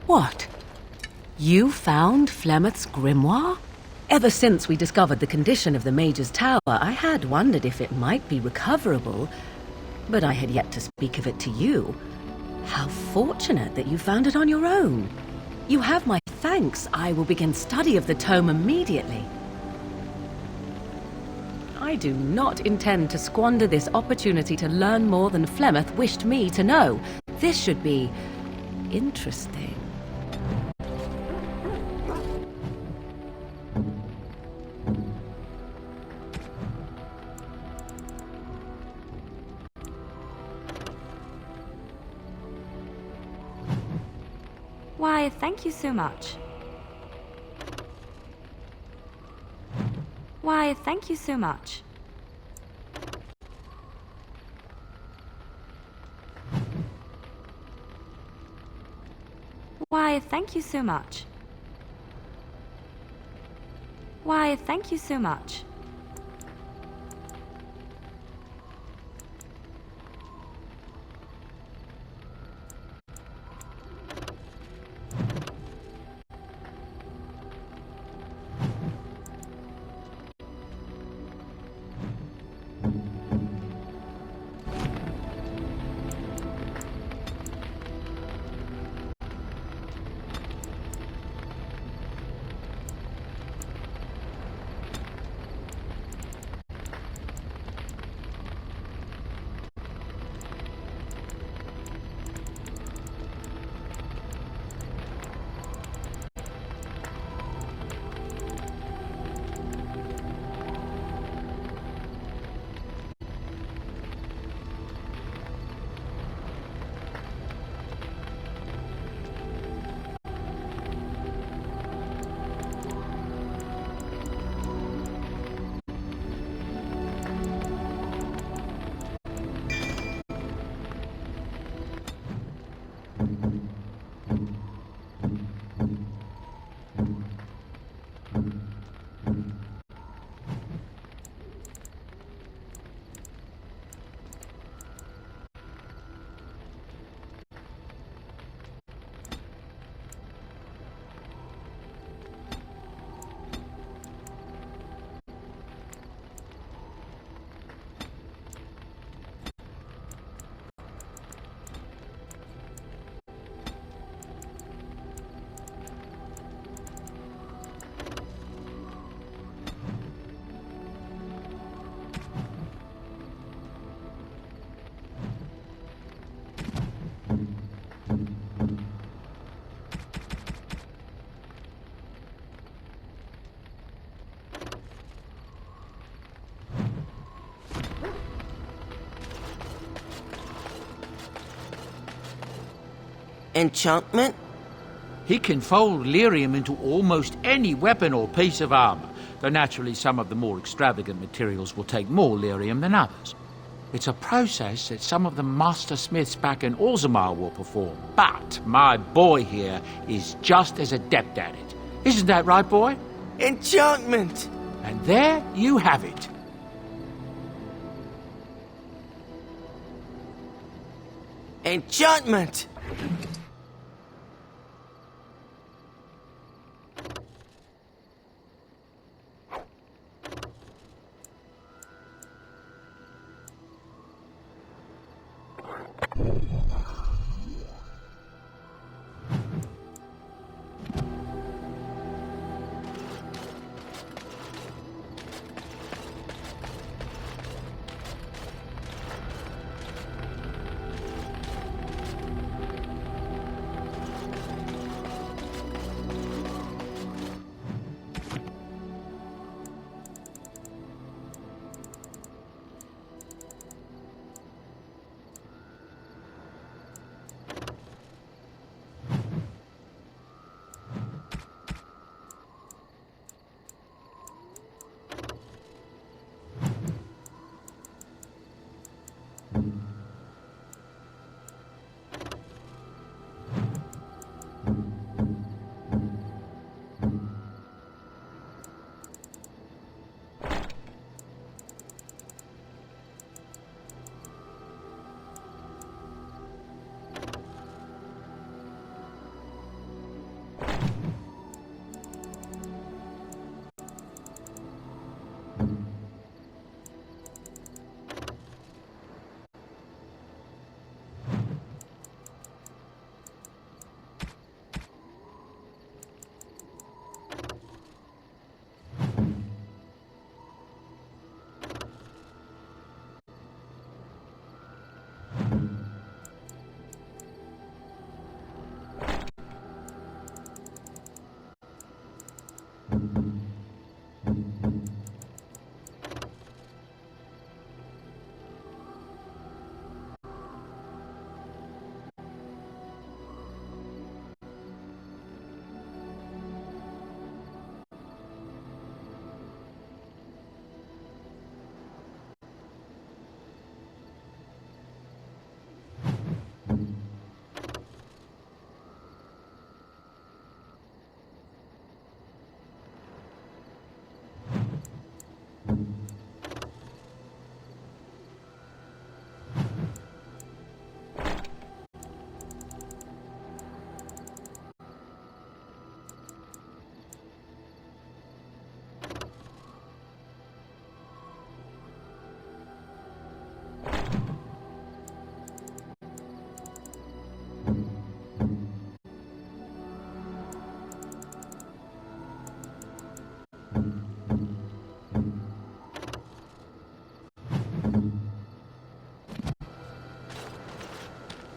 What? You found Flemeth's grimoire? Ever since we discovered the condition of the Major's Tower, I had wondered if it might be recoverable, but I had yet to speak of it to you. How fortunate that you found it on your own. You have my thanks. I will begin study of the tome immediately. I do not intend to squander this opportunity to learn more than Flemeth wished me to know. This should be interesting. Why, thank you so much. Why, thank you so much. Why, thank you so much. Why, thank you so much. Enchantment? He can fold lyrium into almost any weapon or piece of armor, though naturally some of the more extravagant materials will take more lyrium than others. It's a process that some of the master smiths back in Orzammar will perform, but my boy here is just as adept at it. Isn't that right, boy? Enchantment! And there you have it. Enchantment!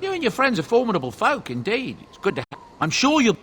You and your friends are formidable folk, indeed. It's good to have. I'm sure you'll...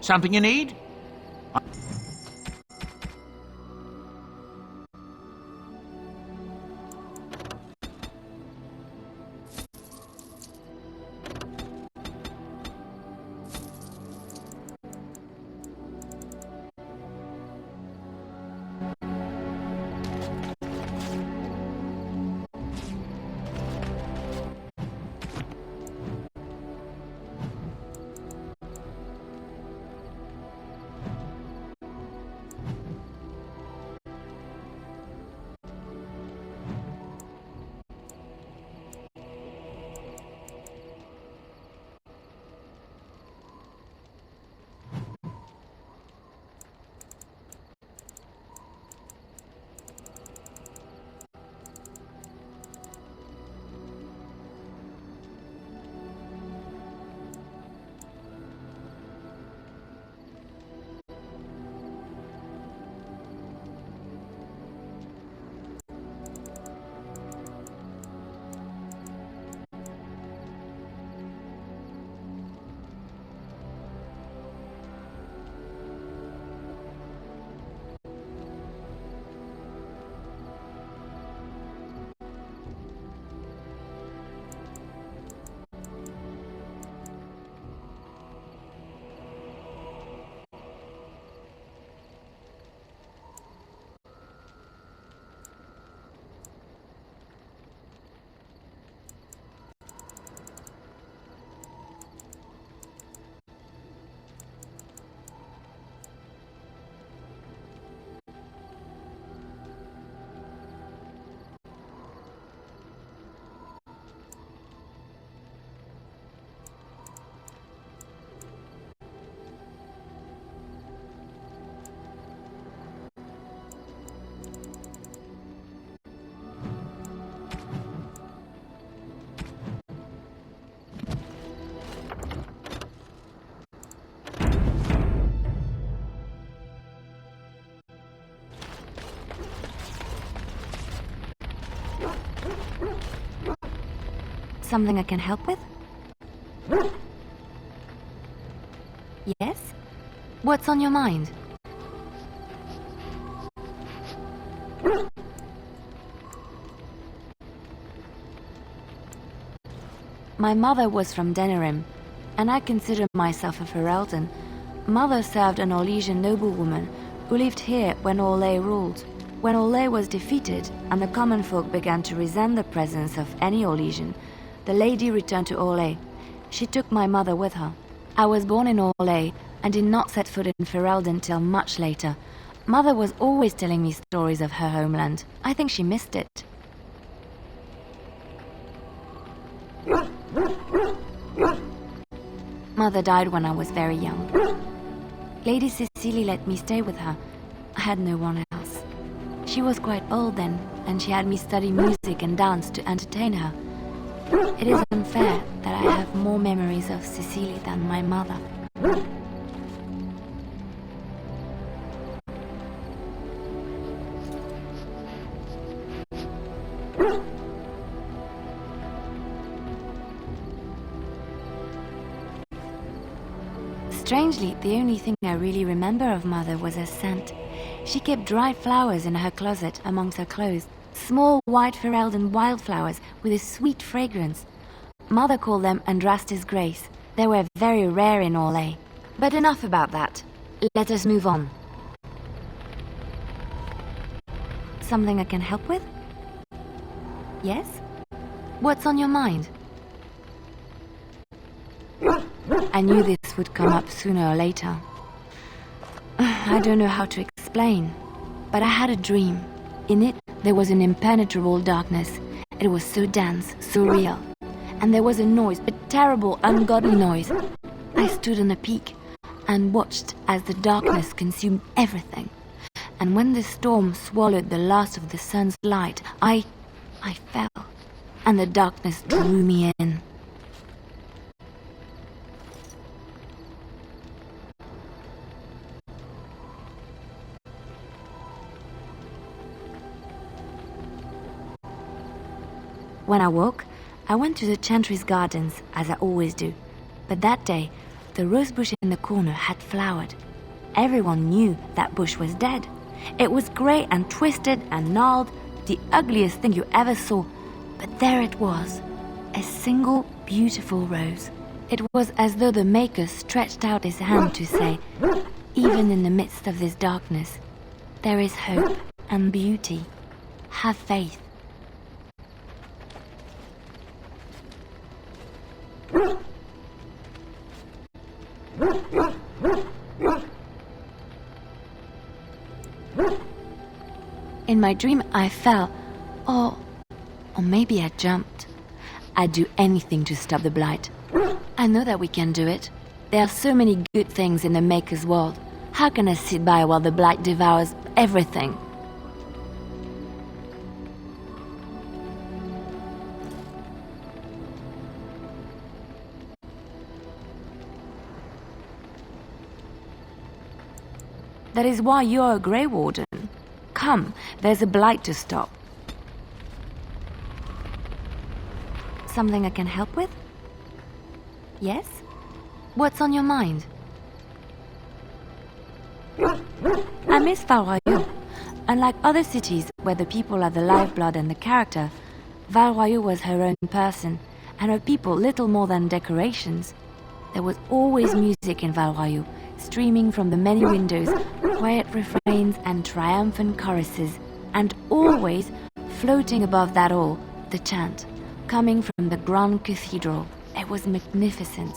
Something you need? Something I can help with? Yes? What's on your mind? My mother was from Denerim, and I consider myself a Ferelden. Mother served an Orlesian noblewoman who lived here when Orlais ruled. When Orlais was defeated and the common folk began to resent the presence of any Orlesian, the lady returned to Orlais. She took my mother with her. I was born in Orlais and did not set foot in Ferelden till much later. Mother was always telling me stories of her homeland. I think she missed it. Mother died when I was very young. Lady Cecily let me stay with her. I had no one else. She was quite old then, and she had me study music and dance to entertain her. It is unfair that I have more memories of Cecily than my mother. Strangely, the only thing I really remember of Mother was her scent. She kept dried flowers in her closet amongst her clothes. Small white Ferelden wildflowers with a sweet fragrance. Mother called them Andraste's Grace. They were very rare in Orlais. But enough about that. Let us move on. Something I can help with? Yes? What's on your mind? I knew this would come up sooner or later. I don't know how to explain, but I had a dream. In it, there was an impenetrable darkness. It was so dense, so real. And there was a noise, a terrible, ungodly noise. I stood on a peak and watched as the darkness consumed everything. And when the storm swallowed the last of the sun's light, I fell, and the darkness drew me in. When I woke, I went to the Chantry's gardens, as I always do. But that day, the rose bush in the corner had flowered. Everyone knew that bush was dead. It was grey and twisted and gnarled, the ugliest thing you ever saw. But there it was, a single beautiful rose. It was as though the Maker stretched out his hand to say, even in the midst of this darkness, there is hope and beauty. Have faith. In my dream, I fell, or maybe I jumped. I'd do anything to stop the blight. I know that we can do it. There are so many good things in the Maker's world. How can I sit by while the blight devours everything? That is why you're a Grey Warden. Come, there's a blight to stop. Something I can help with? Yes? What's on your mind? I miss Valroyou. Unlike other cities where the people are the lifeblood and the character, Valroyou was her own person, and her people little more than decorations. There was always music in Valroyou, streaming from the many windows, quiet refrains and triumphant choruses, and always, floating above that all, the chant, coming from the grand cathedral. It was magnificent.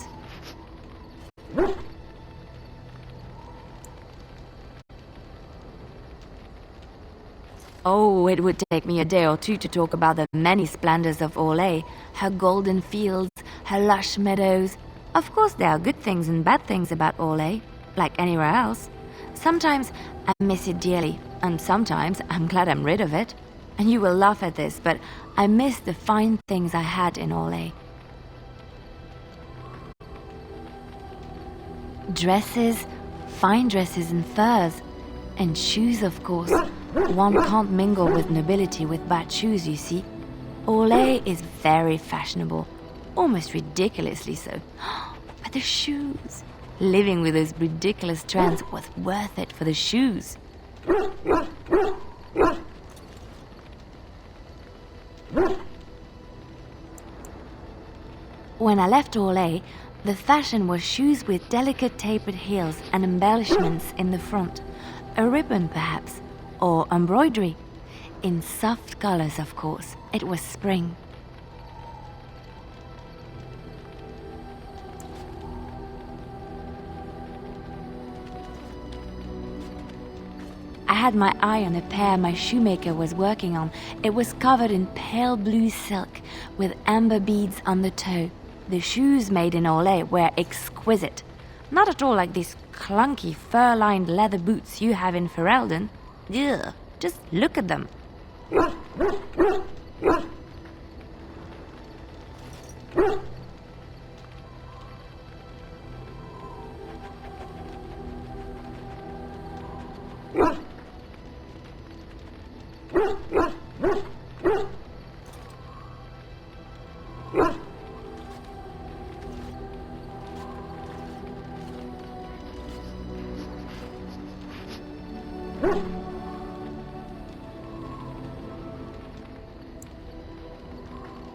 Oh, it would take me a day or two to talk about the many splendors of Orlais, her golden fields, her lush meadows. Of course, there are good things and bad things about Orlais, like anywhere else. Sometimes I miss it dearly, and sometimes I'm glad I'm rid of it. And you will laugh at this, but I miss the fine things I had in Orlais. Dresses, fine dresses and furs, and shoes, of course. One can't mingle with nobility with bad shoes, you see. Orlais is very fashionable, almost ridiculously so. But the shoes, Living with those ridiculous trends was worth it for the shoes. When I left Orlais, the fashion was shoes with delicate tapered heels and embellishments in the front. A ribbon, perhaps, or embroidery. In soft colors, of course. It was spring. I had my eye on a pair my shoemaker was working on. It was covered in pale blue silk with amber beads on the toe. The shoes made in Orlais were exquisite. Not at all like these clunky fur-lined leather boots you have in Ferelden. Ugh, just look at them.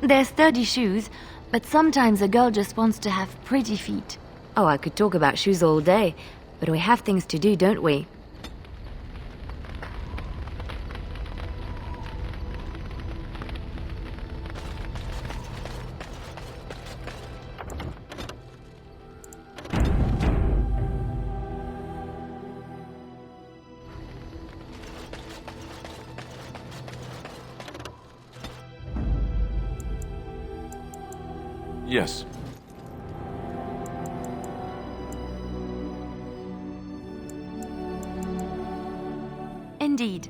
They're sturdy shoes, but sometimes a girl just wants to have pretty feet. Oh, I could talk about shoes all day, but we have things to do, don't we? Yes. Indeed.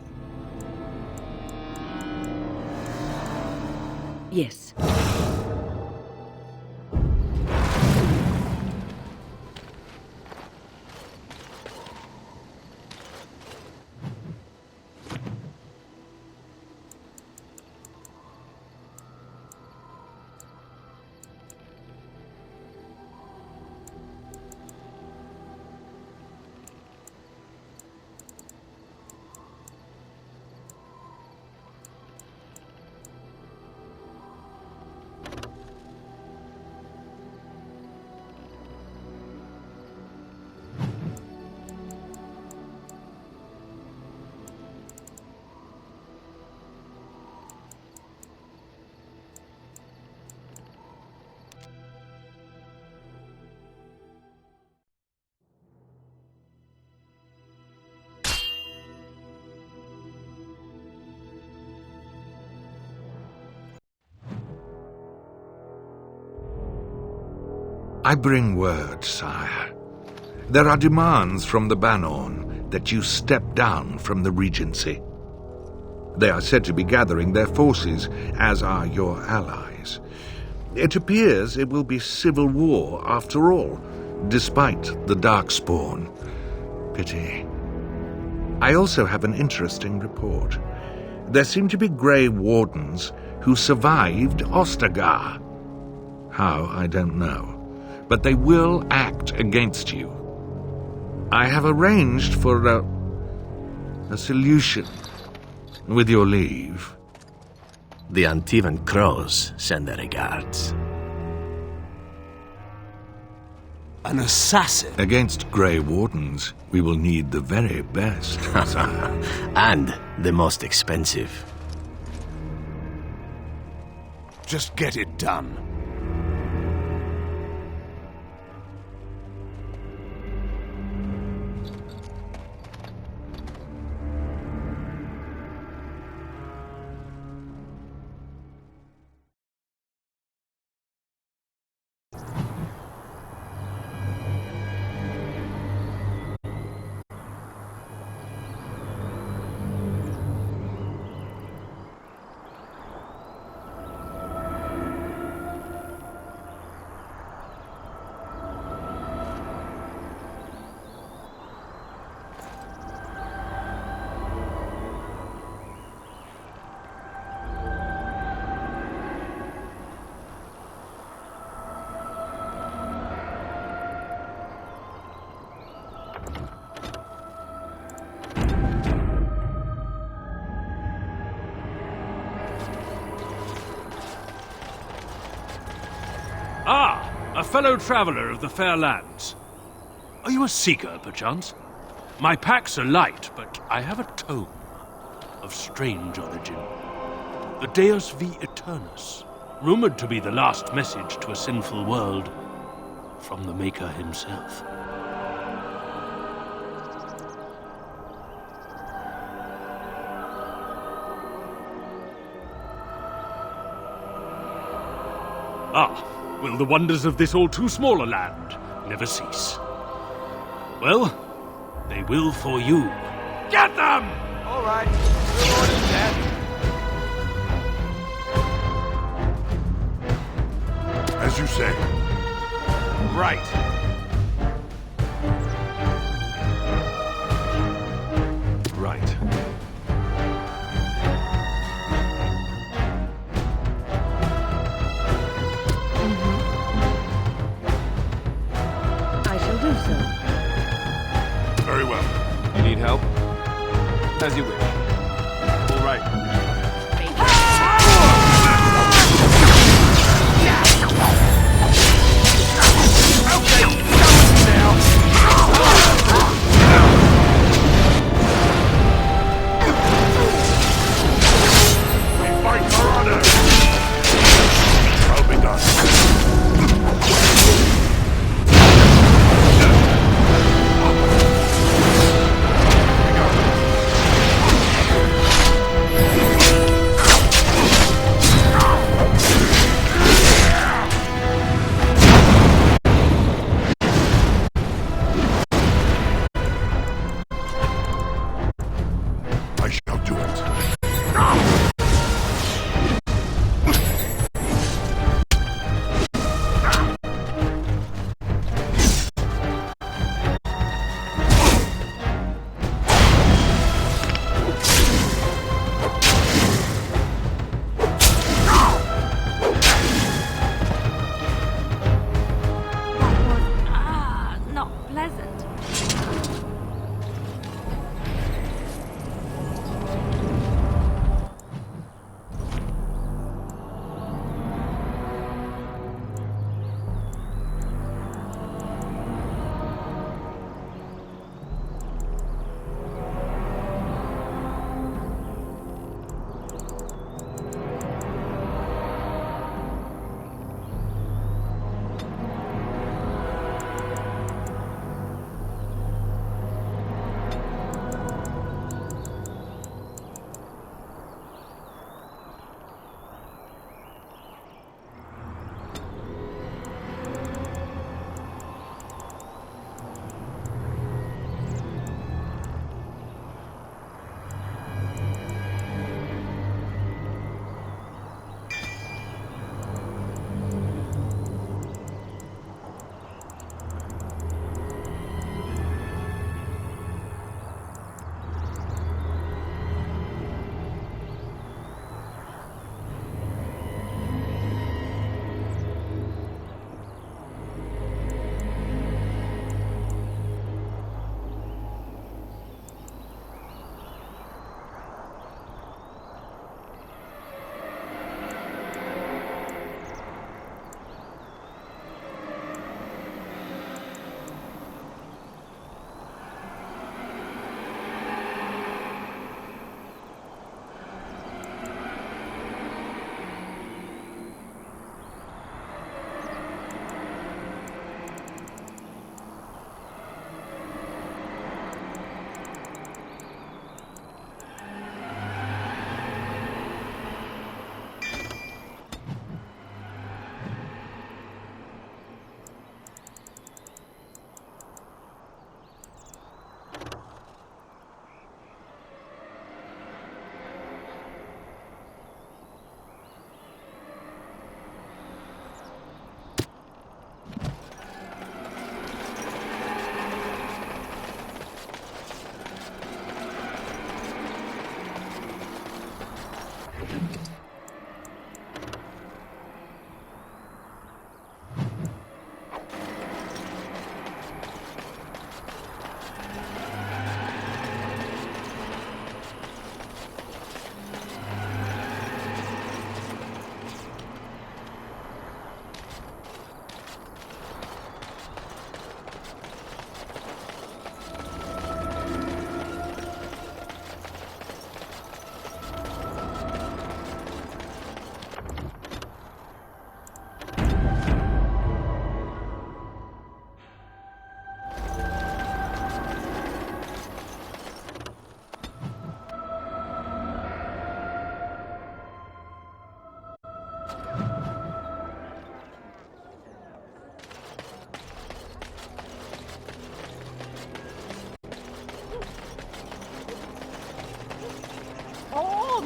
Yes. I bring word, sire. There are demands from the Banorn that you step down from the Regency. They are said to be gathering their forces, as are your allies. It appears it will be civil war after all, despite the Darkspawn. Pity. I also have an interesting report. There seem to be Grey Wardens who survived Ostagar. How, I don't know. But they will act against you. I have arranged for a solution, with your leave. The Antivan Crows send their regards. An assassin? Against Grey Wardens, we will need the very best, sire. And the most expensive. Just get it done. fellow traveler of the fair lands. Are you a seeker, perchance? My packs are light, but I have a tome of strange origin. The Deus V Eternus, rumored to be the last message to a sinful world from the Maker himself. Ah, will the wonders of this all-too-small a land never cease? Well, they will for you. Get them! All right. We'll order that. As you say. Right. Right. I shall do so. Very well. You need help? As you wish. All right. We fight for honor. Well begun.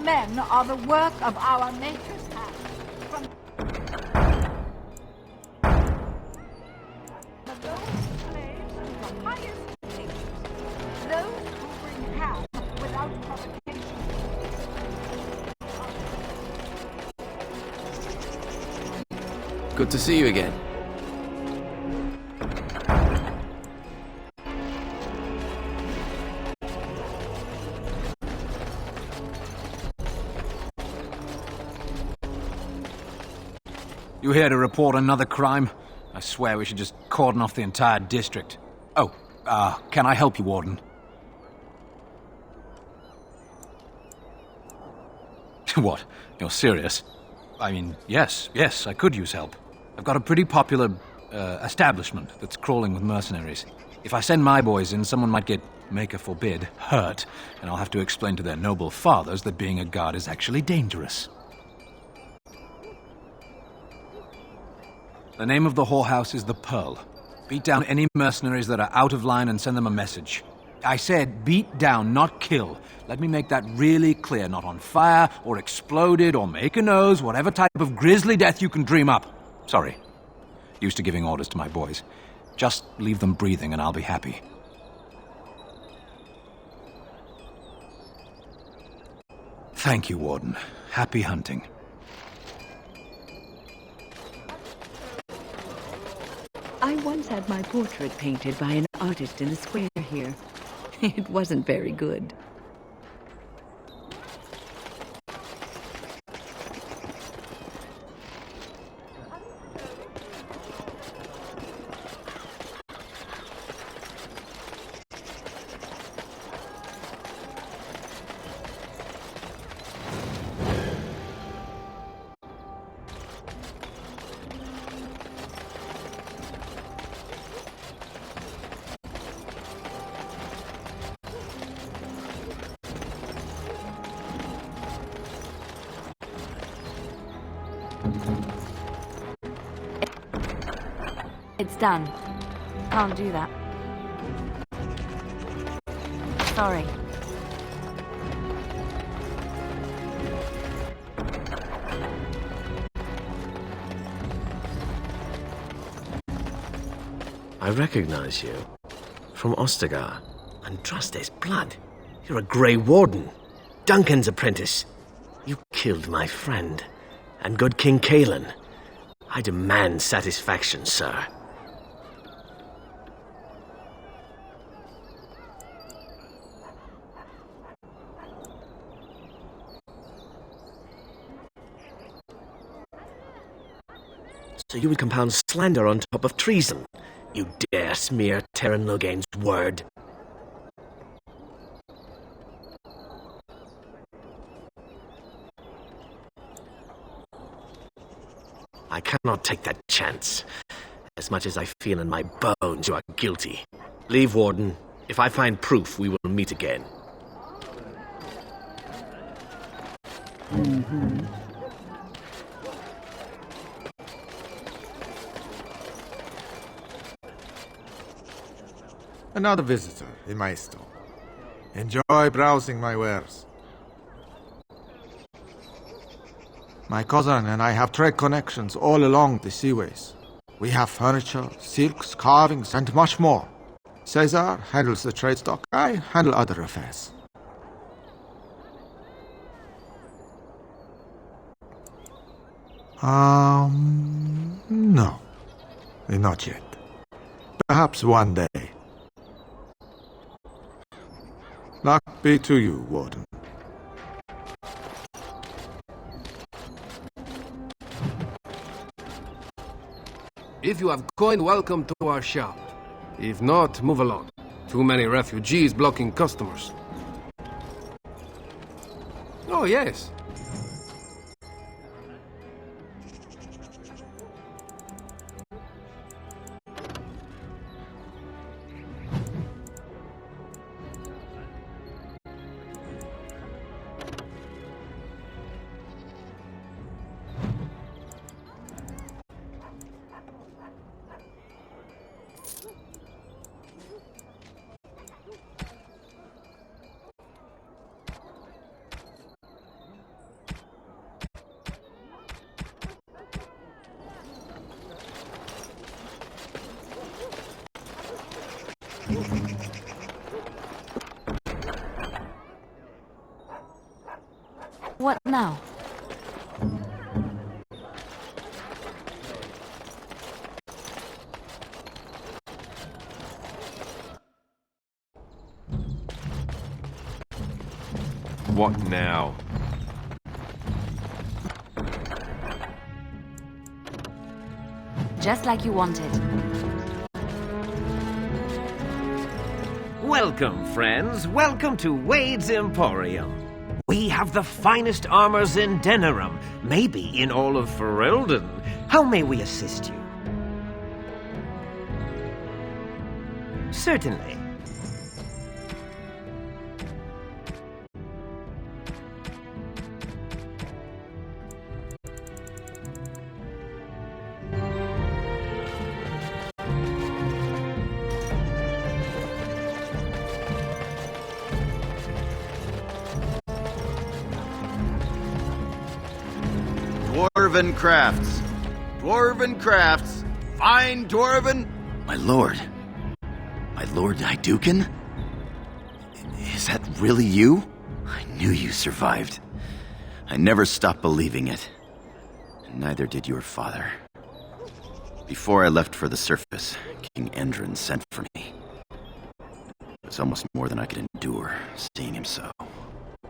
men are the work of our Maker's hand. From the lowest slaves to the highest kings, those who bring harm without provocation. Good to see you again. You here to report another crime? I swear we should just cordon off the entire district. Oh, can I help you, Warden? What? You're serious? I mean, yes, I could use help. I've got a pretty popular, establishment that's crawling with mercenaries. If I send my boys in, someone might get, maker forbid, hurt, and I'll have to explain to their noble fathers that being a guard is actually dangerous. The name of the whorehouse is the Pearl. Beat down any mercenaries that are out of line and send them a message. I said beat down, not kill. Let me make that really clear. Not on fire, or exploded, or make a nose, whatever type of grisly death you can dream up. Sorry. Used to giving orders to my boys. Just leave them breathing and I'll be happy. Thank you, Warden. Happy hunting. I once had my portrait painted by an artist in the square here. It wasn't very good. It's done. Can't do that. Sorry. I recognize you. From Ostagar. Andraste's blood. You're a Grey Warden. Duncan's apprentice. You killed my friend. And good King Kalen. I demand satisfaction, sir. So you would compound slander on top of treason? You dare smear Terran Loghain's word? I cannot take that chance. As much as I feel in my bones you are guilty. Leave, Warden. If I find proof, we will meet again. Mm-hmm. Another visitor in my store. Enjoy browsing my wares. My cousin and I have trade connections all along the seaways. We have furniture, silks, carvings, and much more. Caesar handles the trade stock. I handle other affairs. No. Not yet. Perhaps one day. Luck be to you, Warden. If you have coin, welcome to our shop. If not, move along. Too many refugees blocking customers. Oh, yes. What now? What now? Just like you wanted. Welcome, friends. Welcome to Wade's Emporium. We have the finest armors in Denerim, maybe in all of Ferelden. How may we assist you? Certainly. Dwarven crafts. Dwarven crafts. Fine dwarven. My lord. My lord Hydukin? Is that really you? I knew you survived. I never stopped believing it. And neither did your father. Before I left for the surface, King Endrin sent for me. It was almost more than I could endure, seeing him so.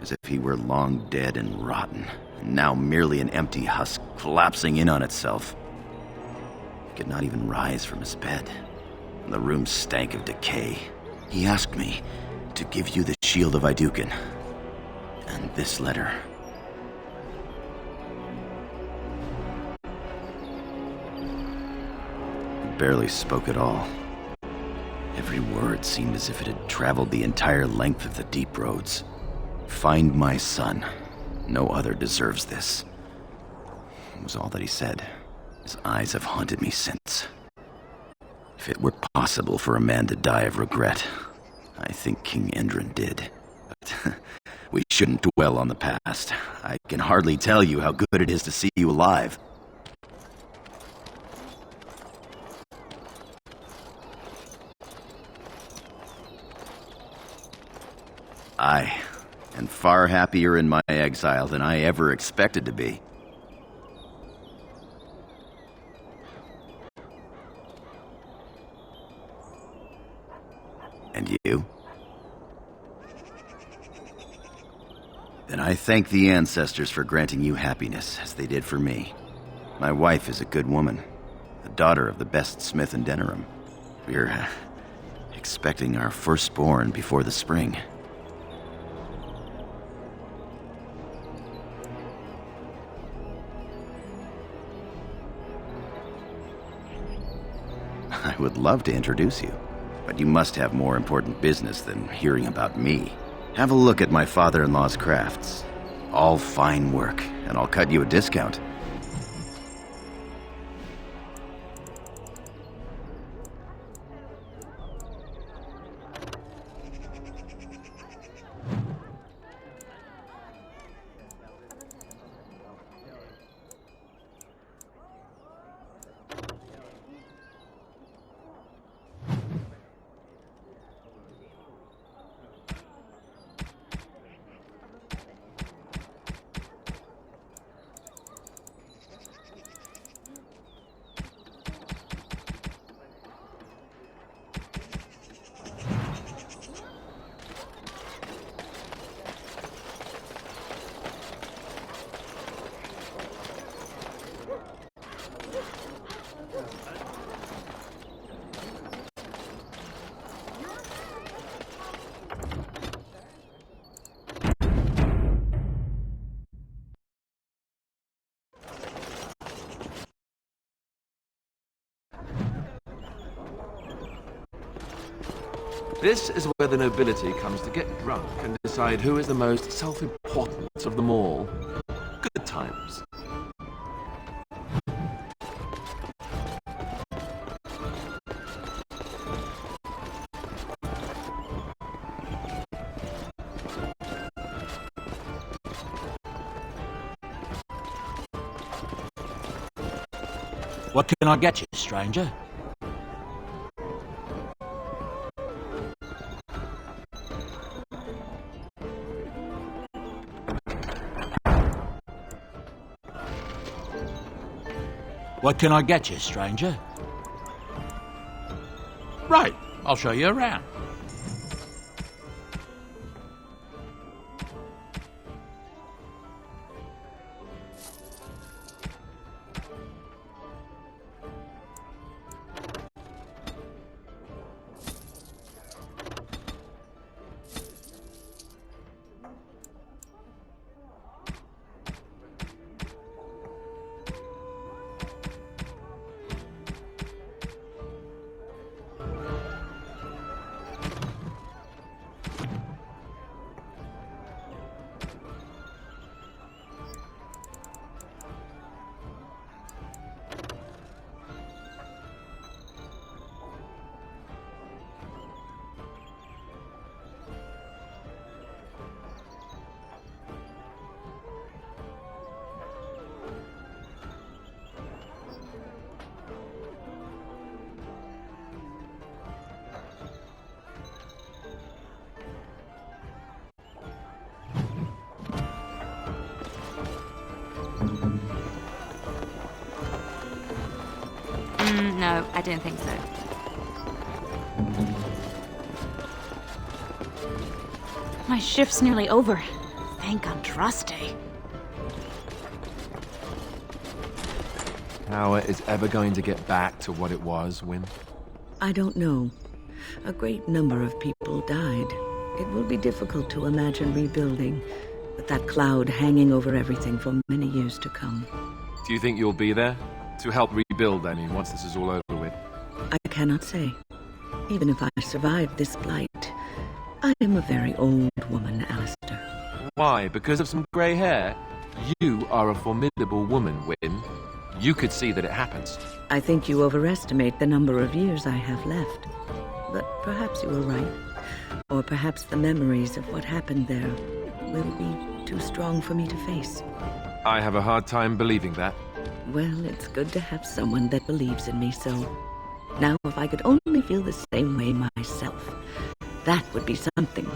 As if he were long dead and rotten, and now merely an empty husk collapsing in on itself. He could not even rise from his bed, and the room stank of decay. He asked me to give you the shield of Hydukin, and this letter. He barely spoke at all. Every word seemed as if it had traveled the entire length of the deep roads. Find my son. No other deserves this. It was all that he said. His eyes have haunted me since. If it were possible for a man to die of regret, I think King Endrin did. But we shouldn't dwell on the past. I can hardly tell you how good it is to see you alive. I am far happier in my exile than I ever expected to be. And you? Then I thank the ancestors for granting you happiness, as they did for me. My wife is a good woman, the daughter of the best smith in Denerim. We're expecting our firstborn before the spring. I would love to introduce you, but you must have more important business than hearing about me. Have a look at my father-in-law's crafts. All fine work, and I'll cut you a discount. This is where the nobility comes to get drunk and decide who is the most self-important of them all. Good times. What can I get you, stranger? What can I get you, stranger? Right, I'll show you around. No, I don't think so. My shift's nearly over. Thank Andraste. Power is ever going to get back to what it was, Wynne? I don't know. A great number of people died. It will be difficult to imagine rebuilding, with that cloud hanging over everything for many years to come. Do you think you'll be there? To help rebuild, I mean, once this is all over with? I cannot say. Even if I survive this blight, I am a very old woman, Alistair. Why? Because of some grey hair? You are a formidable woman, Wynne. You could see that it happens. I think you overestimate the number of years I have left. But perhaps you were right. Or perhaps the memories of what happened there will be too strong for me to face. I have a hard time believing that. Well, it's good to have someone that believes in me, so... Now, if I could only feel the same way myself, that would be something.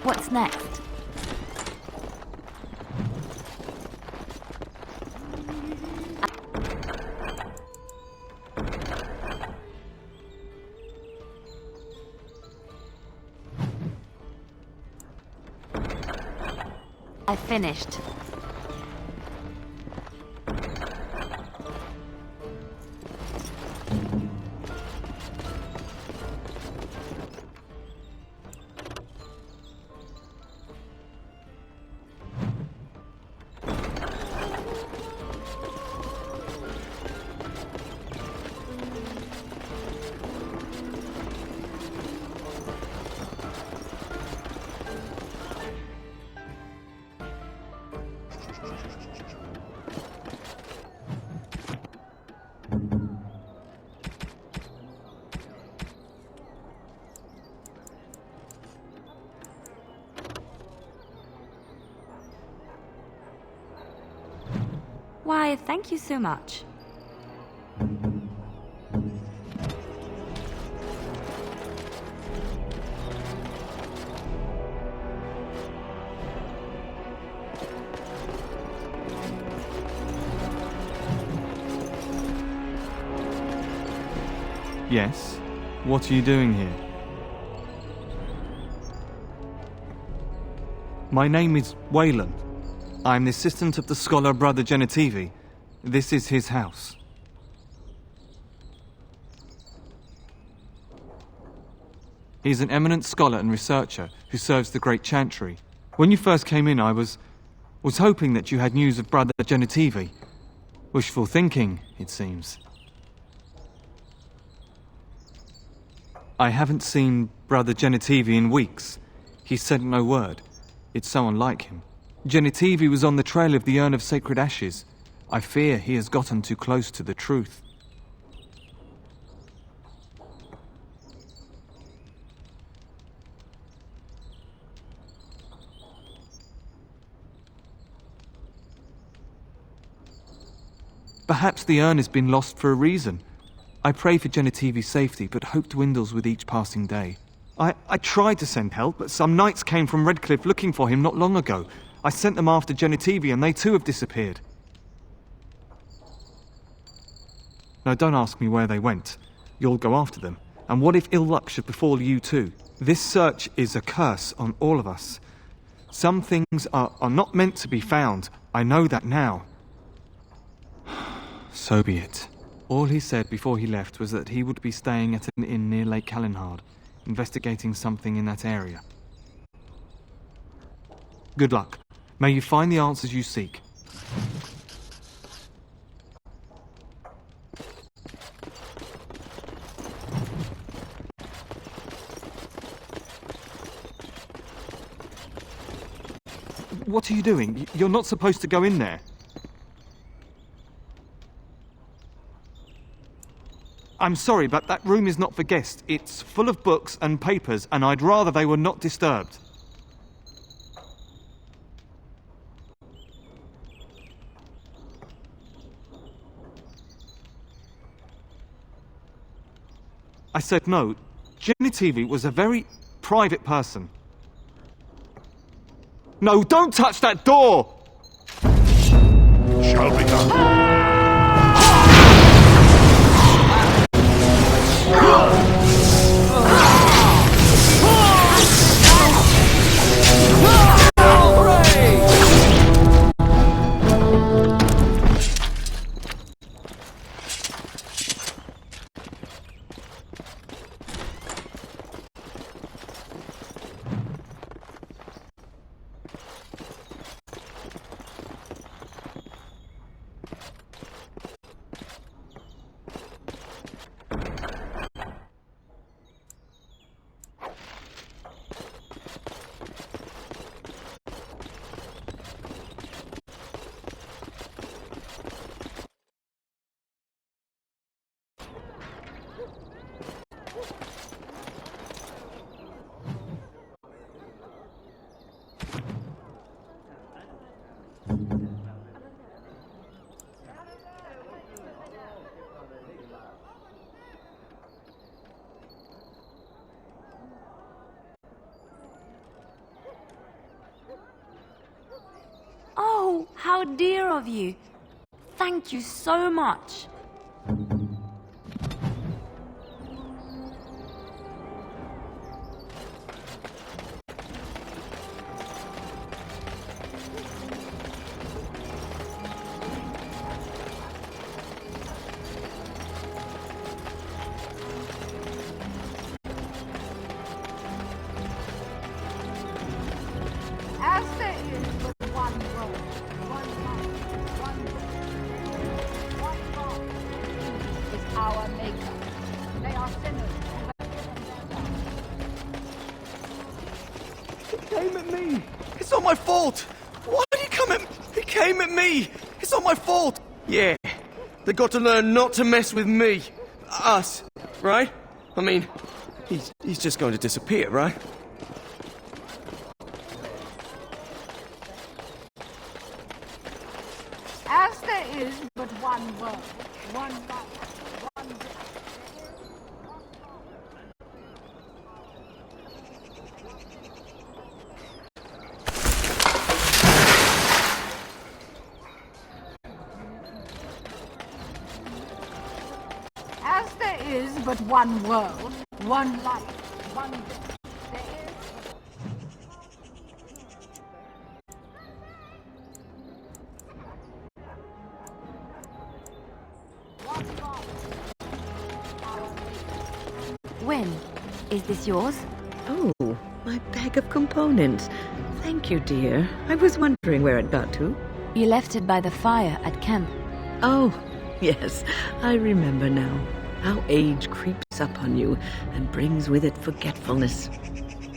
What's next? I finished. Why, thank you so much. Yes? What are you doing here? My name is Wayland. I'm the assistant of the scholar Brother Genitivi. This is his house. He's an eminent scholar and researcher who serves the Great Chantry. When you first came in, I was hoping that you had news of Brother Genitivi. Wishful thinking, it seems. I haven't seen Brother Genitivi in weeks. He said no word. It's so unlike him. Genitivi was on the trail of the urn of sacred ashes. I fear he has gotten too close to the truth. Perhaps the urn has been lost for a reason. I pray for Genitivi's safety, but hope dwindles with each passing day. I tried to send help, but some knights came from Redcliffe looking for him not long ago. I sent them after Genitivi, and they too have disappeared. Now don't ask me where they went. You'll go after them. And what if ill luck should befall you too? This search is a curse on all of us. Some things are not meant to be found. I know that now. So be it. All he said before he left was that he would be staying at an inn near Lake Callenhard, investigating something in that area. Good luck. May you find the answers you seek. What are you doing? You're not supposed to go in there. I'm sorry, but that room is not for guests. It's full of books and papers, and I'd rather they were not disturbed. I said no. Genitivi was a very private person. No, don't touch that door! Shall be done. Oh, how dear of you. Thank you so much. As there is but one road, one life, one way, one God is our maker. They are sinners who have given their lives. He came at me! It's not my fault! Why did he come at me? He came at me! It's not my fault! Yeah, they got to learn not to mess with me. Us, right? I mean, he's just going to disappear, right? As there is but one world, one life, one way. As there is but but one world, one life, one death. There is one God. Wynne, is this yours? Oh, my bag of components. Thank you, dear. I was wondering where it got to. You left it by the fire at camp. Oh, yes, I remember now. How age creeps up on you and brings with it forgetfulness.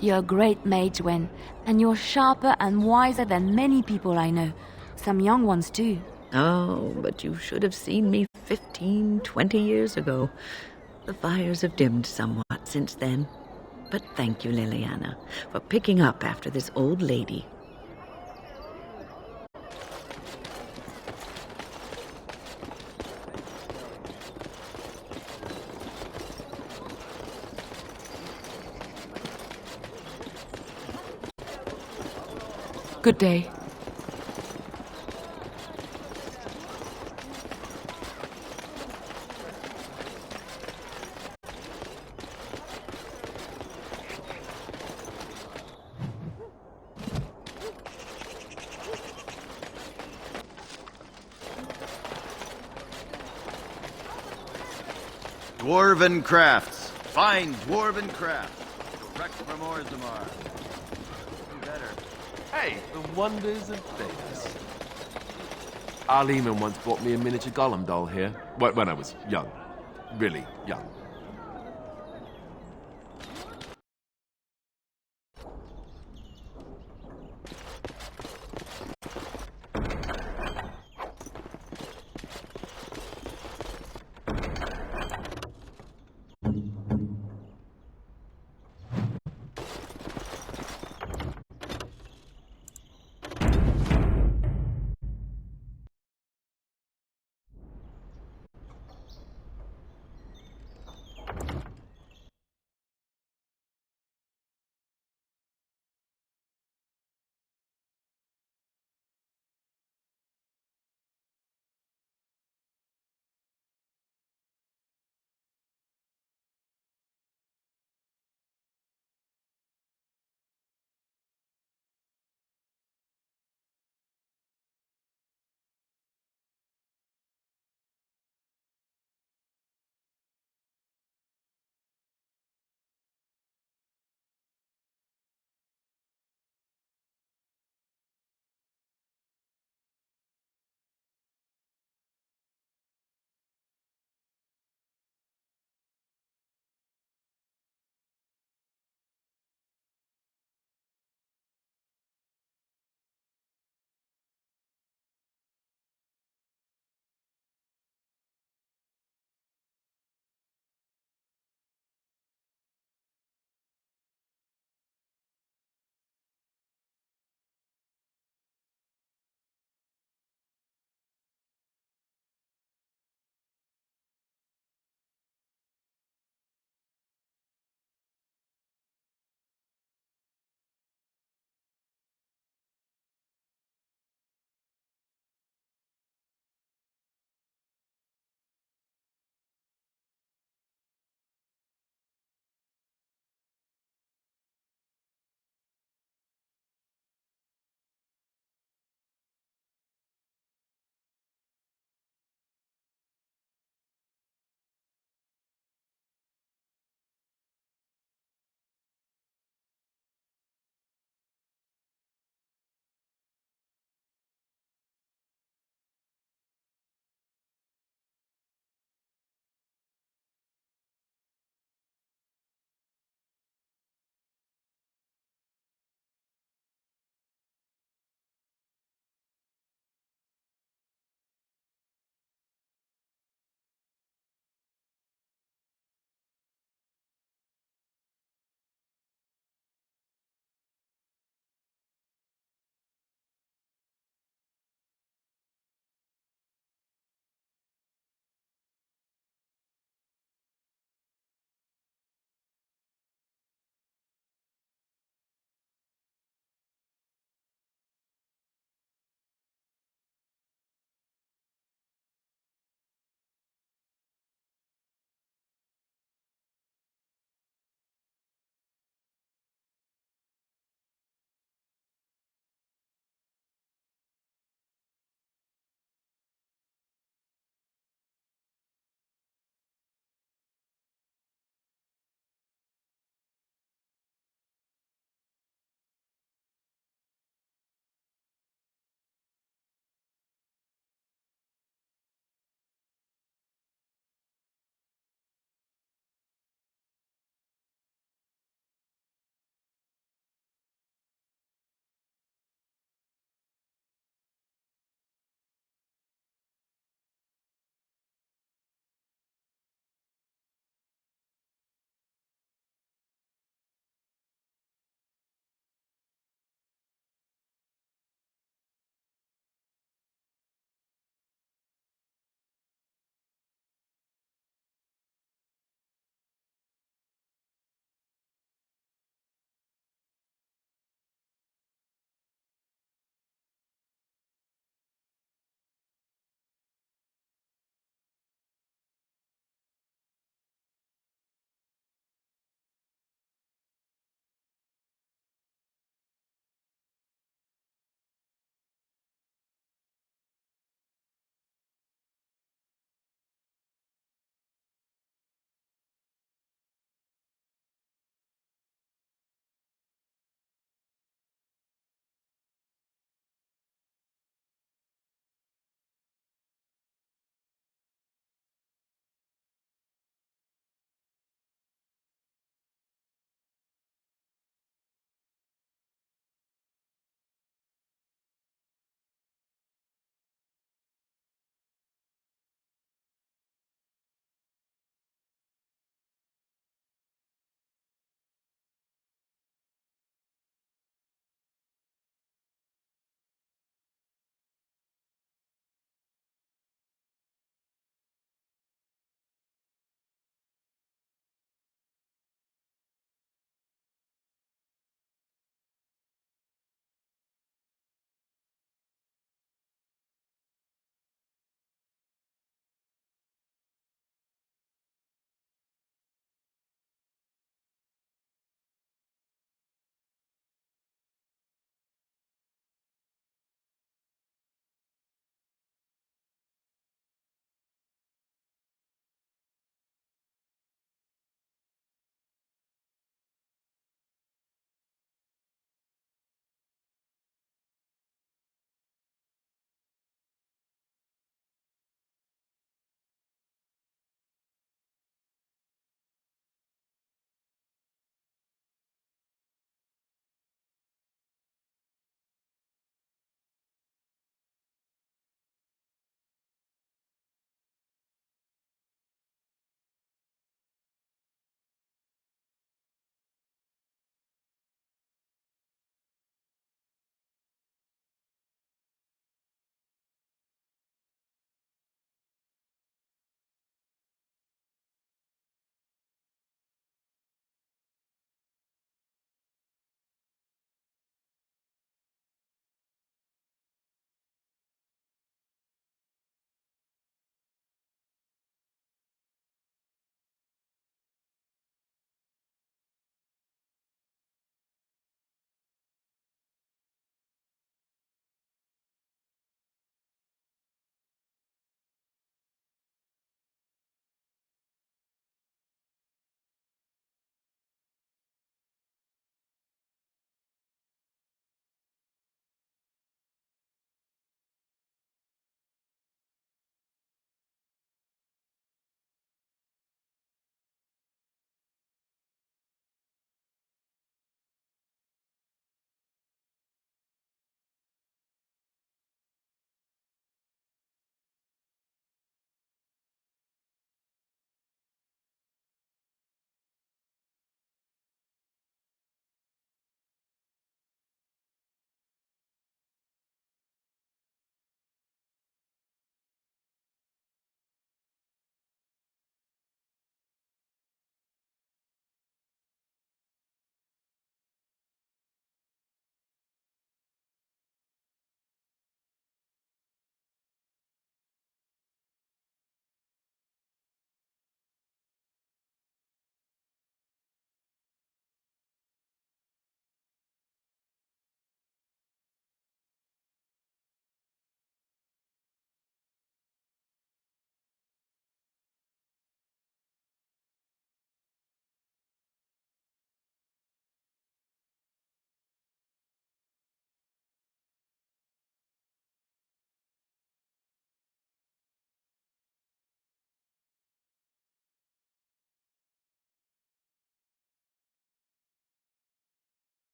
You're a great mage, Wynne, and you're sharper and wiser than many people I know. Some young ones, too. Oh, but you should have seen me 15, 20 years ago. The fires have dimmed somewhat since then. But thank you, Liliana, for picking up after this old lady. Good day. Dwarven crafts. Fine dwarven crafts. Direct from Orzammar. Better. Hey, the wonders of Davis. Arleman once bought me a miniature Gollum doll here. When I was young. Really young.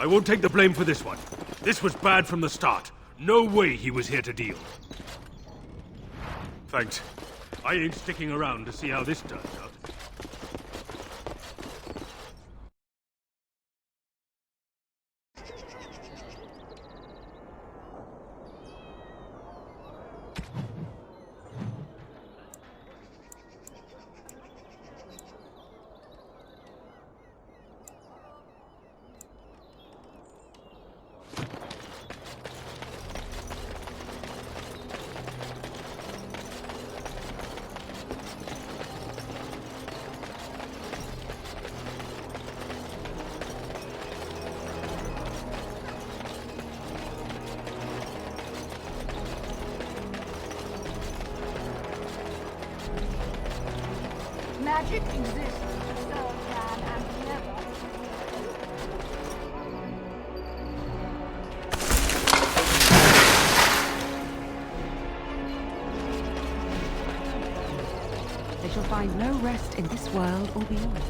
I won't take the blame for this one. This was bad from the start. No way he was here to deal. Thanks. I ain't sticking around to see how this turns out. Magic exists to serve man and never. They shall find no rest in this world or beyond.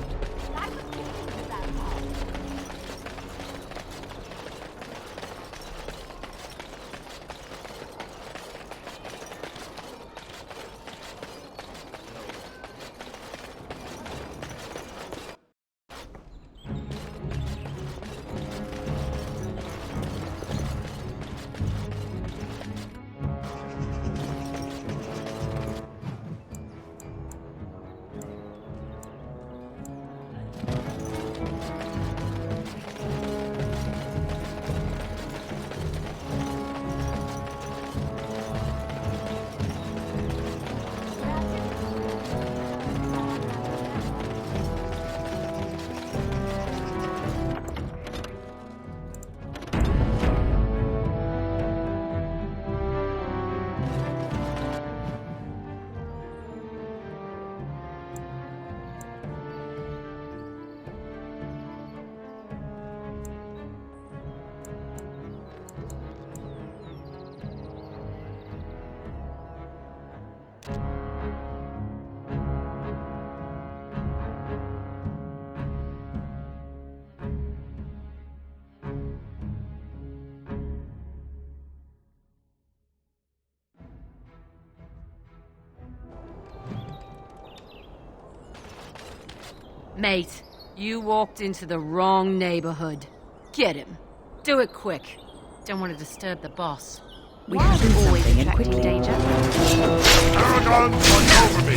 Mate, you walked into the wrong neighborhood. Get him. Do it quick. Don't want to disturb the boss. We have to do something and quickly. Danger. Aragorn, watch over me!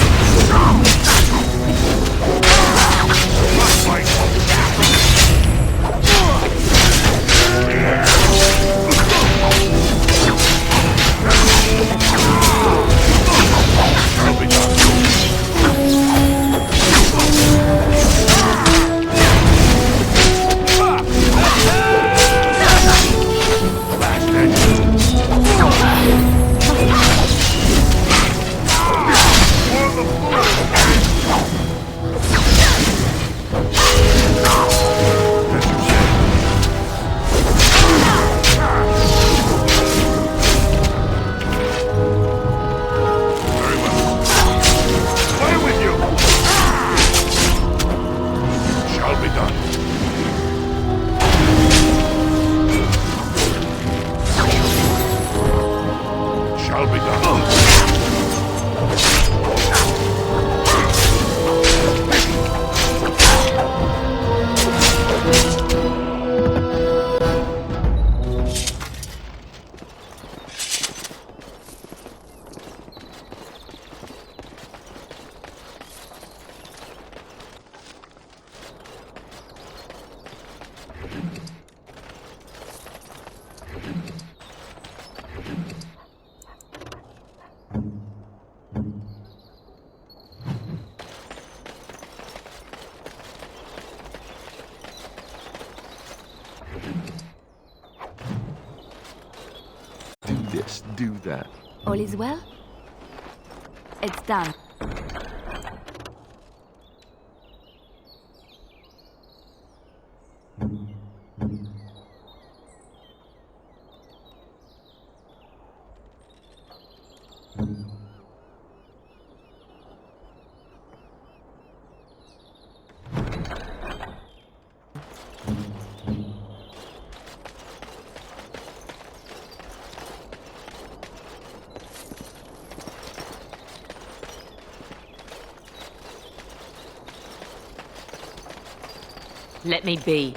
Do this, do that. All is well? It's done. Let me be.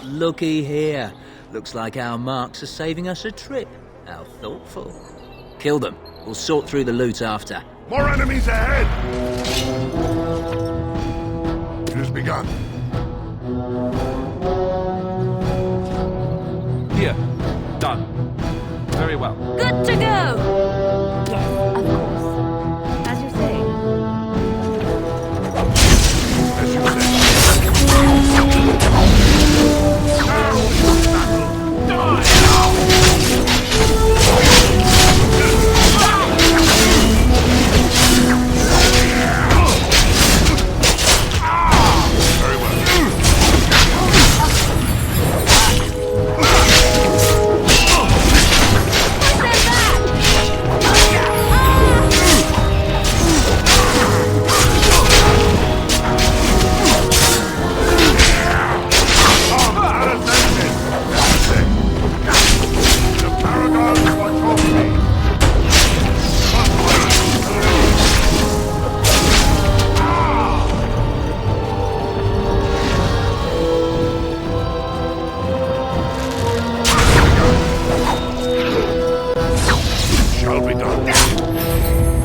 Looky here. Looks like our marks are saving us a trip. How thoughtful. Kill them. We'll sort through the loot after. More enemies ahead! It has begun. Here. Done. Very well. Good to go! Yes, of course. As you say.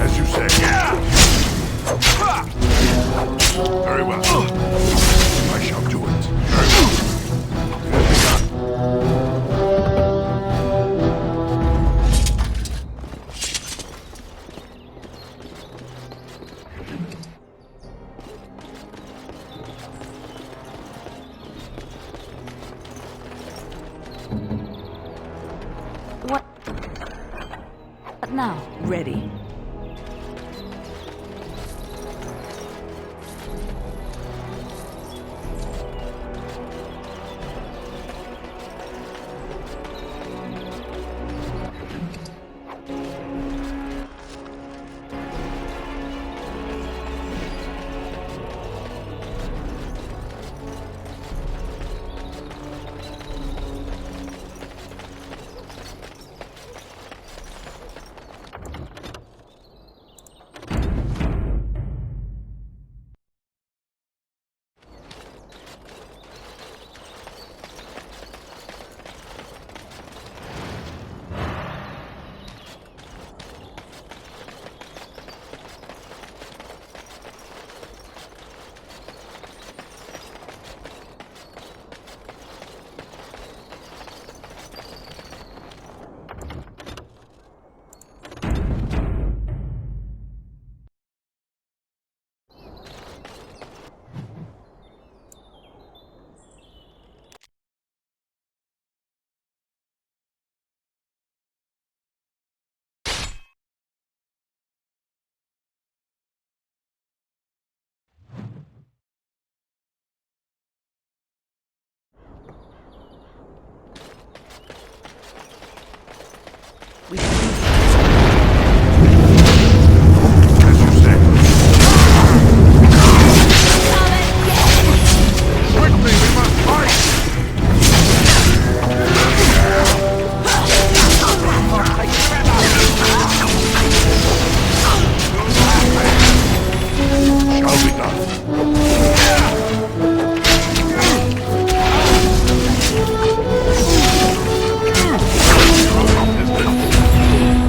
As you say. What now? Ready.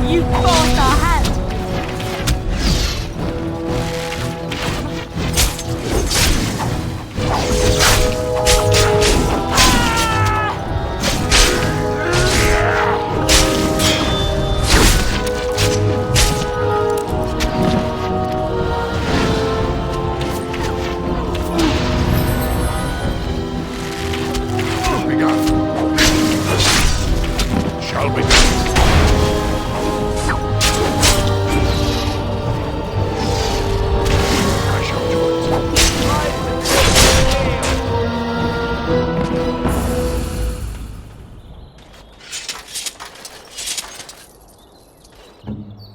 You forced our hand!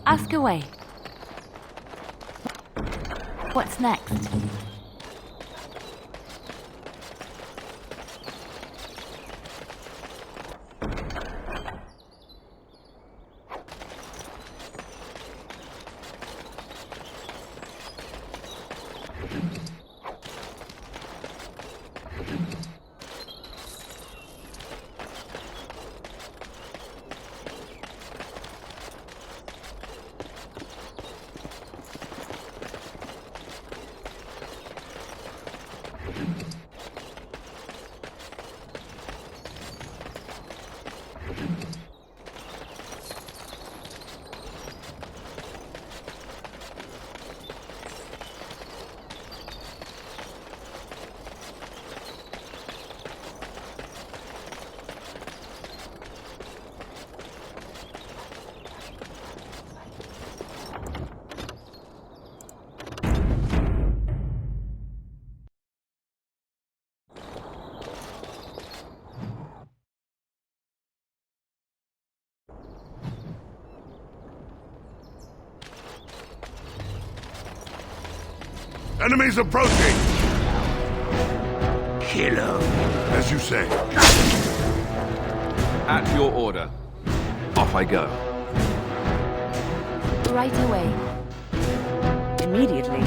Ask away. What's next? Enemies approaching! Kill 'em. As you say. At your order. Off I go. Right away. Immediately.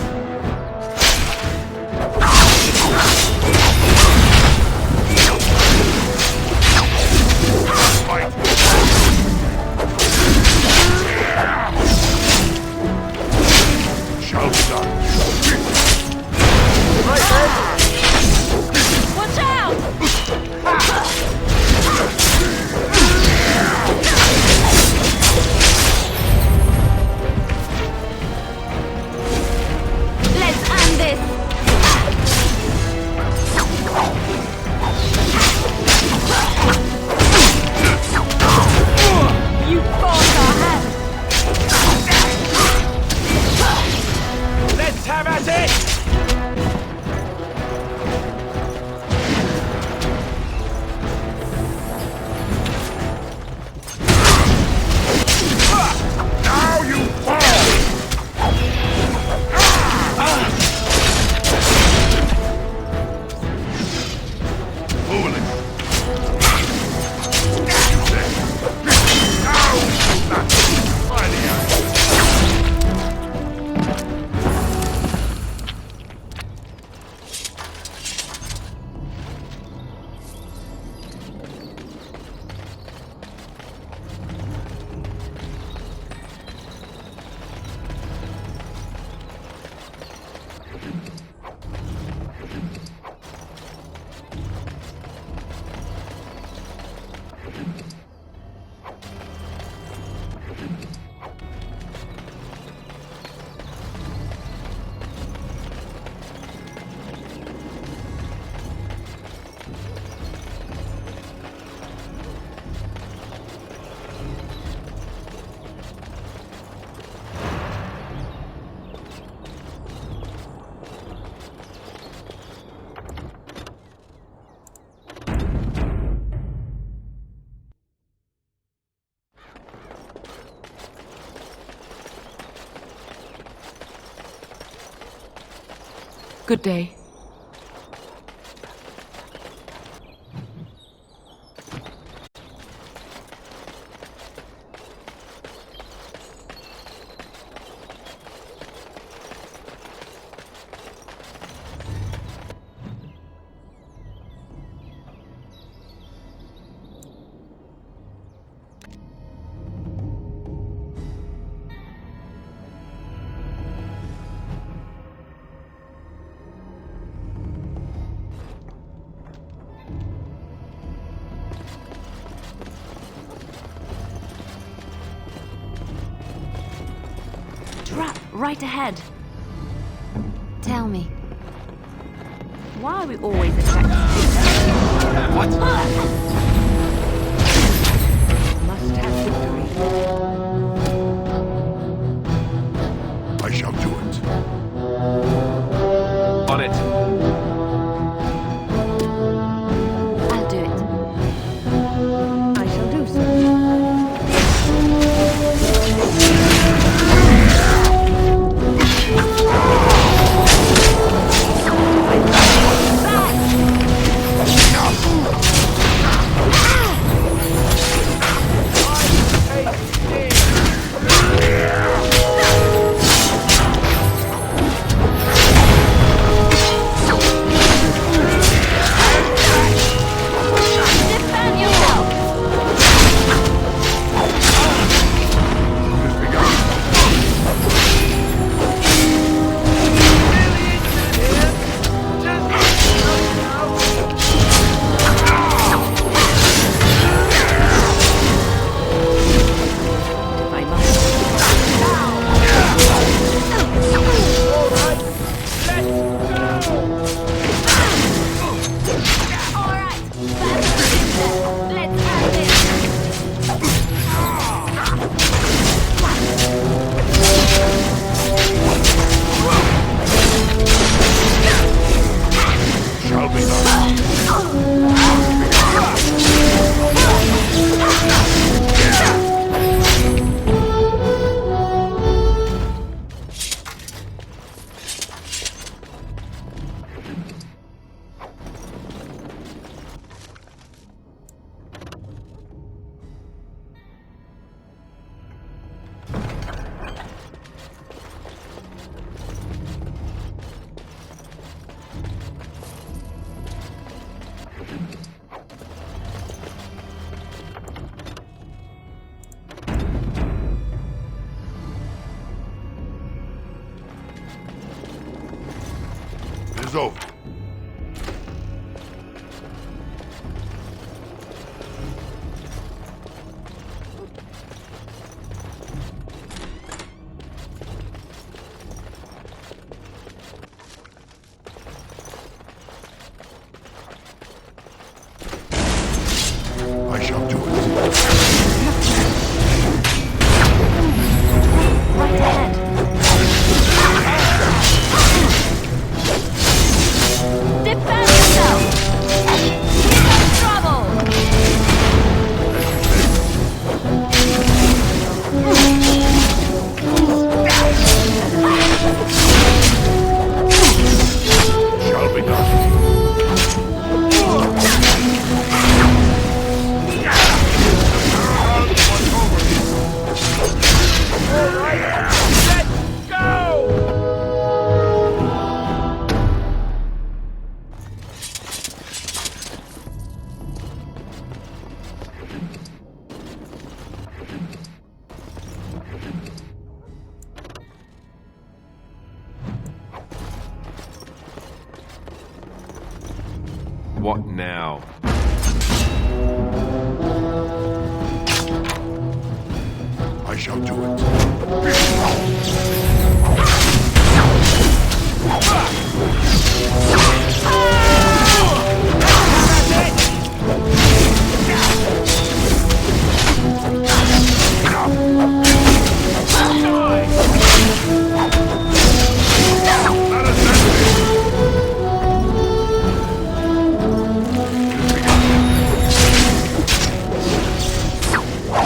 Shall be done. Watch out! Let's end this! You forced our hand! Let's have at it! Now you fall! Foolish. You say. Now you not find the answer. Good day. Trap right ahead. Tell me, why are we always attracted to What? Must have victory. I shall do it. On it. I'll do it. I shall do so. is over. I shall do it. Right ahead. Defend yourself! Here comes trouble! Shall be done. What now? I shall do it.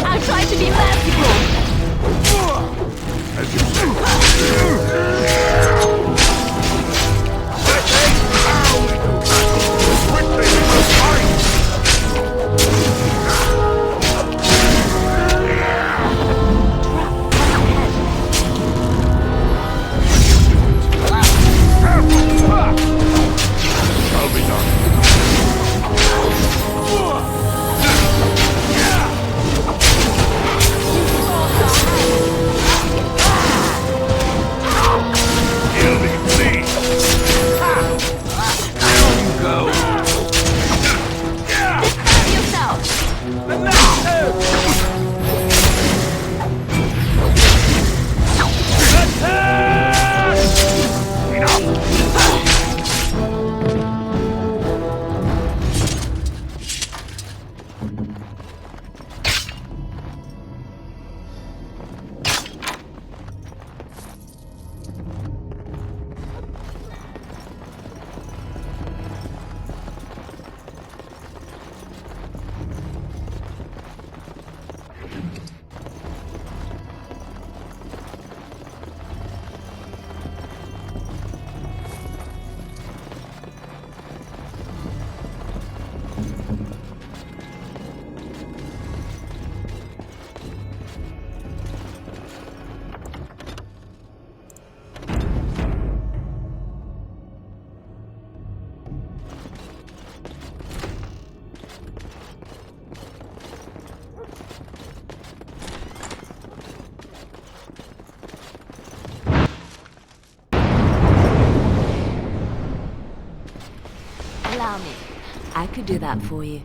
I tried to be merciful! As you say. Shall be done. He'll be pleased. Down you go. Defend yourself! Allow me. I could do that for you.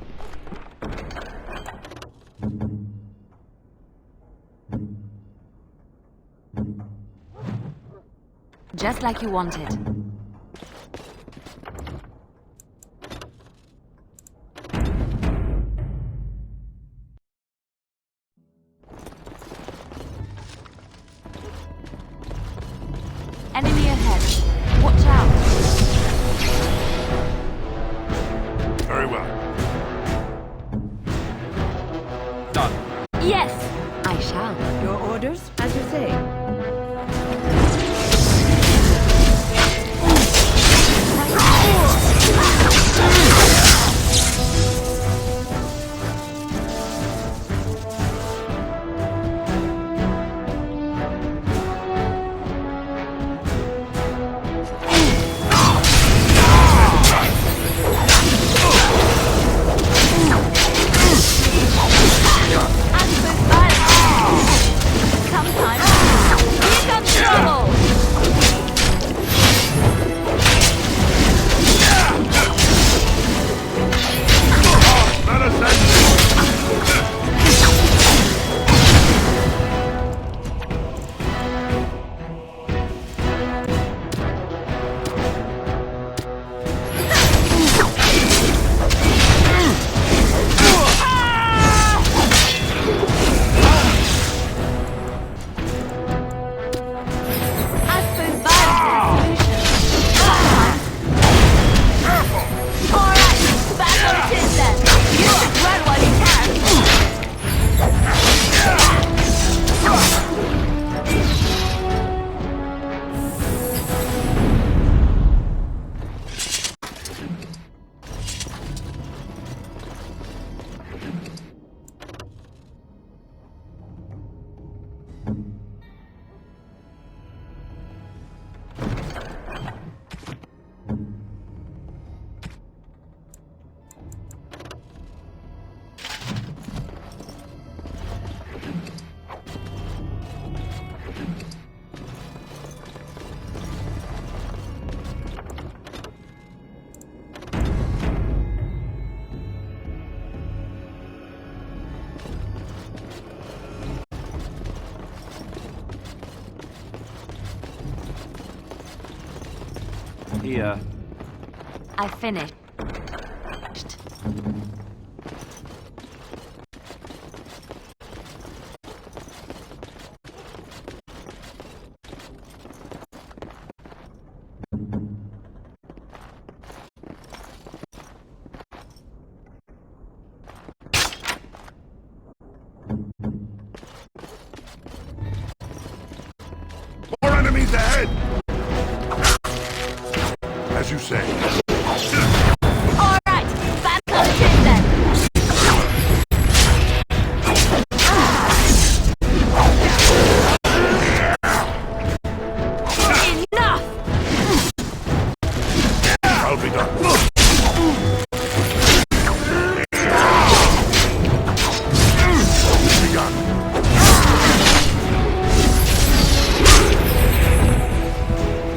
Just like you wanted. Enemy ahead. Watch out. Very well. Done. Yes, I shall. Your orders, as you say. Here. I finished. More enemies ahead! As you say. All right, back on it then. Enough! I'll be done.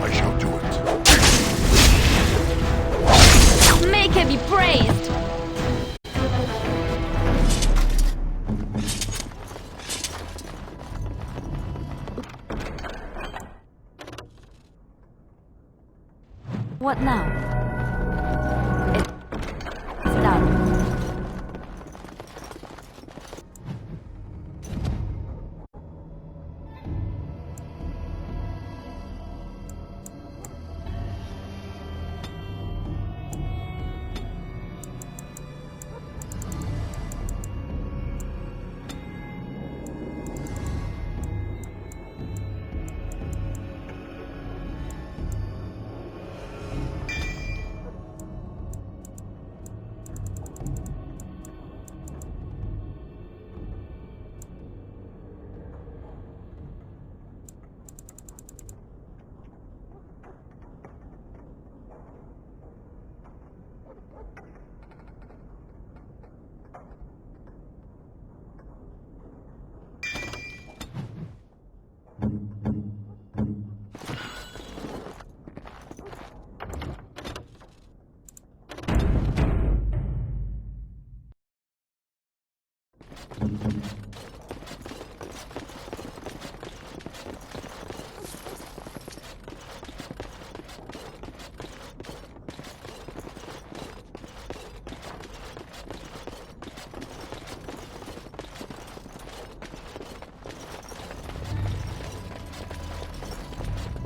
I shall do it. Make him be praised. What now? It's done.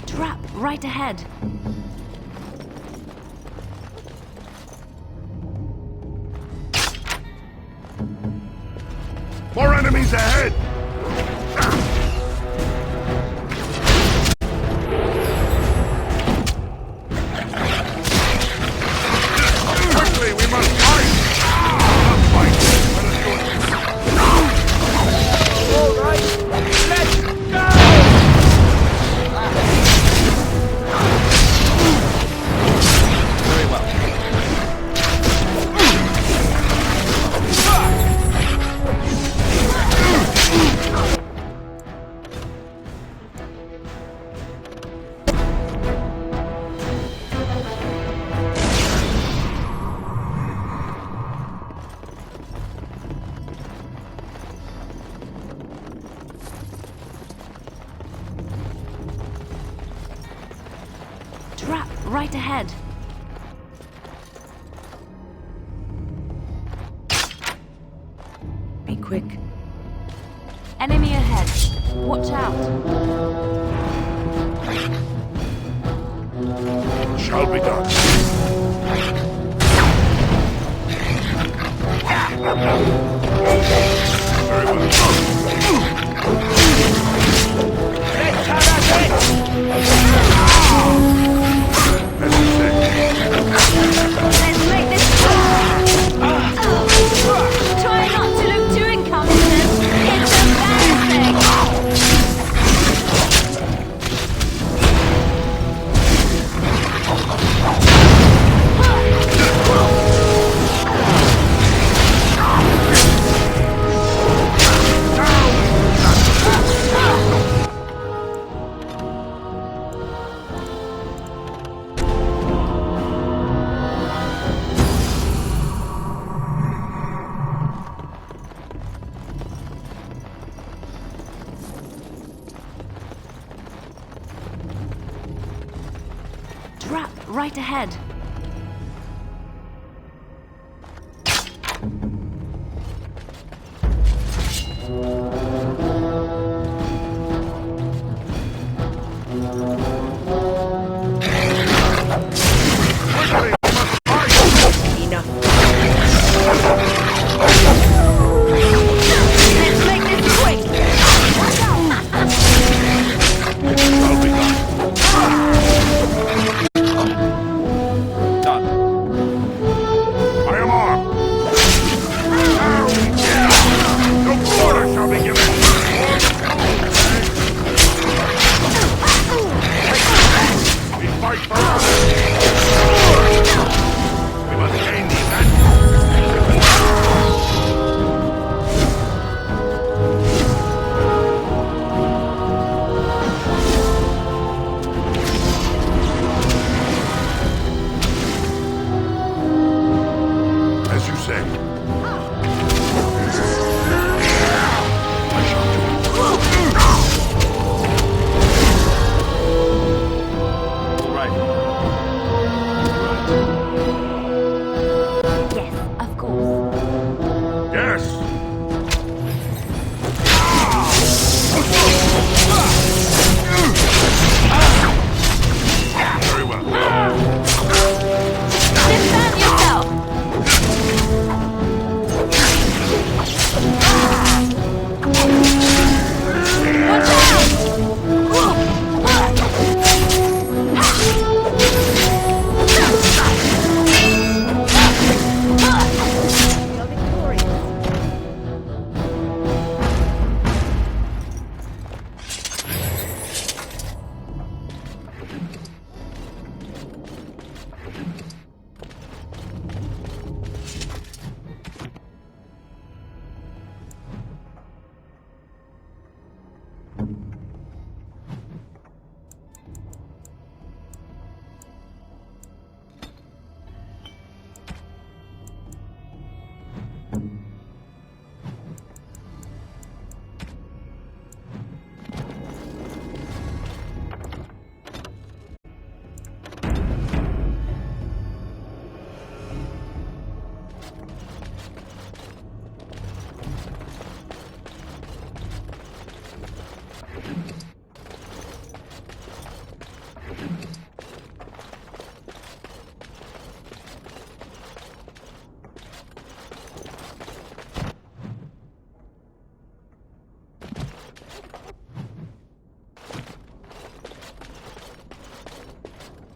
Trap right ahead. More enemies ahead! Quickly, we must fight! Fight! Let us do it! All right, let's go! Very well. Trap right ahead. Be quick. Enemy ahead. Watch out. Shall be done. Very well. Let's have a bit! As you say. Let's make this Try not to look too incompetent. It's embarrassing. trap right ahead.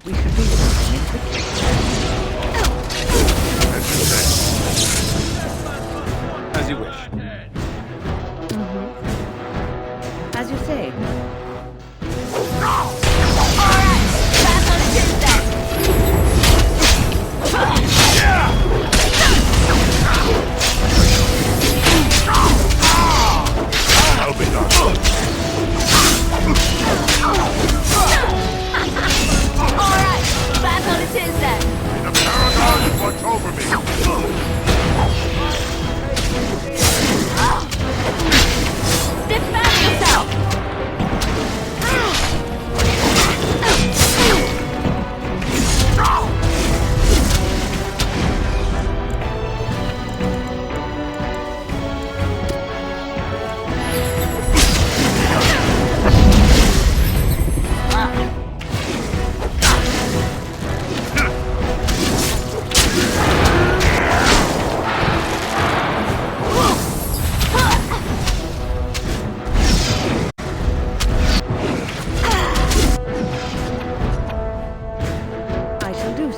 We should be listening quickly. As you wish. As you say. I'll be done. Alright, back on it is then. The Paragon is what's over me. Defend yourself! I shall do so.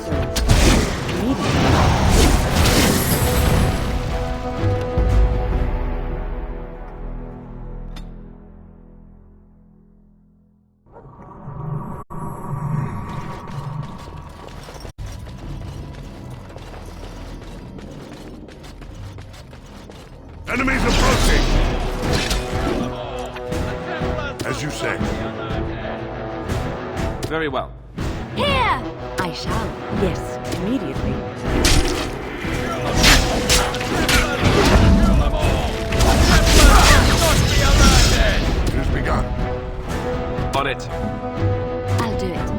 Enemies approaching! As you say. Very well. Here! I shall. Yes, immediately. It has begun. On it. I'll do it.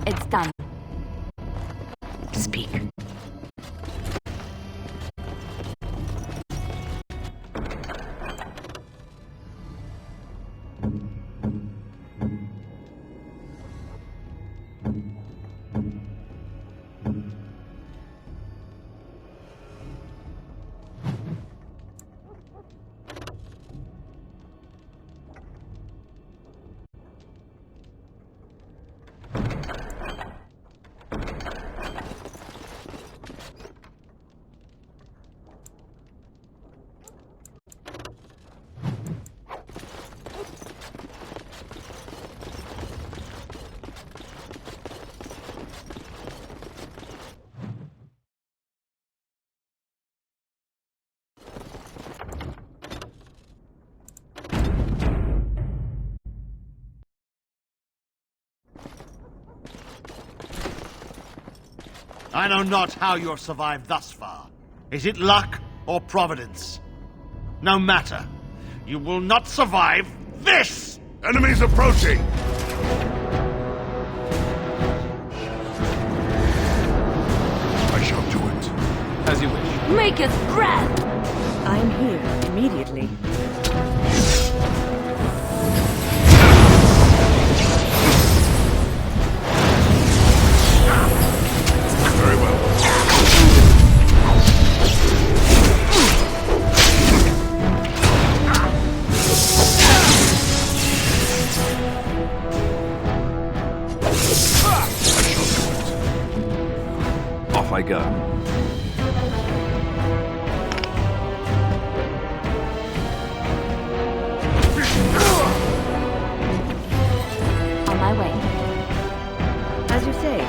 It's done. Speak. I know not how you're survived thus far. Is it luck or providence? No matter. You will not survive this! Enemies approaching! I shall do it. As you wish. Make us breath! I'm here immediately. Very well. Off I go. On my way. As you say.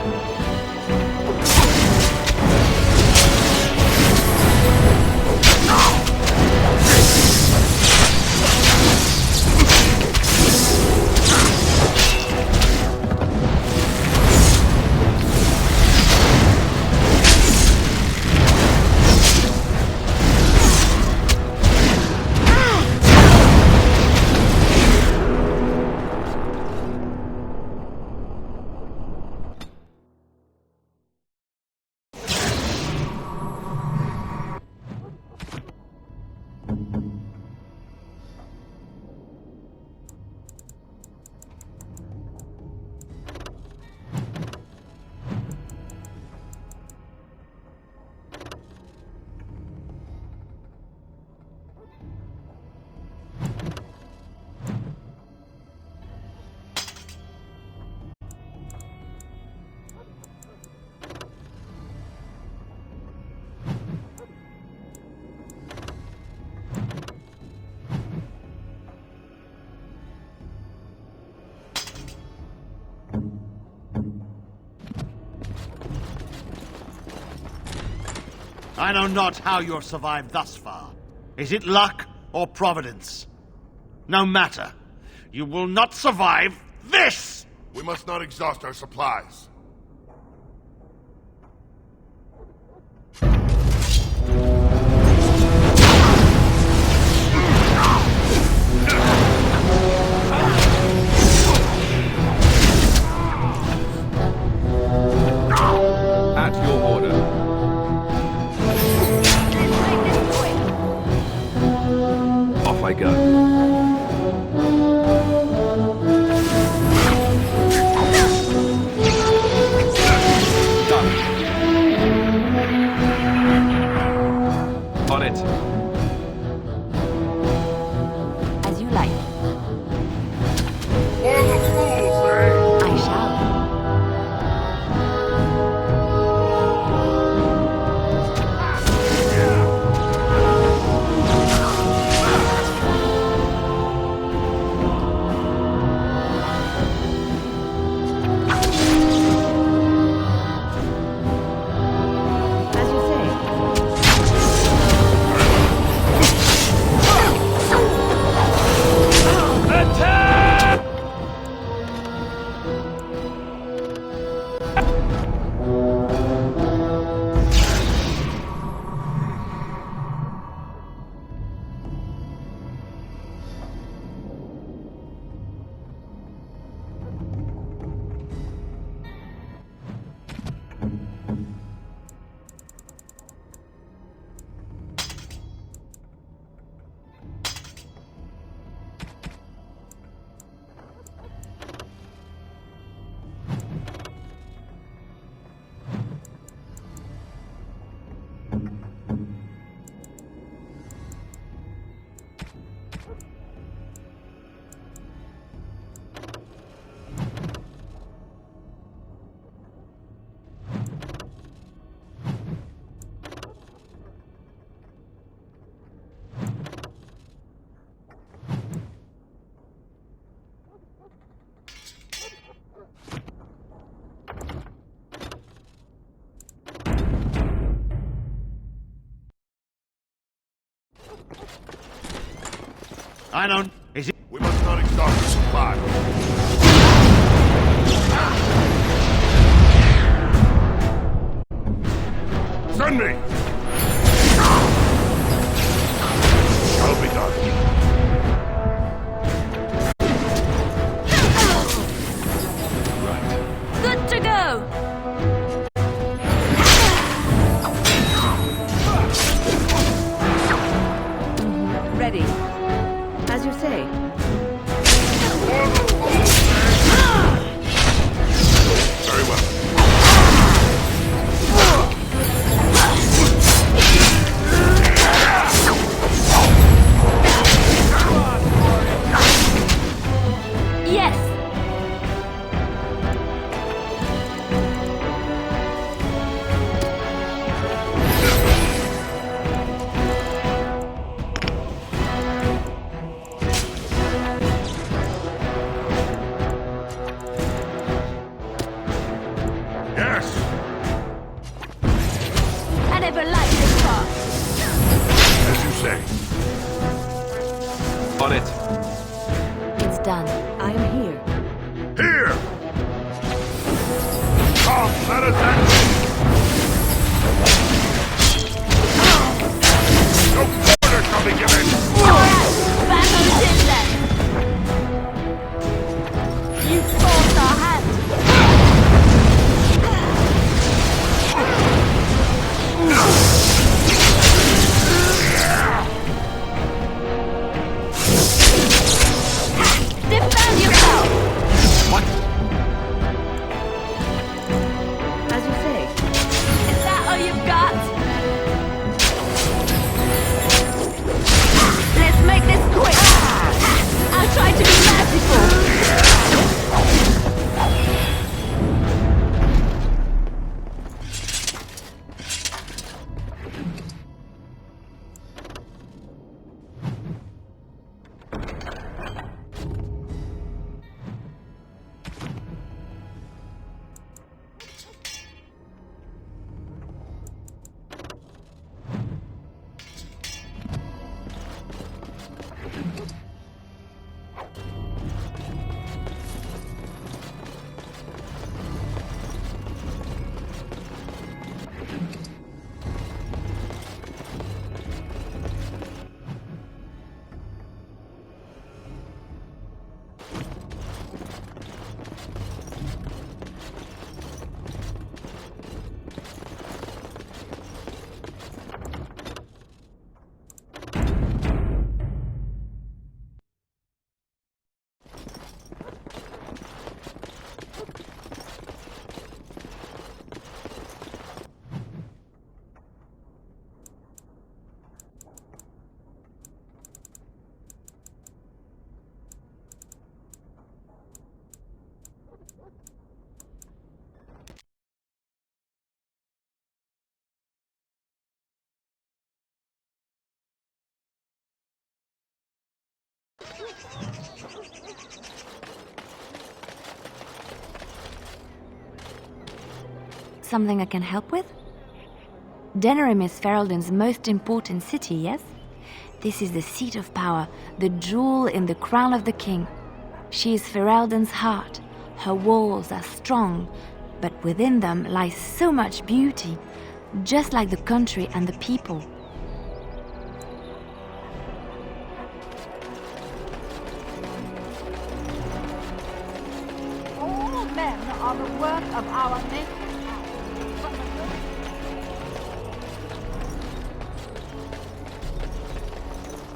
I know not how you're survived thus far. Is it luck or providence? No matter. You will not survive this! We must not exhaust our supplies. At your order. Off I go. On it. As you like. What are the fools say? I shall. As you say. I don't... Is it... We must not exhaust the supply. Send me! Shall be done. Good to go! Ready. As you say. Very well. Yes! Yes! I never liked this part. As you say. On it. It's done. I am here. Here! Come, let us act! No quarter shall be given! Back on his then! You forced our hand! Defend yourself! What? As you say. Is that all you've got? Let's make this quick! I'll try to be merciful! Something I can help with? Denerim is Ferelden's most important city, yes? This is the seat of power, the jewel in the crown of the king. She is Ferelden's heart. Her walls are strong, but within them lies so much beauty, just like the country and the people. All men are the work of our Maker.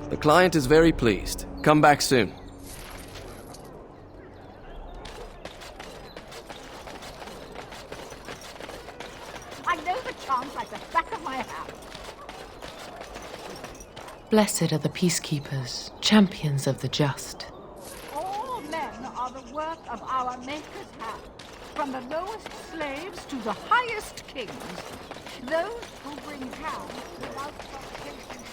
The client is very pleased. Come back soon. I know the chance like the back of my hand. Blessed are the peacekeepers, champions of the just. All men are the work of our Maker's hand, from the lowest slaves to the highest kings. Those who bring down without supplication.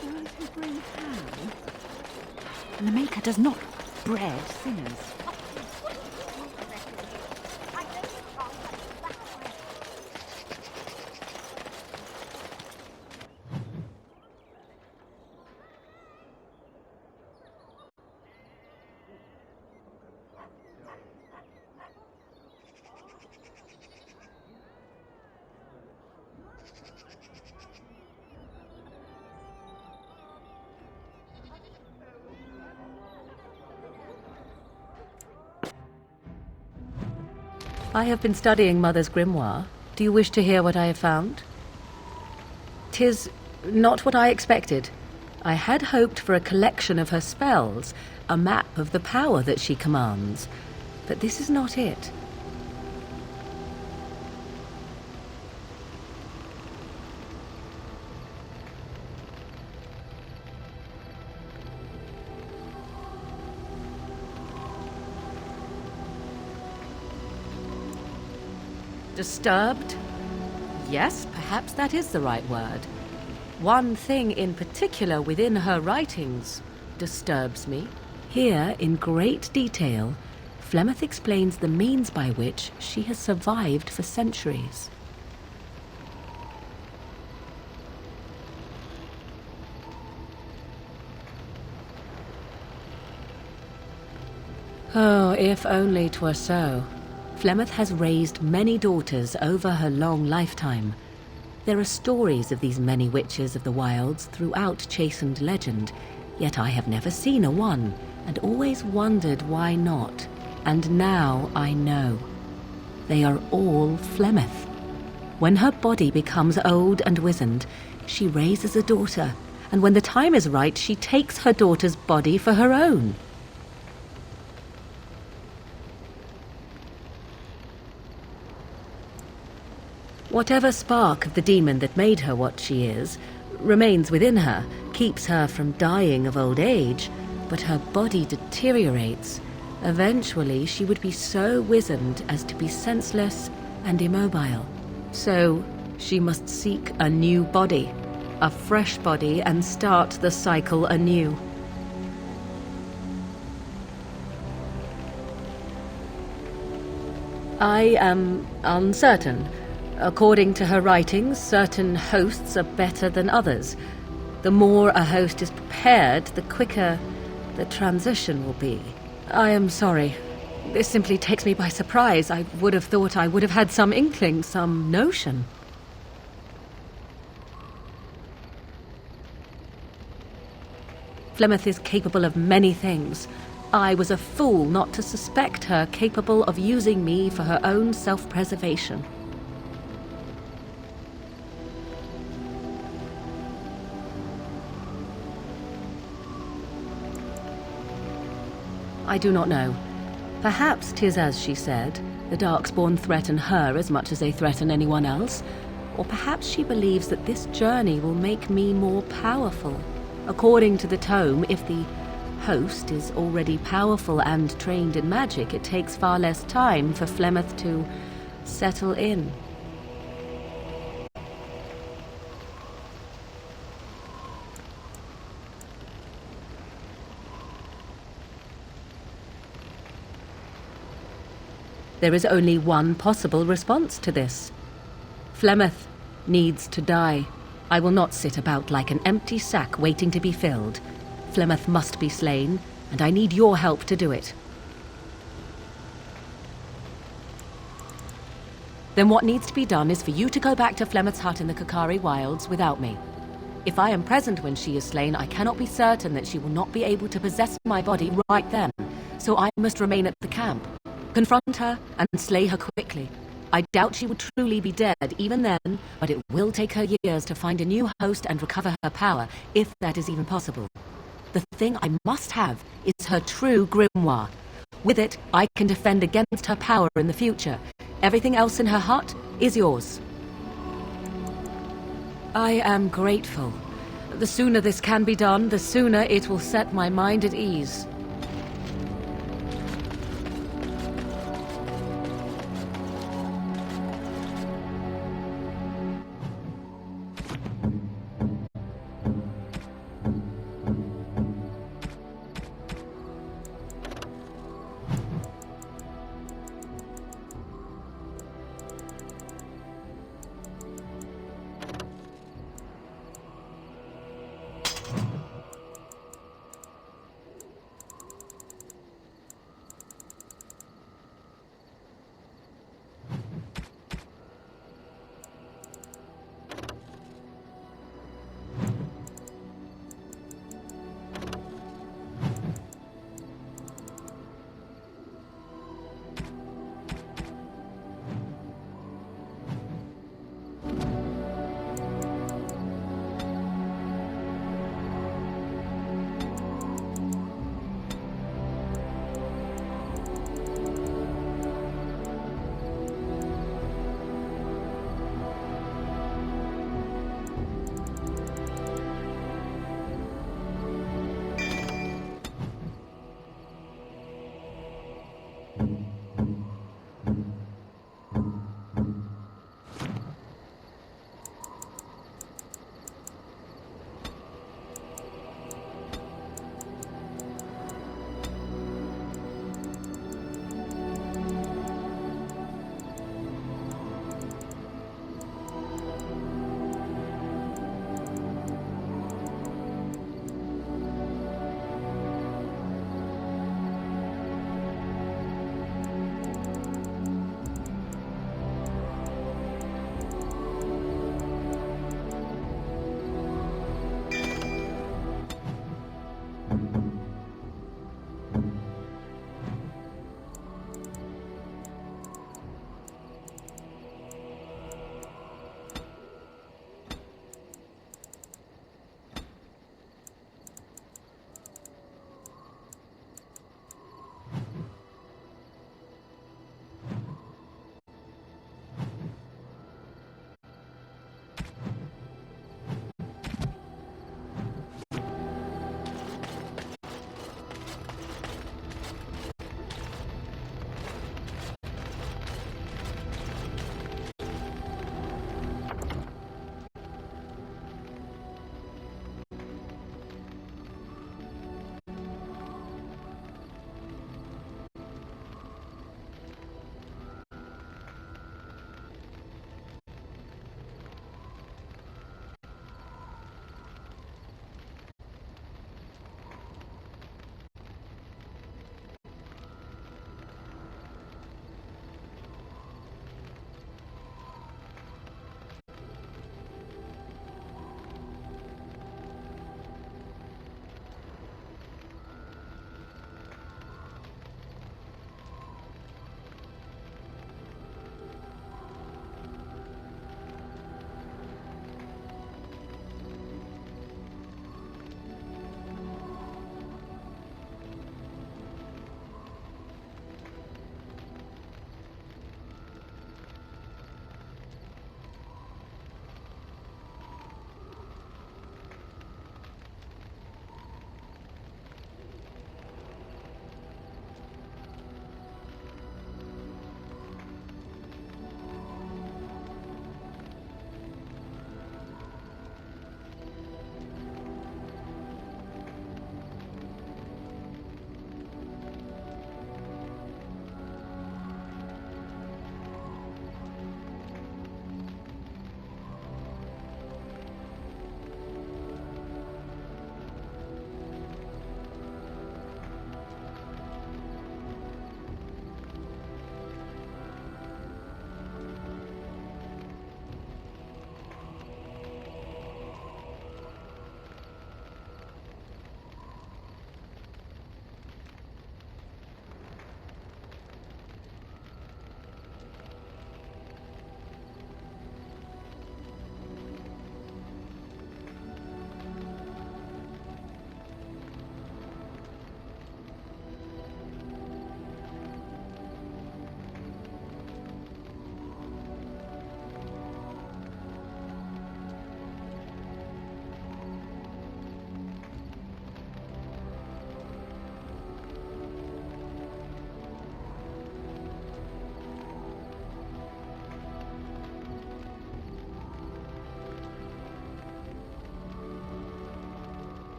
Those who bring ham. And the Maker does not bread sinners. I have been studying Mother's grimoire. Do you wish to hear what I have found? 'Tis not what I expected. I had hoped for a collection of her spells, a map of the power that she commands. But this is not it. Disturbed? Yes, perhaps that is the right word. One thing in particular within her writings disturbs me. Here, in great detail, Flemeth explains the means by which she has survived for centuries. Oh, if only 'twere so. Flemeth has raised many daughters over her long lifetime. There are stories of these many witches of the wilds throughout chastened legend, yet I have never seen a one, and always wondered why not. And now I know. They are all Flemeth. When her body becomes old and wizened, she raises a daughter, and when the time is right, she takes her daughter's body for her own. Whatever spark of the demon that made her what she is remains within her, keeps her from dying of old age, but her body deteriorates. Eventually, she would be so wizened as to be senseless and immobile. So, she must seek a new body, a fresh body, and start the cycle anew. I am uncertain. According to her writings, certain hosts are better than others. The more a host is prepared, the quicker the transition will be. I am sorry. This simply takes me by surprise. I would have thought I would have had some inkling, some notion. Flemeth is capable of many things. I was a fool not to suspect her capable of using me for her own self-preservation. I do not know. Perhaps 'tis as she said, the Darkspawn threaten her as much as they threaten anyone else. Or perhaps she believes that this journey will make me more powerful. According to the tome, if the host is already powerful and trained in magic, it takes far less time for Flemeth to settle in. There is only one possible response to this. Flemeth needs to die. I will not sit about like an empty sack waiting to be filled. Flemeth must be slain, and I need your help to do it. Then what needs to be done is for you to go back to Flemeth's hut in the Kakari Wilds without me. If I am present when she is slain, I cannot be certain that she will not be able to possess my body right then, so I must remain at the camp. Confront her and slay her quickly. I doubt she will truly be dead even then, but it will take her years to find a new host and recover her power, if that is even possible. The thing I must have is her true grimoire. With it, I can defend against her power in the future. Everything else in her hut is yours. I am grateful. The sooner this can be done, the sooner it will set my mind at ease.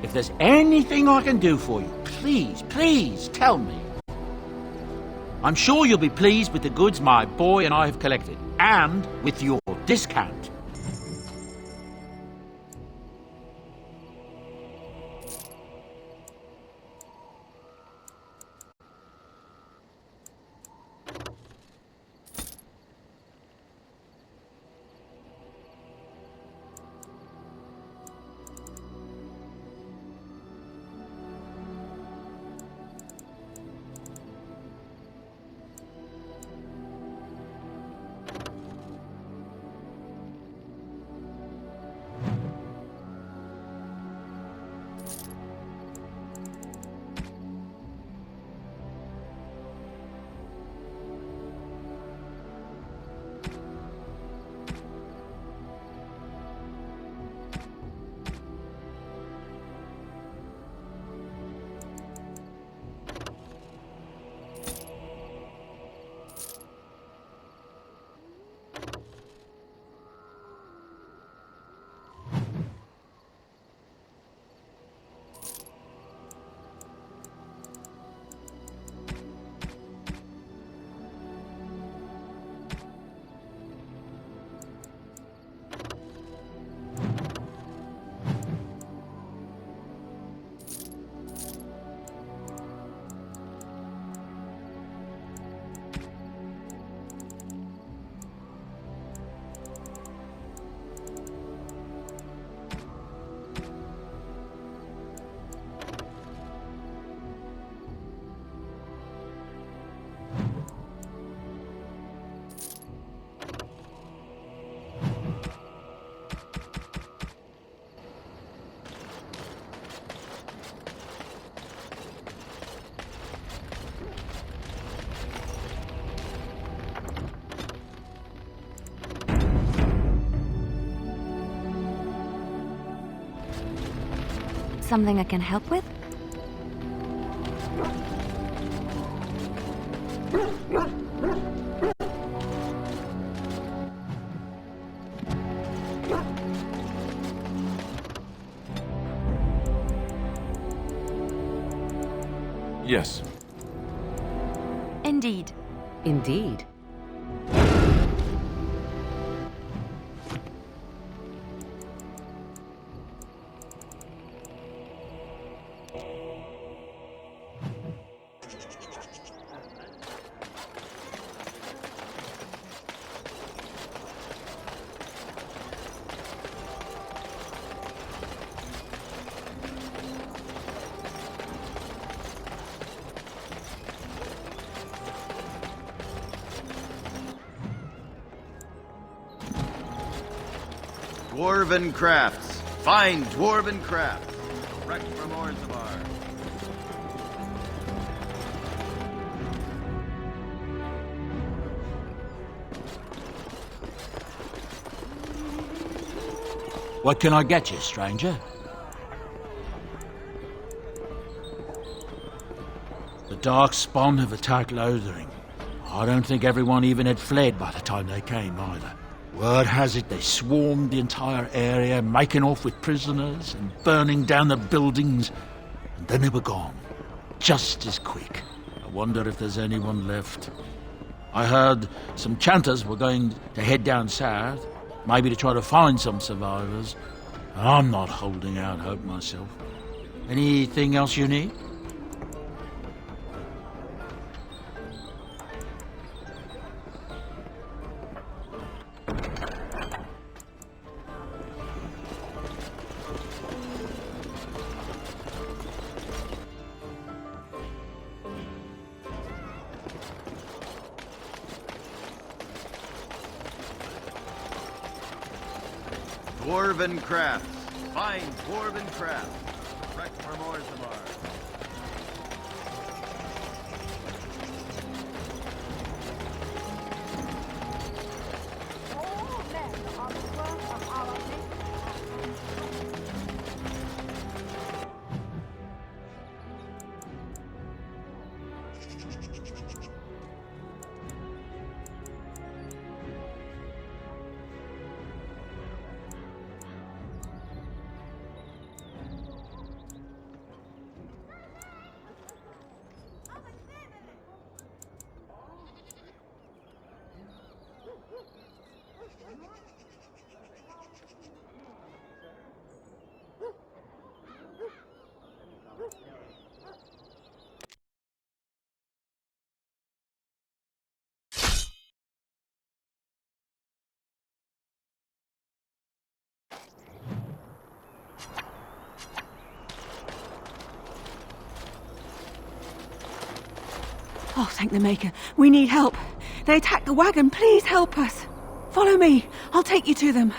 If there's anything I can do for you, please, please tell me. I'm sure you'll be pleased with the goods my boy and I have collected, and with your discount. Something I can help with? Yes. Indeed. Indeed. Dwarven crafts. Fine dwarven crafts. Direct from Orzammar. What can I get you, stranger? The dark spawn have attacked Lothering. I don't think everyone even had fled by the time they came either. Word has it they swarmed the entire area, making off with prisoners and burning down the buildings, and then they were gone. Just as quick. I wonder if there's anyone left. I heard some chanters were going to head down south, maybe to try to find some survivors. I'm not holding out hope myself. Anything else you need? Dwarven crafts. Fine dwarven crafts. Direct from Orzammar. All men are the work of our maker. Oh, thank the Maker. We need help. They attacked the wagon. Please help us. Follow me. I'll take you to them.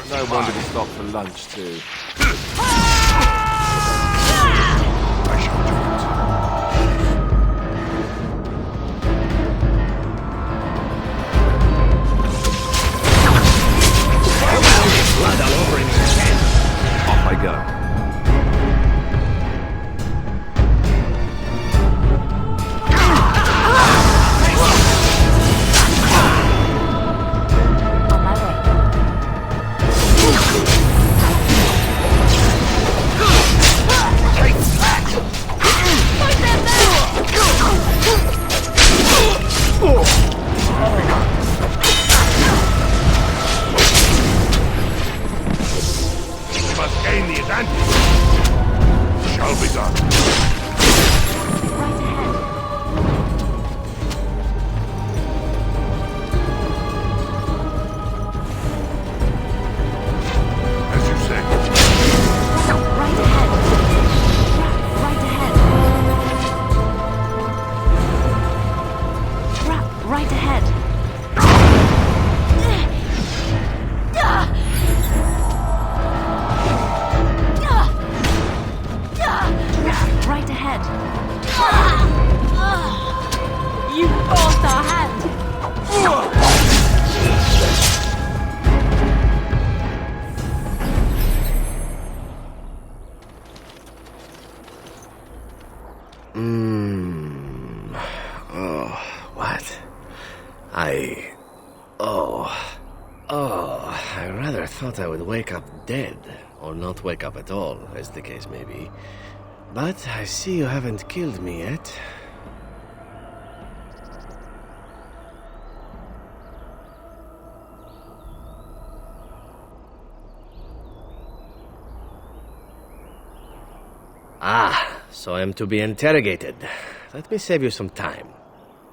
No wonder we stopped for lunch, too. Blood all over his head. Off I go. I rather thought I would wake up dead, or not wake up at all, as the case may be. But I see you haven't killed me yet. Ah, so I am to be interrogated. Let me save you some time.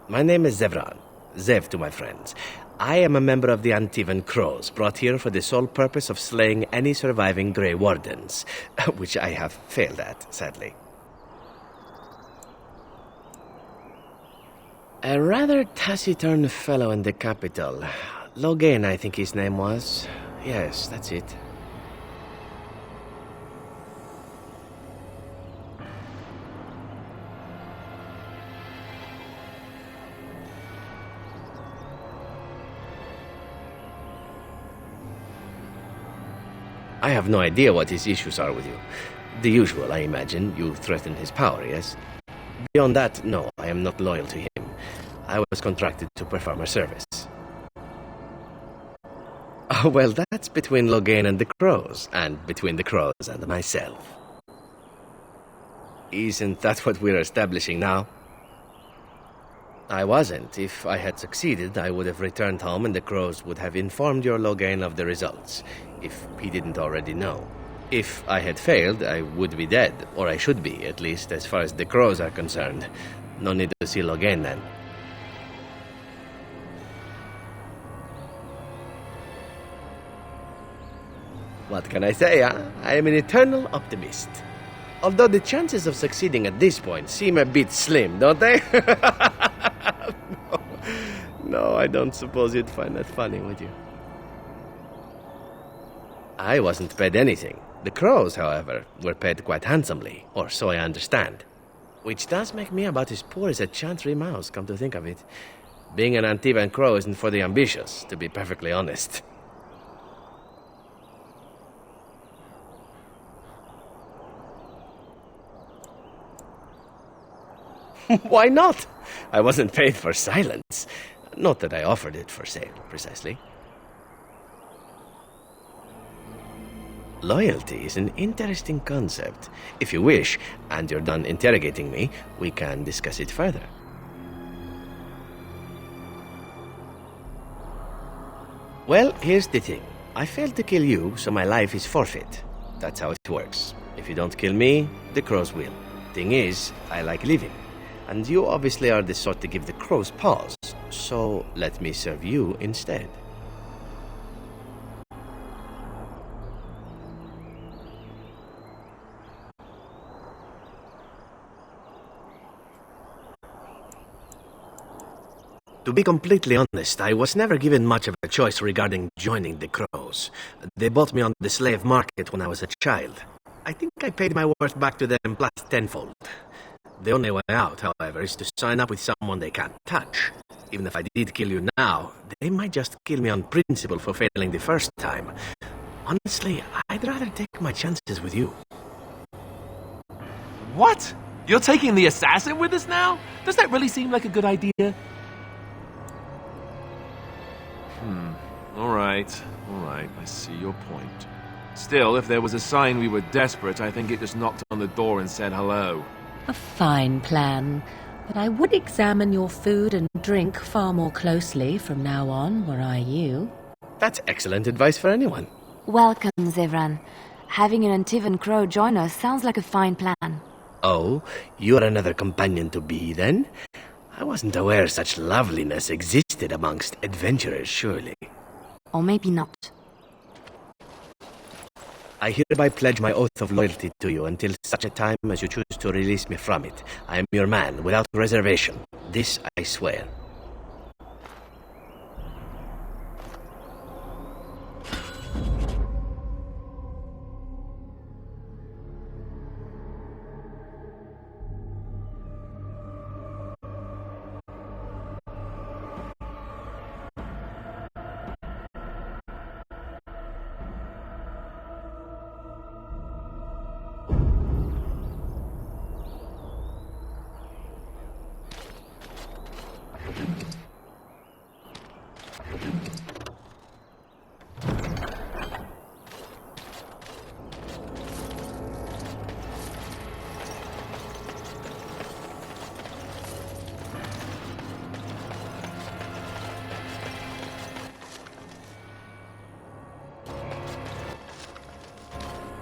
My name is Zevran. Zev to my friends. I am a member of the Antivan Crows, brought here for the sole purpose of slaying any surviving Grey Wardens, which I have failed at, sadly. A rather taciturn fellow in the capital. Logain, I think his name was. Yes, that's it. I have no idea what his issues are with you. The usual, I imagine. You threaten his power, yes? Beyond that, no, I am not loyal to him. I was contracted to perform a service. Oh, well, that's between Logain and the Crows, and between the Crows and myself. Isn't that what we're establishing now? I wasn't. If I had succeeded, I would have returned home and the Crows would have informed your Logain of the results, if he didn't already know. If I had failed, I would be dead, or I should be, at least as far as the Crows are concerned. No need to see Logain then. What can I say, huh? I am an eternal optimist. Although the chances of succeeding at this point seem a bit slim, don't they? No, I don't suppose you'd find that funny, would you? I wasn't paid anything. The crows, however, were paid quite handsomely, or so I understand. Which does make me about as poor as a chantry mouse, come to think of it. Being an Antivan crow isn't for the ambitious, to be perfectly honest. Why not? I wasn't paid for silence. Not that I offered it for sale, precisely. Loyalty is an interesting concept. If you wish, and you're done interrogating me, we can discuss it further. Well, here's the thing. I failed to kill you, so my life is forfeit. That's how it works. If you don't kill me, the crows will. Thing is, I like living. And you obviously are the sort to give the crows pause. So let me serve you instead. To be completely honest, I was never given much of a choice regarding joining the crows. They bought me on the slave market when I was a child. I think I paid my worth back to them plus tenfold. The only way out, however, is to sign up with someone they can't touch. Even if I did kill you now, they might just kill me on principle for failing the first time. Honestly, I'd rather take my chances with you. What? You're taking the assassin with us now? Does that really seem like a good idea? All right, I see your point. Still, if there was a sign we were desperate, I think it just knocked on the door and said hello. A fine plan, but I would examine your food and drink far more closely from now on, were I you. That's excellent advice for anyone. Welcome, Zevran. Having an Antivan crow join us sounds like a fine plan. Oh, you're another companion to be, then? I wasn't aware such loveliness existed amongst adventurers, surely. Or maybe not. I hereby pledge my oath of loyalty to you until such a time as you choose to release me from it. I am your man, without reservation. This I swear.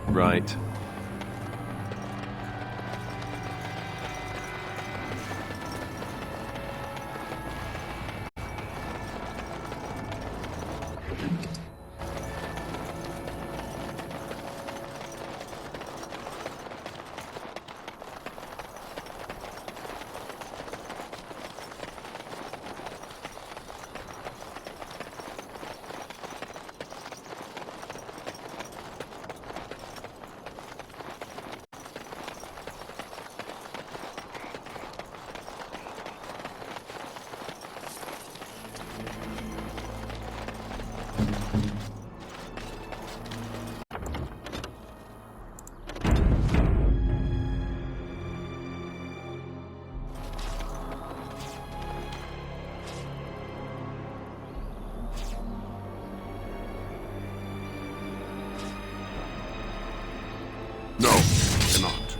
Right. No, cannot.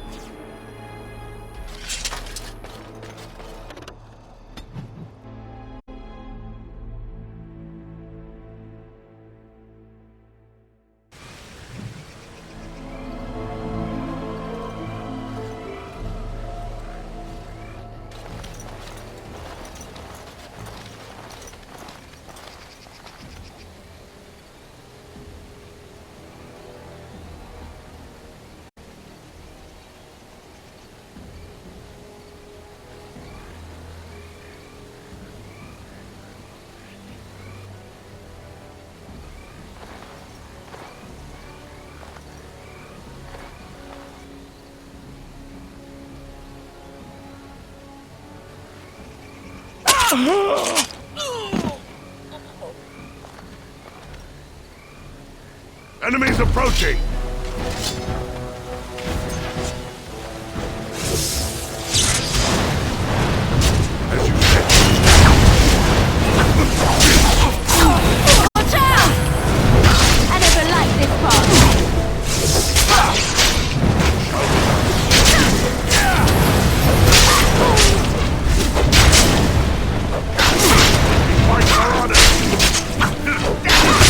Enemies approaching! Watch out! I never liked this part. Be careful!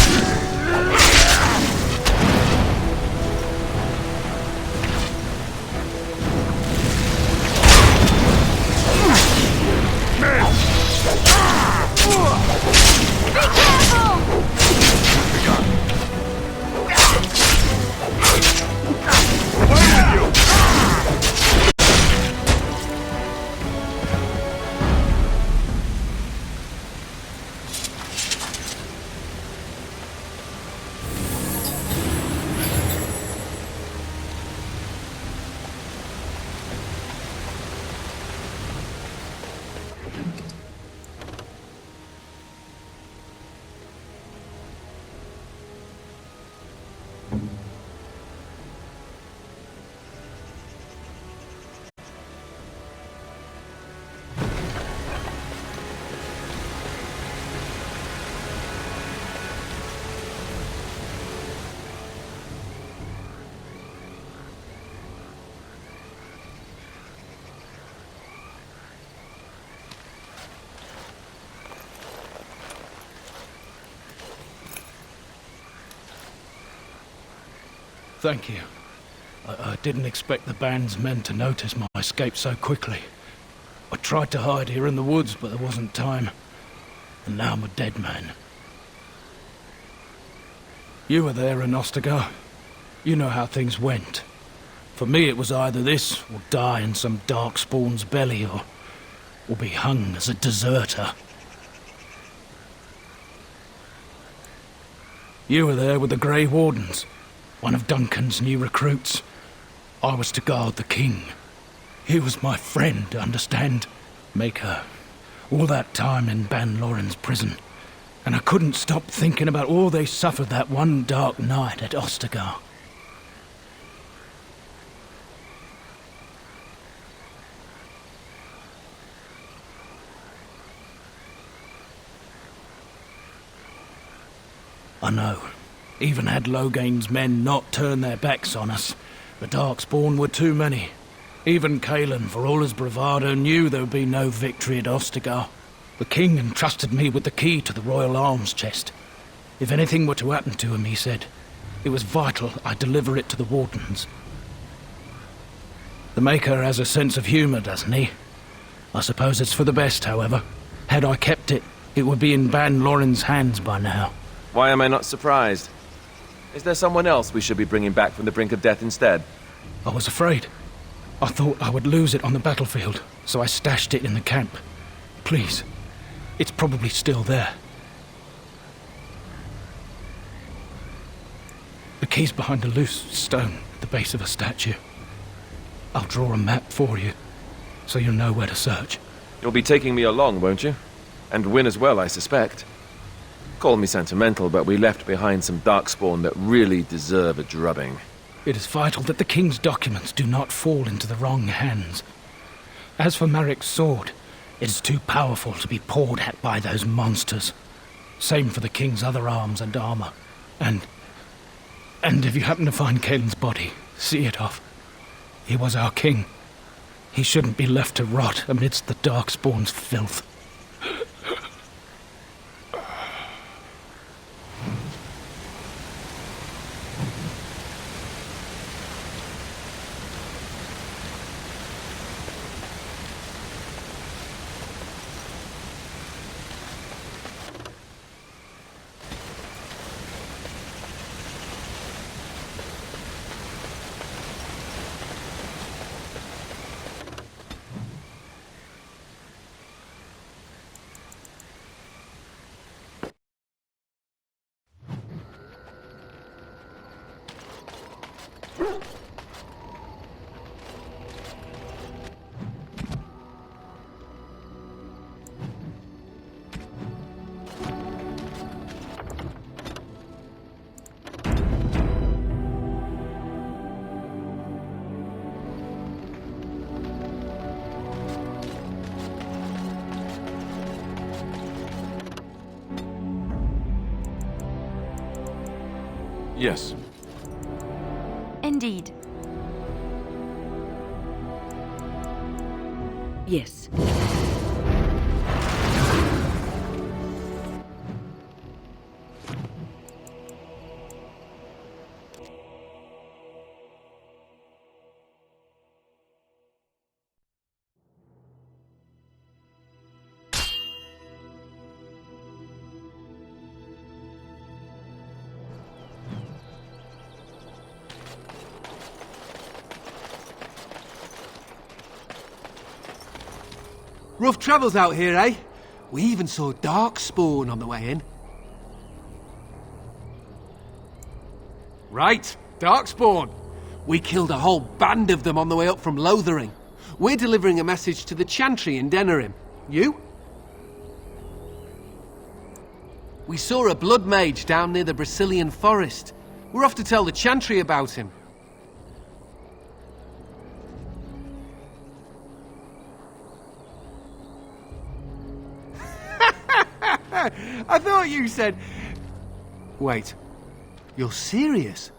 Thank you. I didn't expect the band's men to notice my escape so quickly. I tried to hide here in the woods, but there wasn't time. And now I'm a dead man. You were there in Ostagar. You know how things went. For me, it was either this, or die in some darkspawn's belly, or be hung as a deserter. You were there with the Grey Wardens, one of Duncan's new recruits. I was to guard the king. He was my friend, understand? Maker. All that time in Ban Loren's prison. And I couldn't stop thinking about all they suffered that one dark night at Ostagar. I know. Even had Logain's men not turned their backs on us, the Darkspawn were too many. Even Kalen, for all his bravado, knew there would be no victory at Ostagar. The king entrusted me with the key to the royal arms chest. If anything were to happen to him, he said, it was vital I deliver it to the Wardens. The Maker has a sense of humour, doesn't he? I suppose it's for the best, however. Had I kept it, it would be in Ban Loren's hands by now. Why am I not surprised? Is there someone else we should be bringing back from the brink of death instead? I was afraid. I thought I would lose it on the battlefield, so I stashed it in the camp. Please, it's probably still there. The key's behind a loose stone at the base of a statue. I'll draw a map for you, so you'll know where to search. You'll be taking me along, won't you? And Win as well, I suspect. Call me sentimental, but we left behind some darkspawn that really deserve a drubbing. It is vital that the king's documents do not fall into the wrong hands. As for Marik's sword, it is too powerful to be pawed at by those monsters. Same for the king's other arms and armor. And if you happen to find Kalen's body, see it off. He was our king. He shouldn't be left to rot amidst the Darkspawn's filth. Yes. Indeed. Yes. Rough travels out here, eh? We even saw Darkspawn on the way in. Right, Darkspawn. We killed a whole band of them on the way up from Lothering. We're delivering a message to the Chantry in Denerim. You? We saw a blood mage down near the Brazilian forest. We're off to tell the Chantry about him. I thought you said... Wait. You're serious?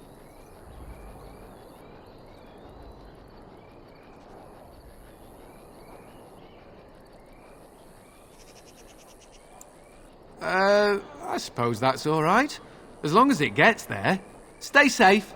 I suppose that's all right. As long as it gets there. Stay safe.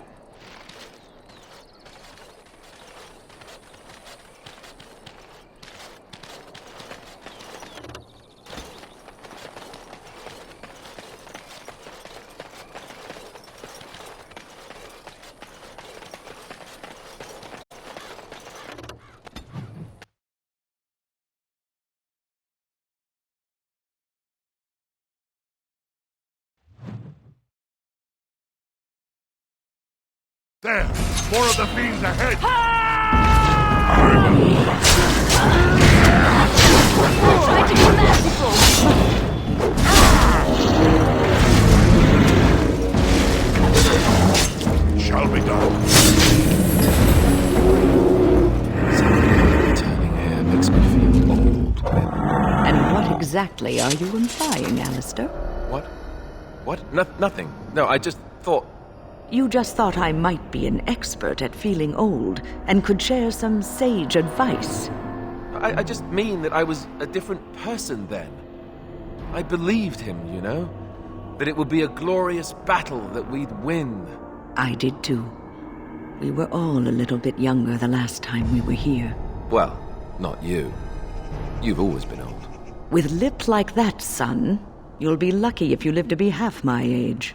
There! More of the fiends ahead! Try to be merciful! Shall be done. Returning air makes me feel old, Grim. And what exactly are you implying, Alistair? What? Nothing. No, I just thought... You just thought I might be an expert at feeling old and could share some sage advice. I just mean that I was a different person then. I believed him, you know? That it would be a glorious battle, that we'd win. I did too. We were all a little bit younger the last time we were here. Well, not you. You've always been old. With lips like that, son, you'll be lucky if you live to be half my age.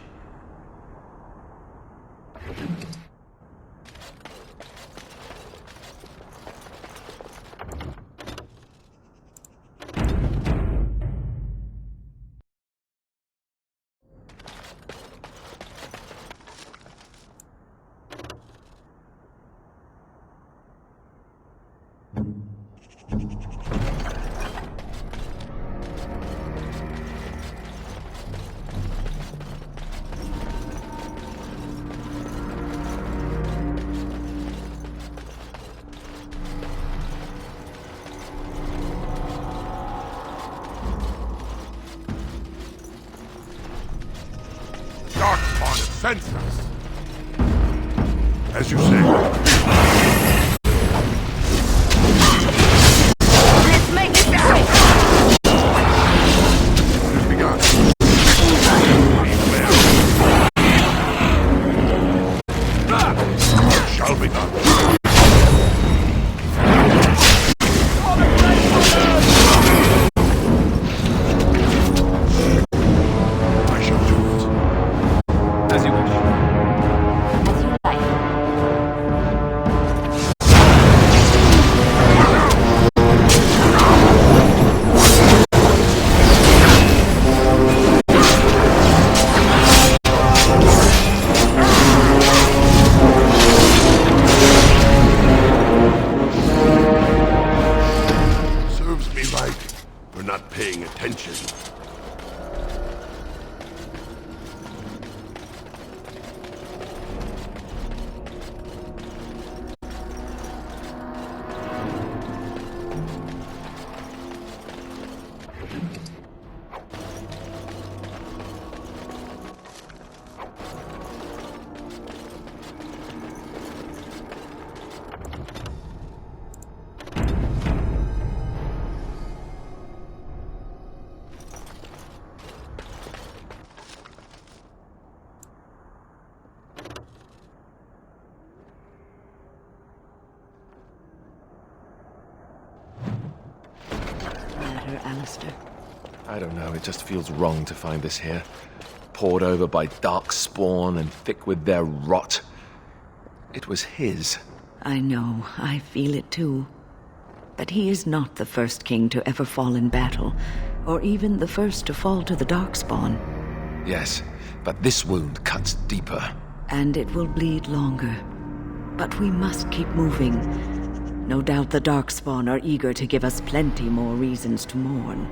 Sense us. As you say. Let's make it right! It has begun. What shall be done? I shall do it. As you wish. Serves me right for not paying attention. Master? I don't know, it just feels wrong to find this here. Poured over by dark spawn and thick with their rot. It was his. I know, I feel it too. But he is not the first king to ever fall in battle, or even the first to fall to the Darkspawn. Yes, but this wound cuts deeper. And it will bleed longer. But we must keep moving. No doubt the Darkspawn are eager to give us plenty more reasons to mourn.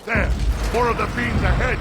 There! More of the fiends ahead!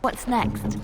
What's next?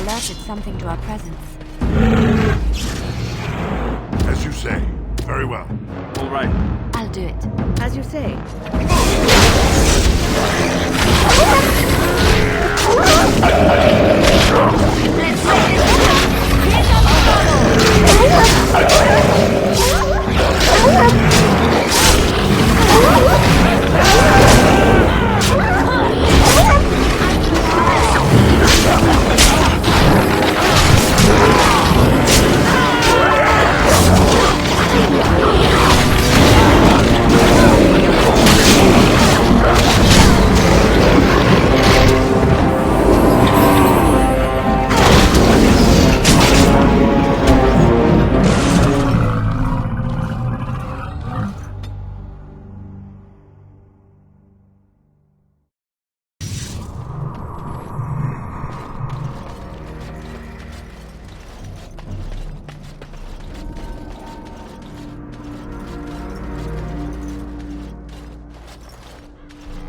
alerted something to our presence. As you say. Very well. All right. I'll do it. As you say. Let's make it stop! Here comes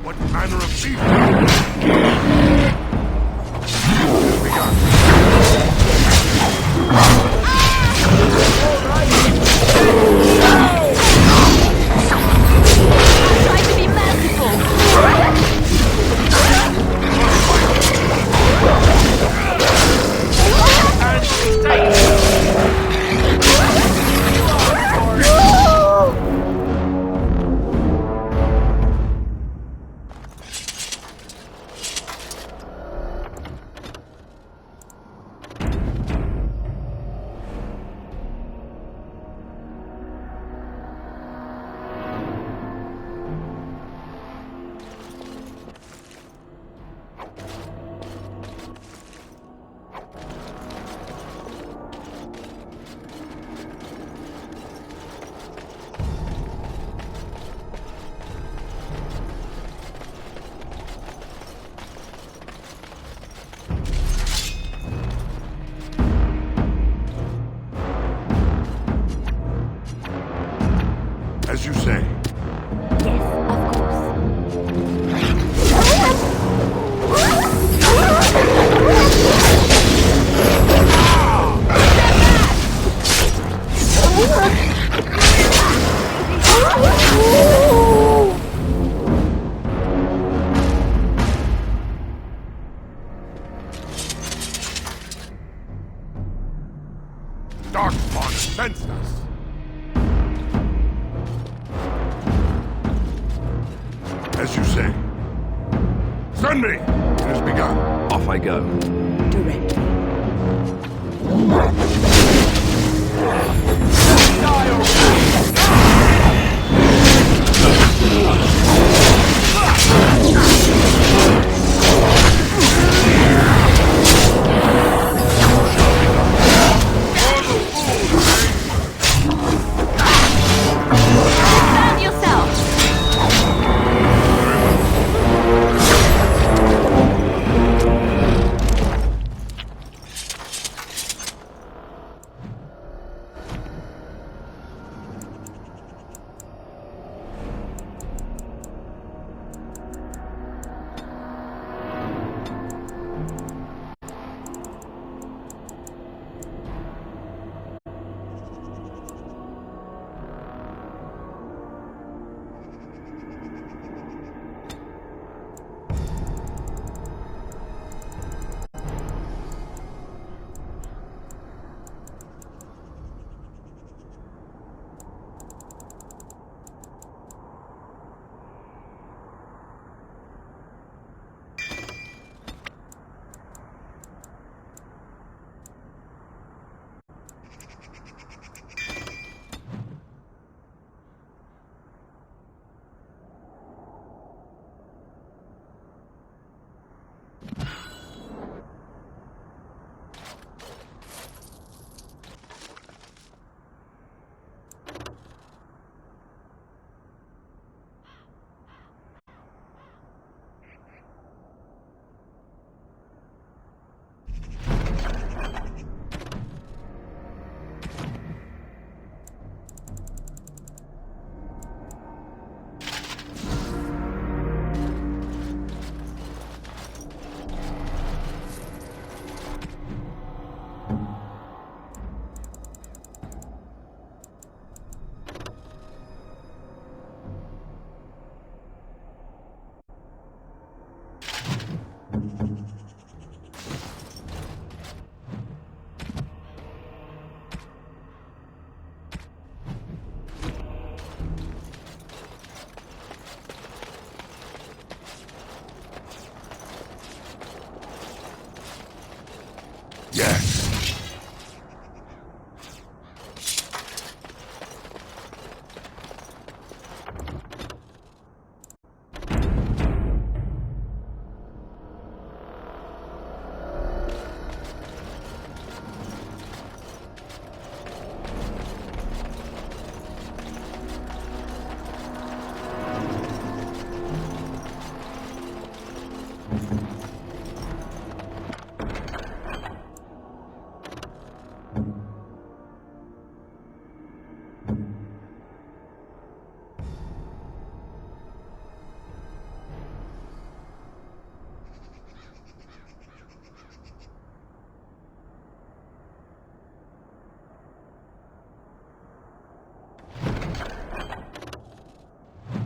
What manner of beast? Try to be merciful! As you say. Darkspawn sensed us. As you say. Send me! It has begun. Off I go. Directly. Defend yourself!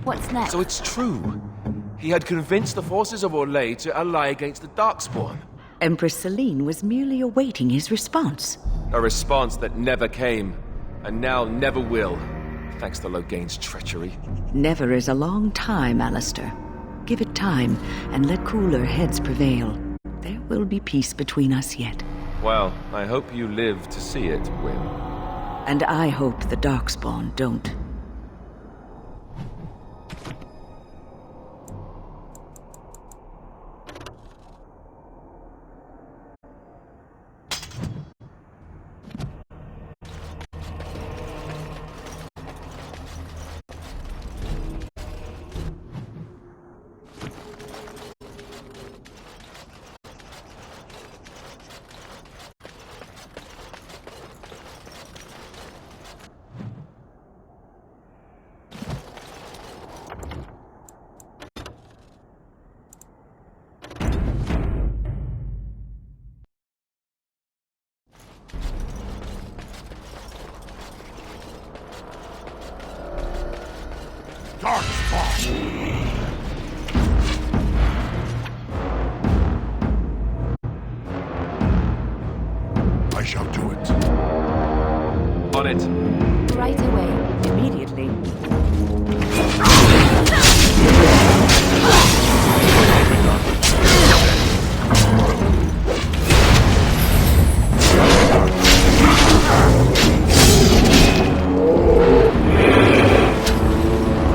What's next? So it's true. He had convinced the forces of Orlais to ally against the Darkspawn. Empress Celine was merely awaiting his response. A response that never came, and now never will, thanks to Loghain's treachery. Never is a long time, Alistair. Give it time, and let cooler heads prevail. There will be peace between us yet. Well, I hope you live to see it, Wyn. And I hope the Darkspawn don't. I shall do it. On it. Right away. Immediately.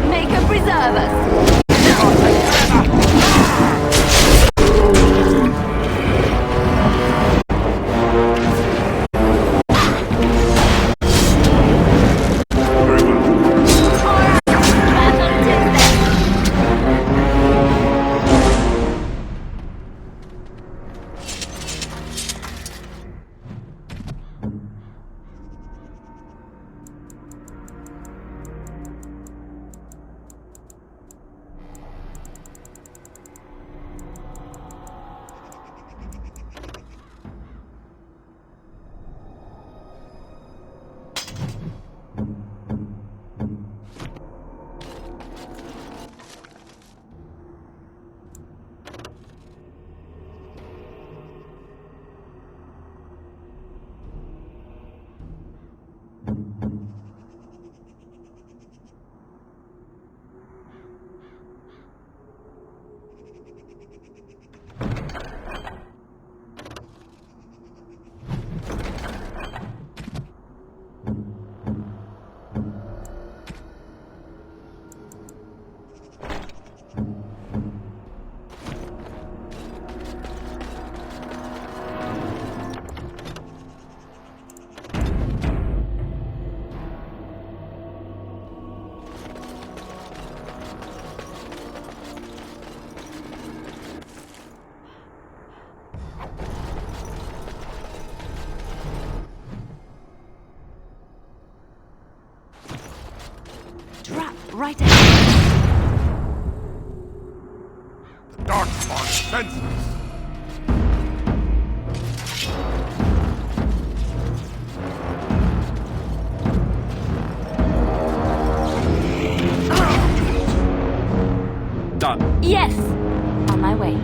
Make her preserve us. Right ahead. The Darkspawn senses. Done. Yes! On my way.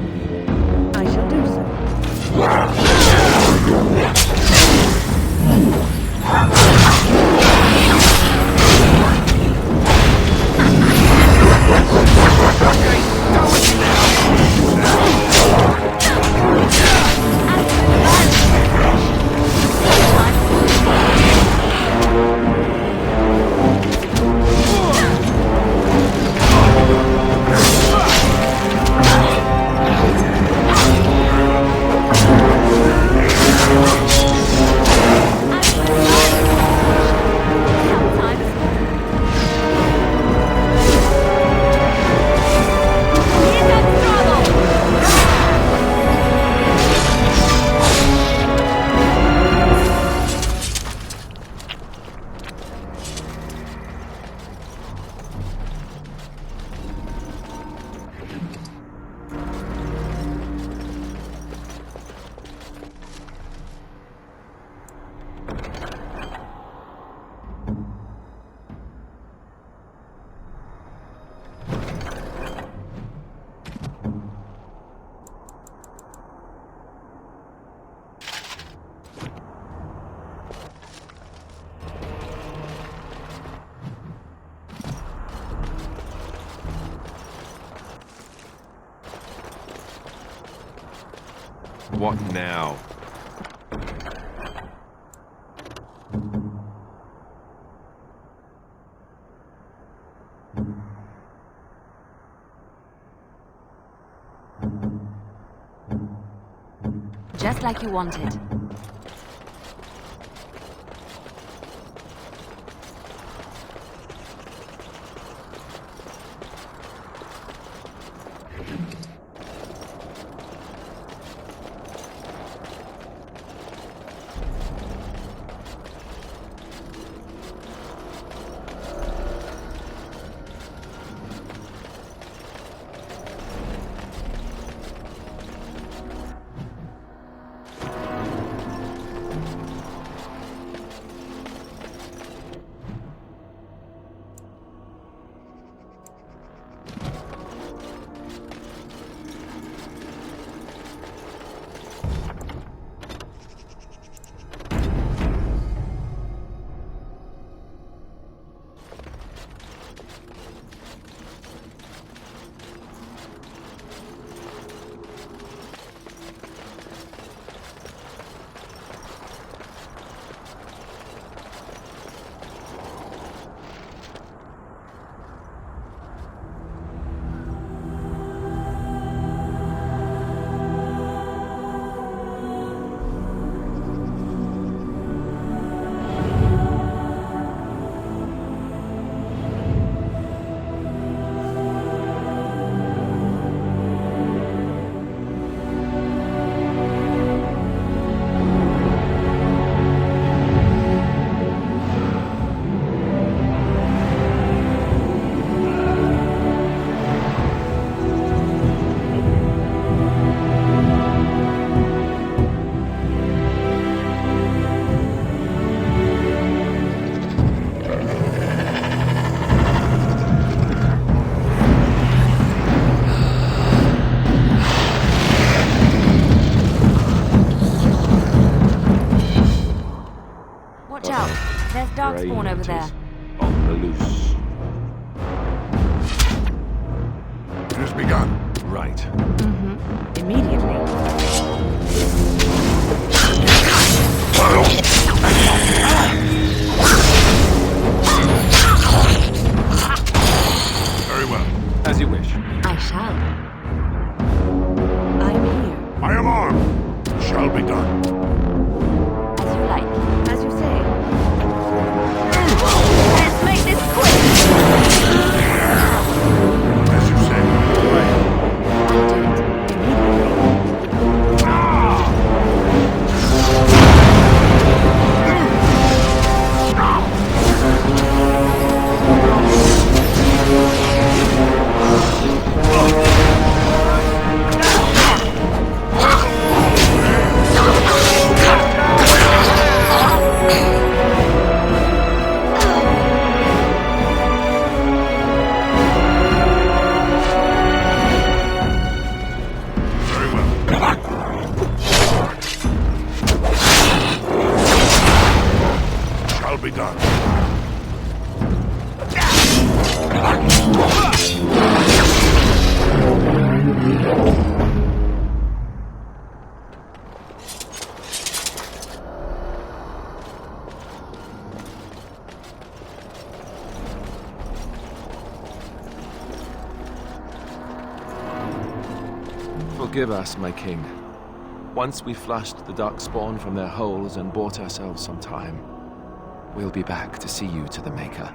I shall do so. What now? Just like you wanted. Watch out. There's darkspawn over there. On the loose. It has begun. Right. Mm-hmm. Immediately. Very well. As you wish. I shall. I'm here. I am armed. It shall be done. As you like. As you say. Let's make this quick! As you say. Shall be done. Forgive us, my king. Once we flushed the darkspawn from their holes and bought ourselves some time, we'll be back to see you to the Maker.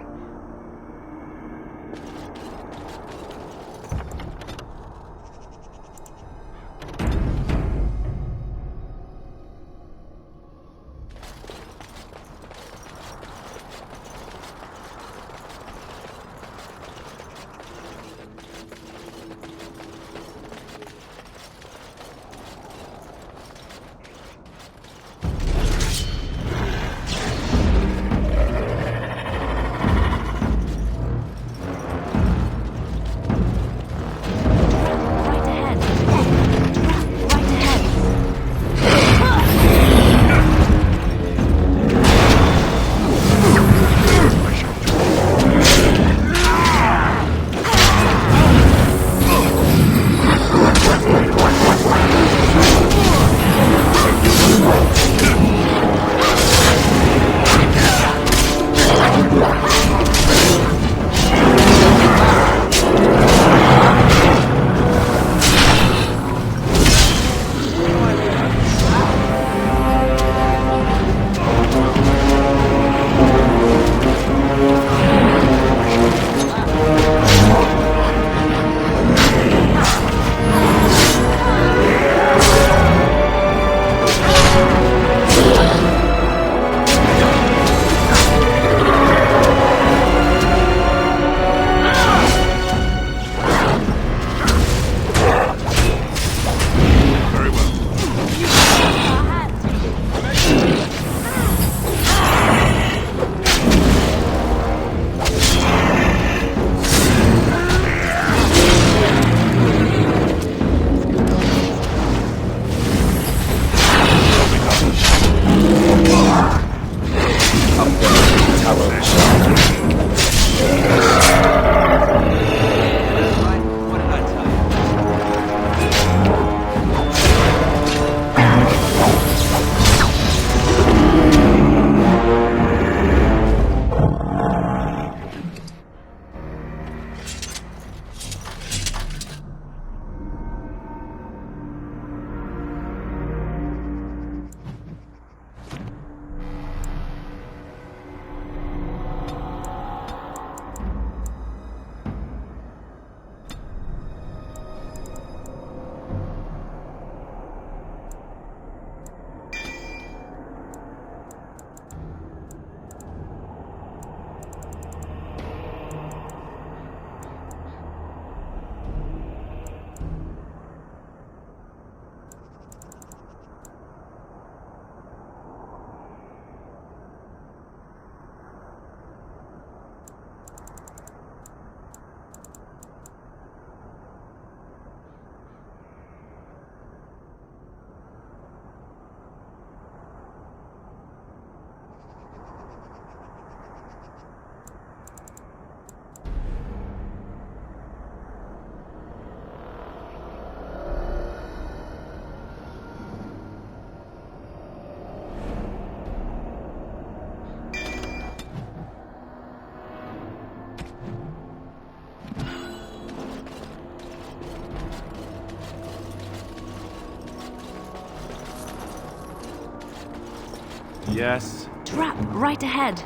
Yes. Trap right ahead.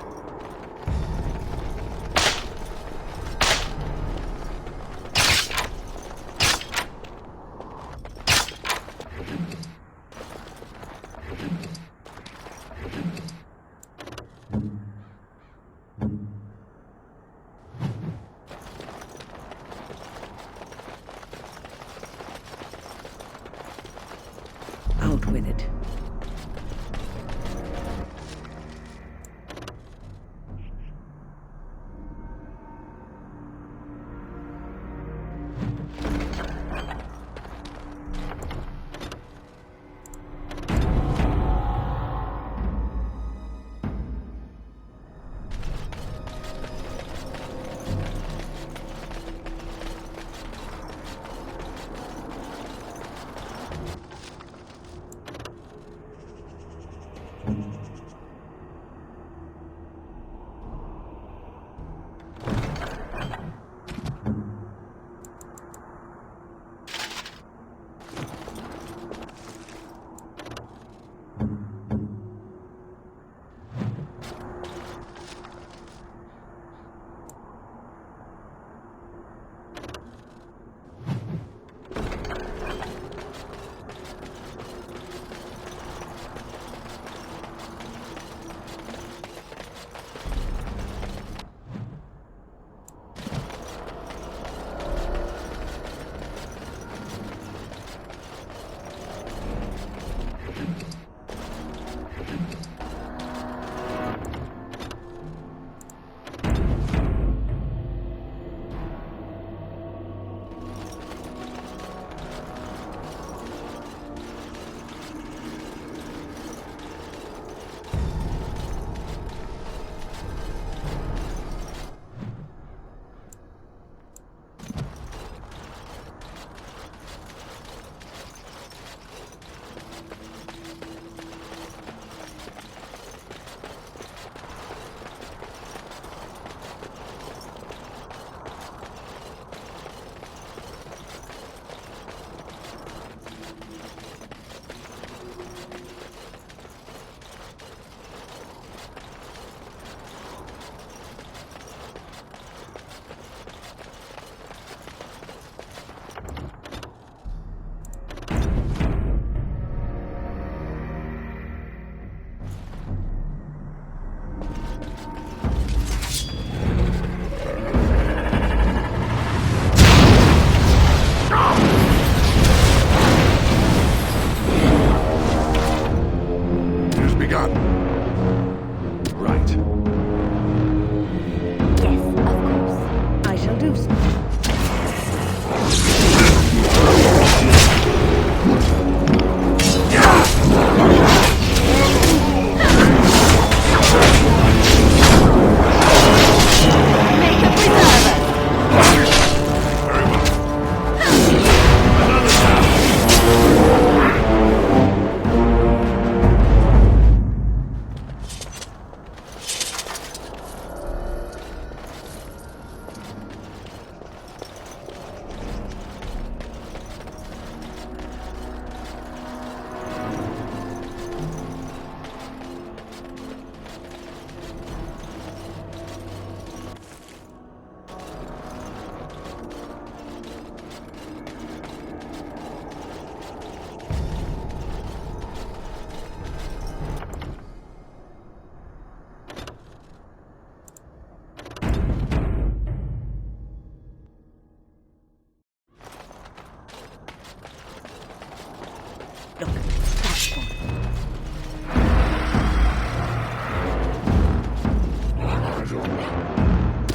Out with it.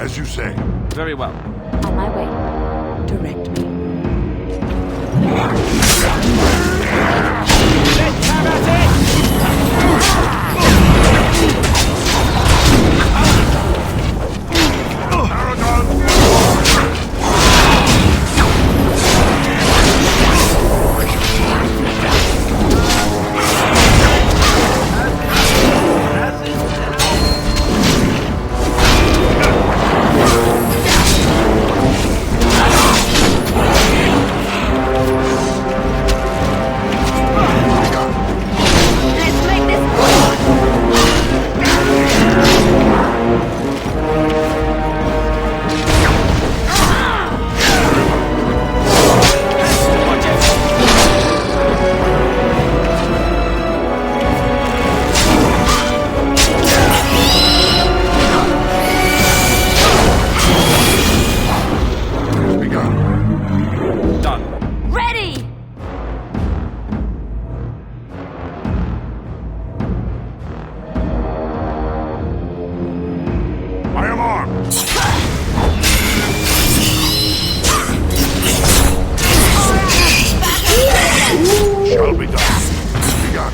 As you say. Very well. On my way. Direct me. Let's have at it! Shall be done. Begun.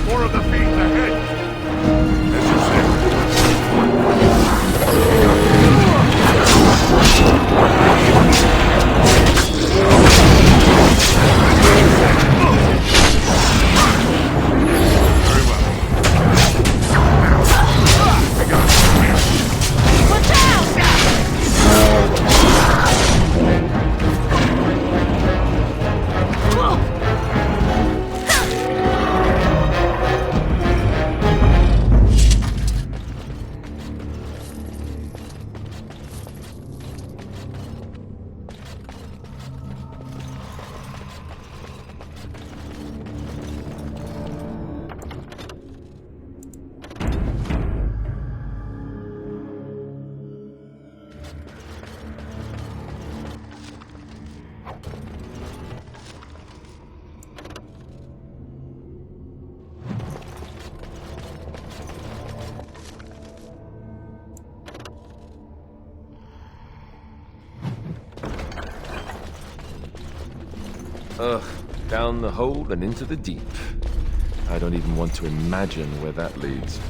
More of the fiends ahead! As you say. Very well. Watch Down the hole and into the deep. I don't even want to imagine where that leads.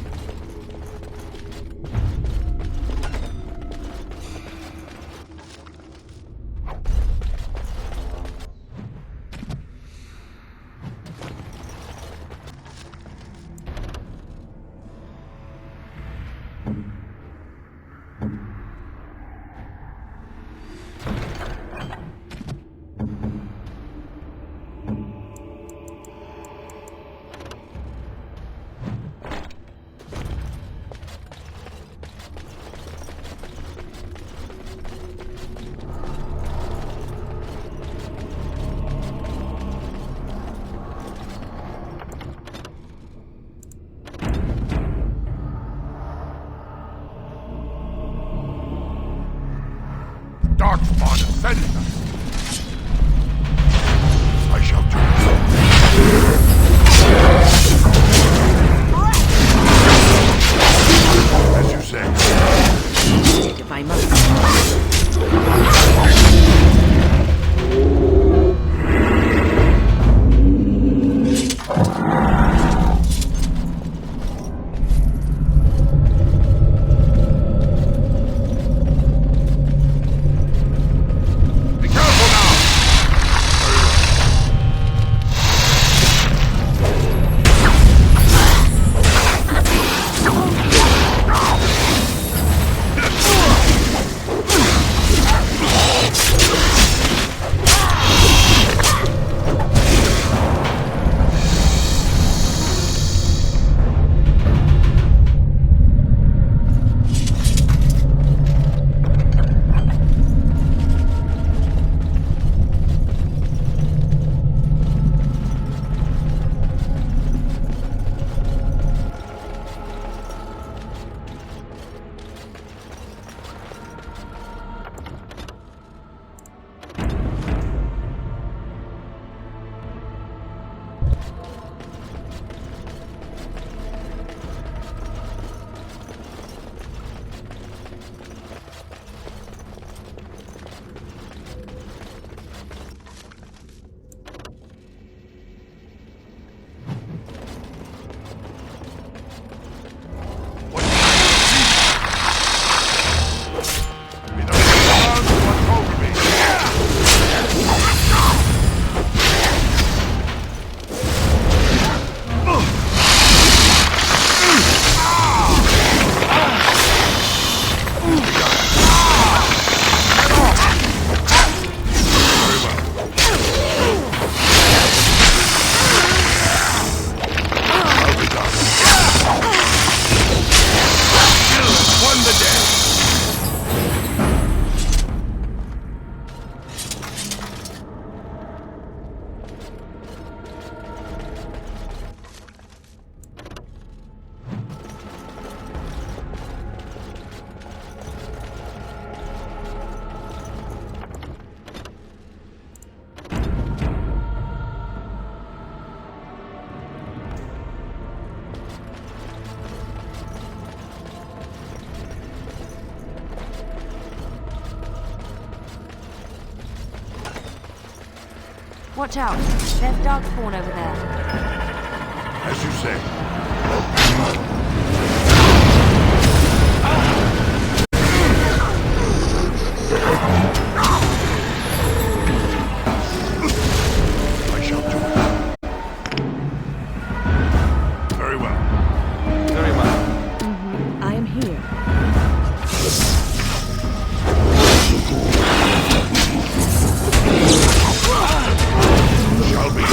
Darkspawn ascends us. I shall do as you say. If I must. Watch out. There's darkspawn over there. As you say. I shall do it. Very well. Very well. I am here. Shall be.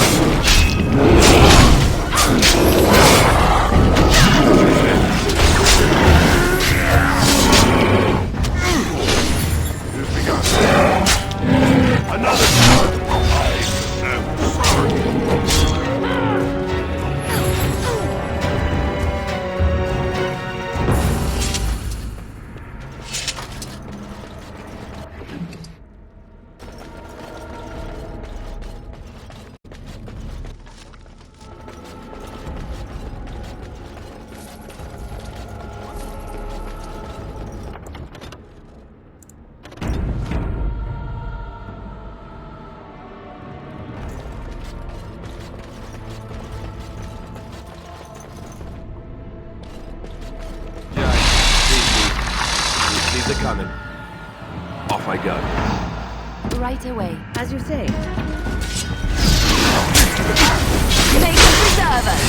Right then. Off I go. Right away. As you say. Make them preserve us!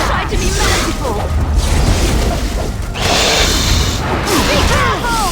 Try to be merciful! Be careful!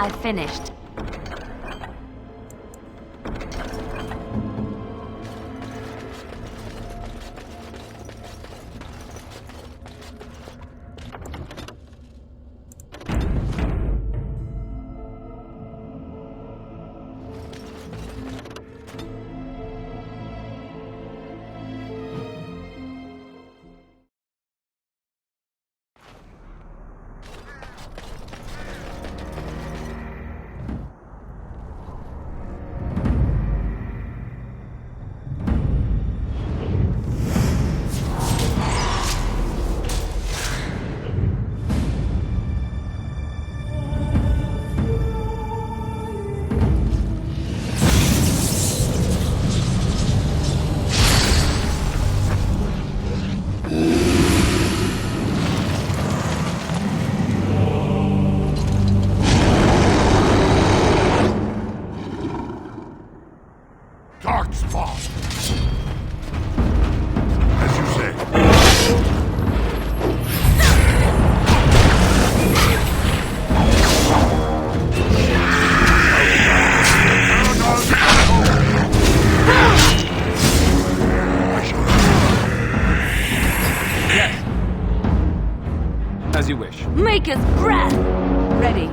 I finished. Dark spot. As you say. Yes. As you wish. Make us breath! Ready.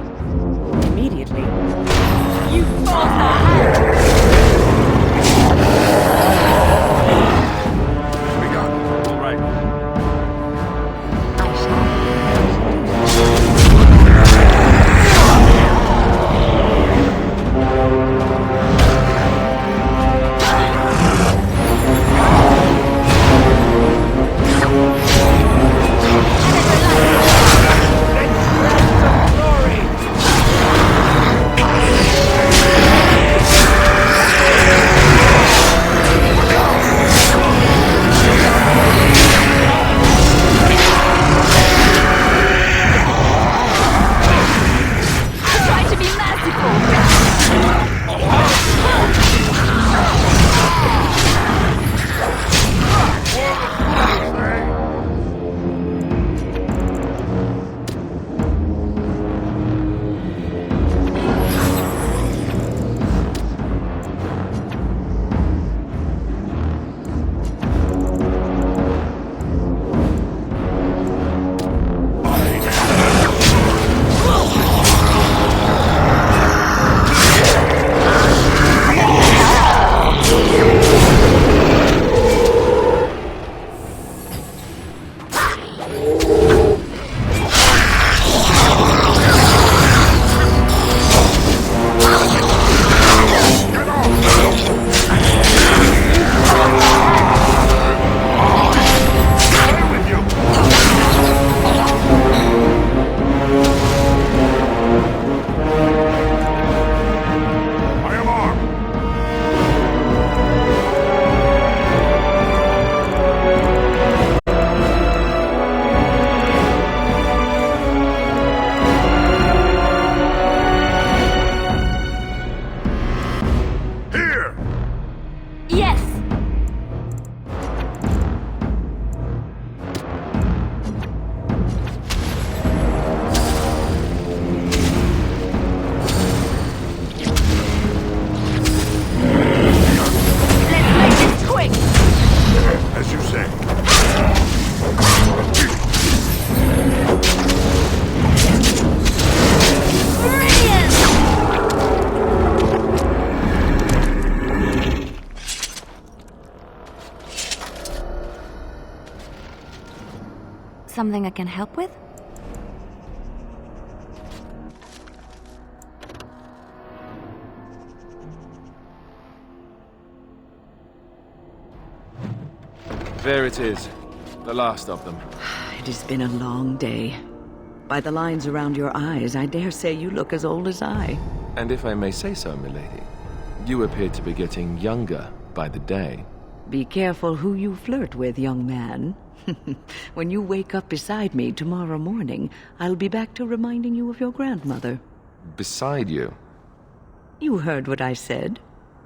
Immediately. You force our hand! We got it. All right. Glory! Yes! Let's make this quick! As you say. Something I can help with? There it is. The last of them. It has been a long day. By the lines around your eyes, I dare say you look as old as I. And if I may say so, milady, you appear to be getting younger by the day. Be careful who you flirt with, young man. When you wake up beside me tomorrow morning, I'll be back to reminding you of your grandmother. Beside you? You heard what I said.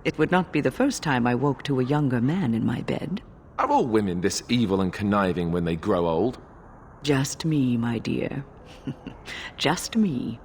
It would not be the first time I woke to a younger man in my bed. Are all women this evil and conniving when they grow old? Just me, my dear. Just me.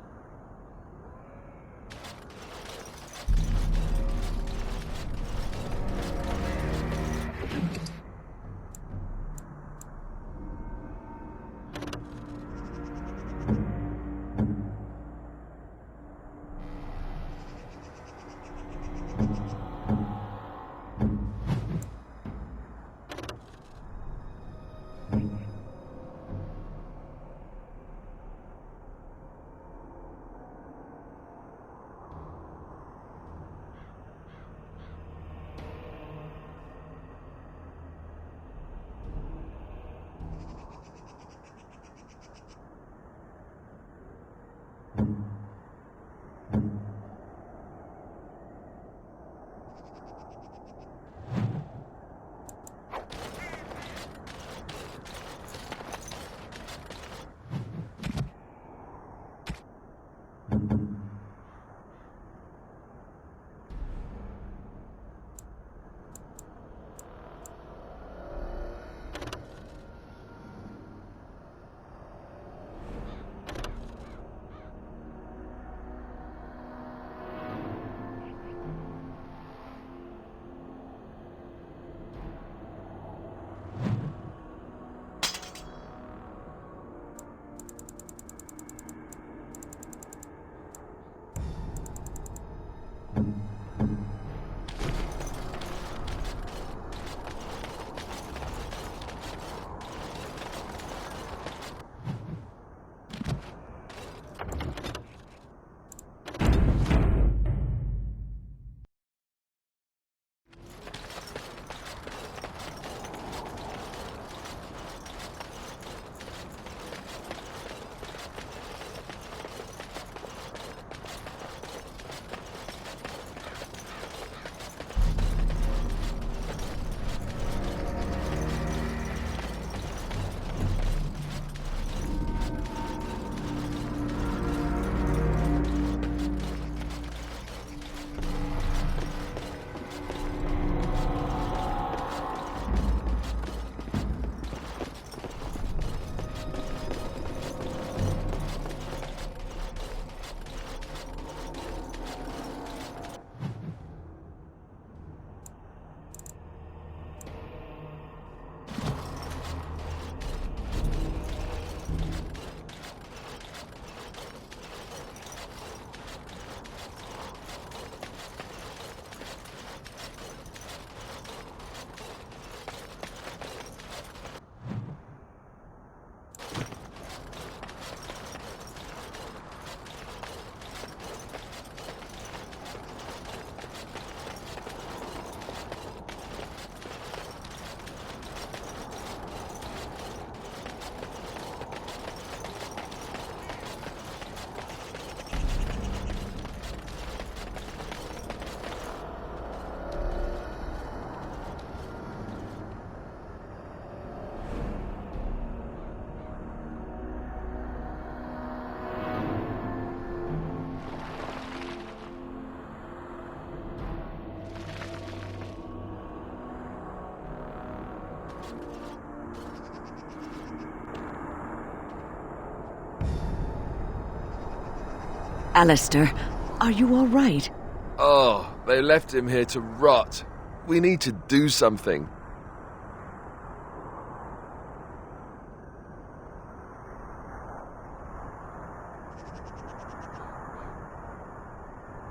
Alistair, are you all right? Oh, they left him here to rot. We need to do something.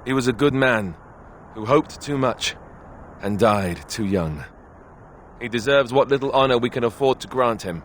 He was a good man who hoped too much and died too young. He deserves what little honor we can afford to grant him.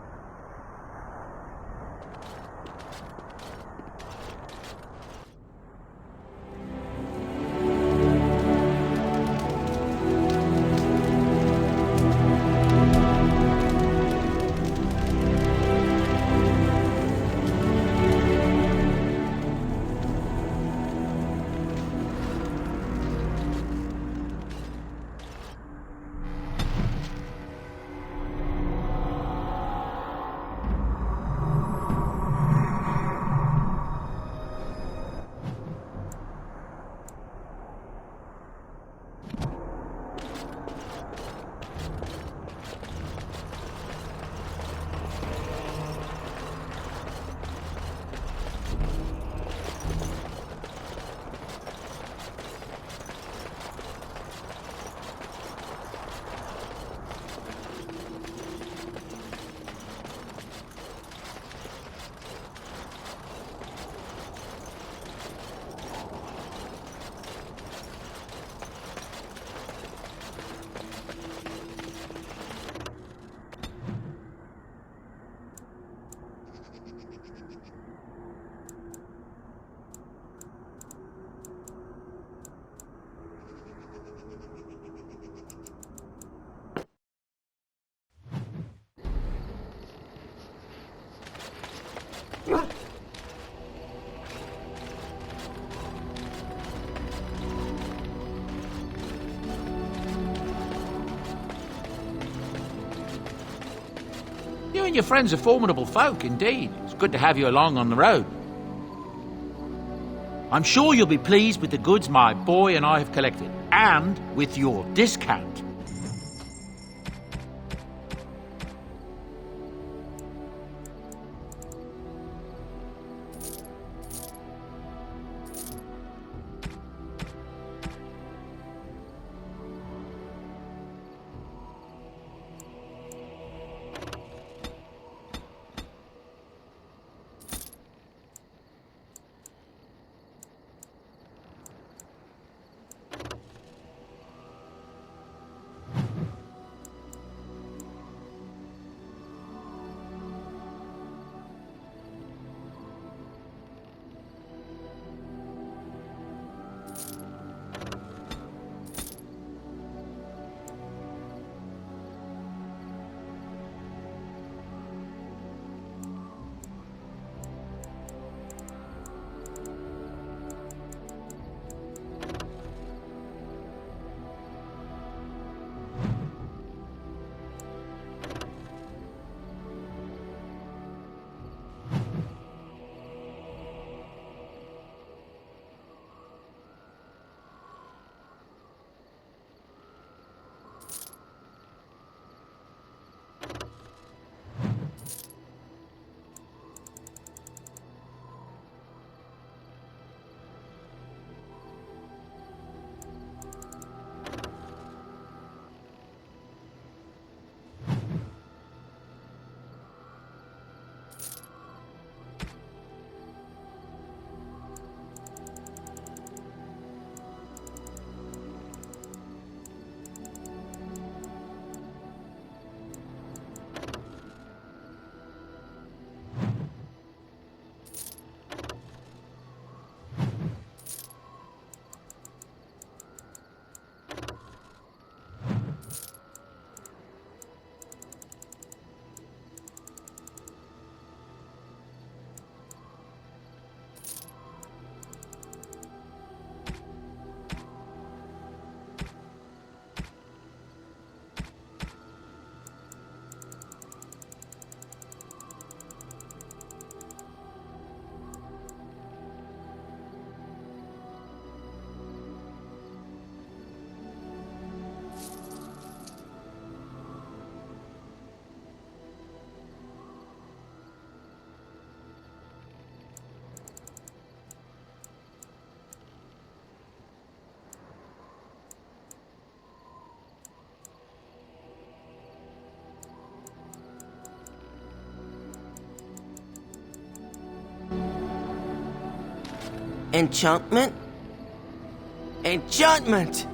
You and your friends are formidable folk, indeed. It's good to have you along on the road. I'm sure you'll be pleased with the goods my boy and I have collected, and with your discount. Enchantment? Enchantment!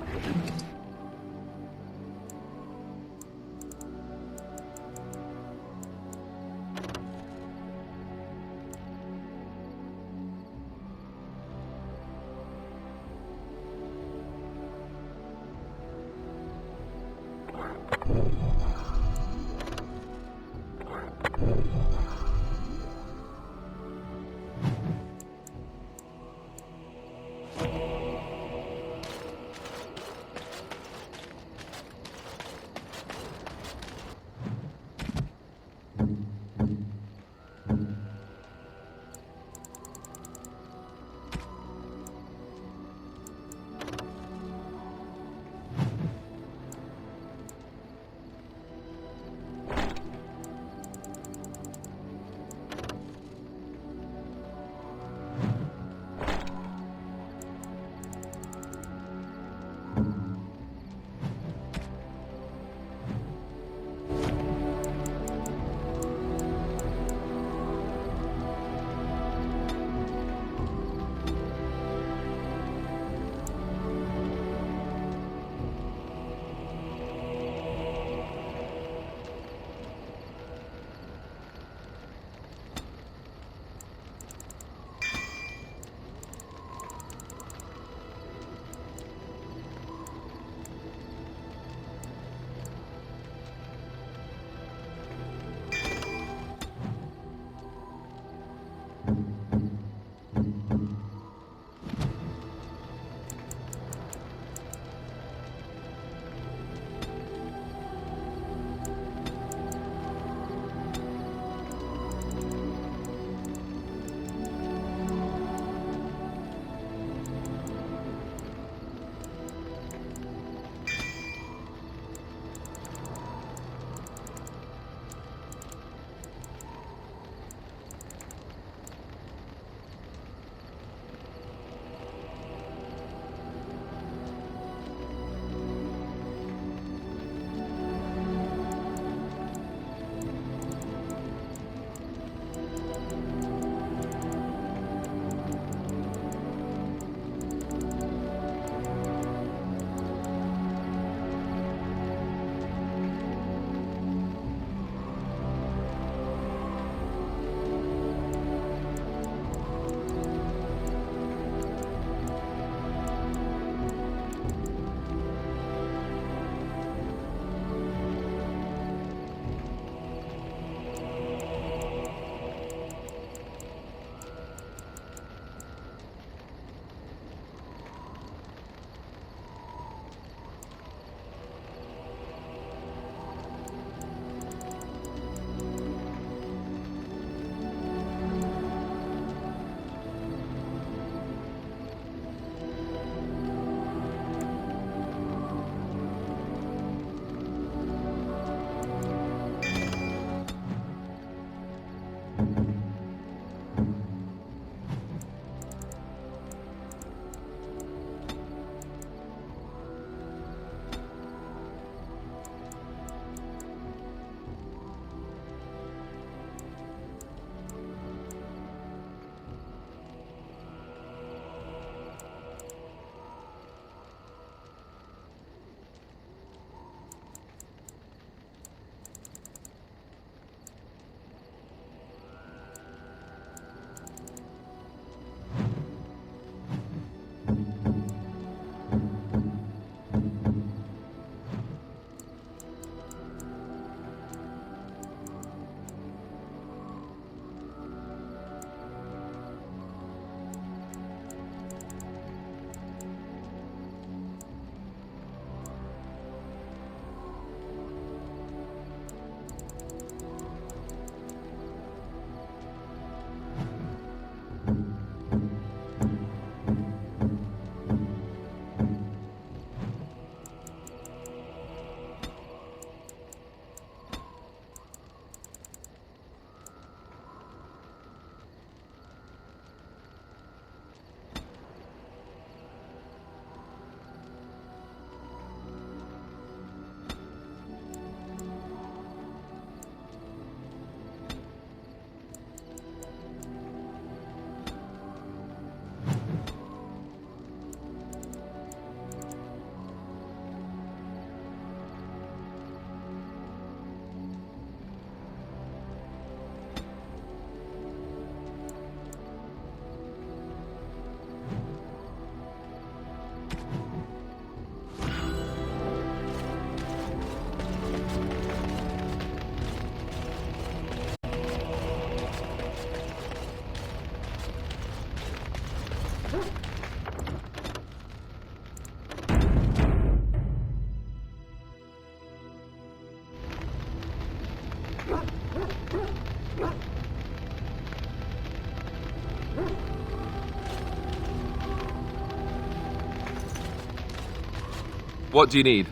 What do you need?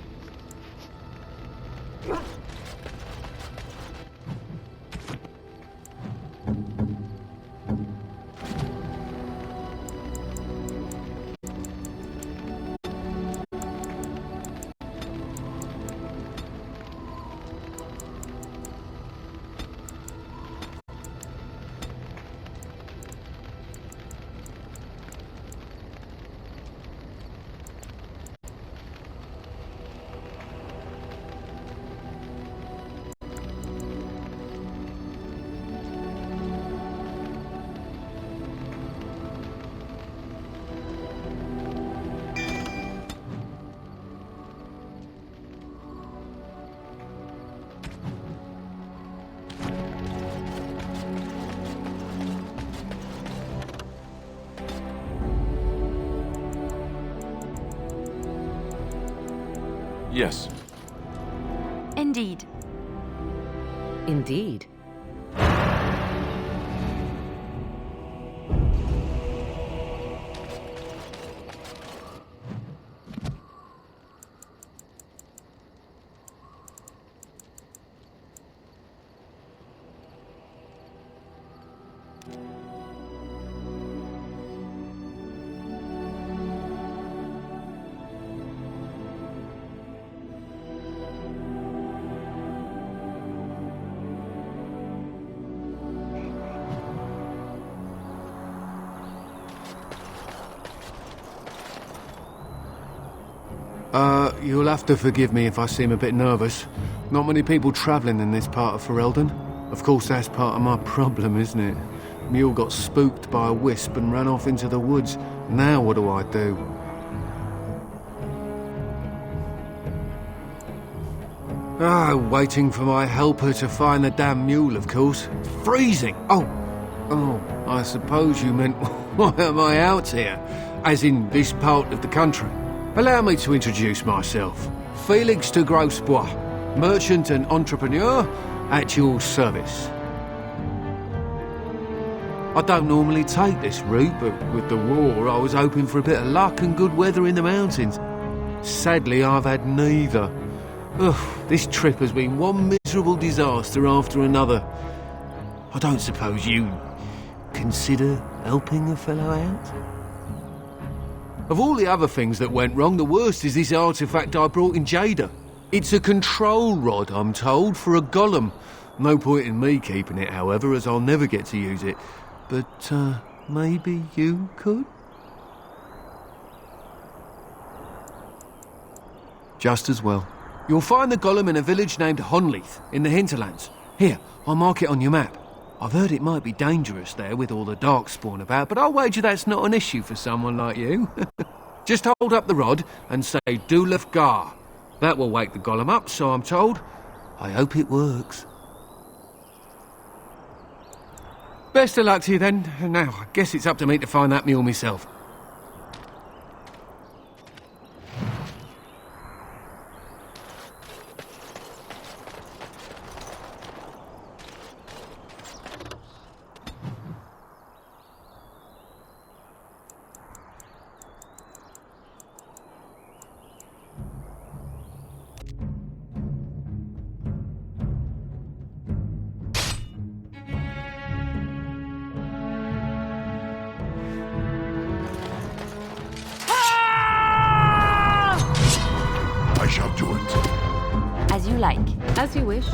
Yes. Indeed. Indeed. You'll have to forgive me if I seem a bit nervous. Not many people travelling in this part of Ferelden. Of course, that's part of my problem, isn't it? Mule got spooked by a wisp and ran off into the woods. Now what do I do? Waiting for my helper to find the damn mule, of course. Freezing! Oh, I suppose you meant, why am I out here? As in this part of the country. Allow me to introduce myself. Felix de Grosbois, merchant and entrepreneur at your service. I don't normally take this route, but with the war I was hoping for a bit of luck and good weather in the mountains. Sadly, I've had neither. Ugh, this trip has been one miserable disaster after another. I don't suppose you consider helping a fellow out? Of all the other things that went wrong, the worst is this artifact I brought in Jada. It's a control rod, I'm told, for a golem. No point in me keeping it, however, as I'll never get to use it. But, maybe you could? Just as well. You'll find the golem in a village named Honleith, in the hinterlands. Here, I'll mark it on your map. I've heard it might be dangerous there with all the darkspawn about, but I'll wager that's not an issue for someone like you. Just hold up the rod and say Dulef Gar. That will wake the golem up, so I'm told. I hope it works. Best of luck to you then. Now, I guess it's up to me to find that mule myself. I shall do it. As you like. As you wish.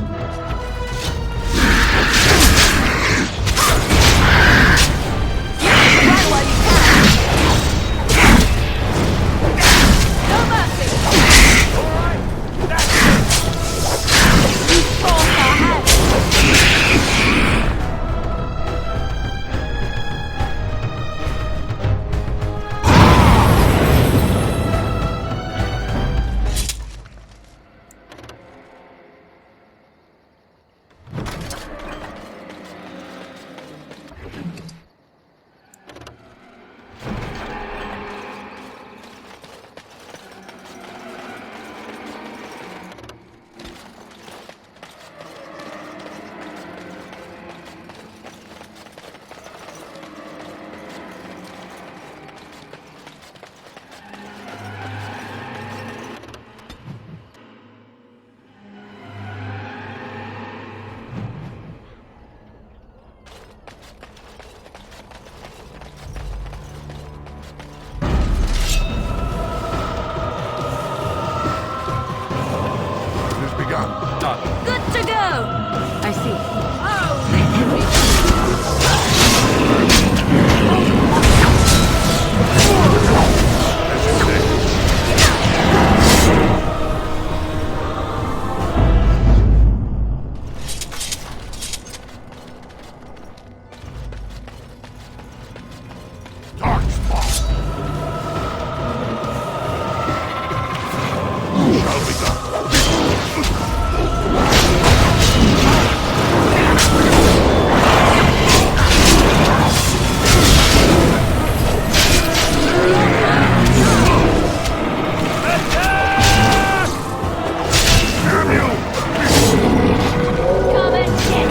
begun. Done. Good to go! I see. As you say. Dark spot. Shall be done. Come and get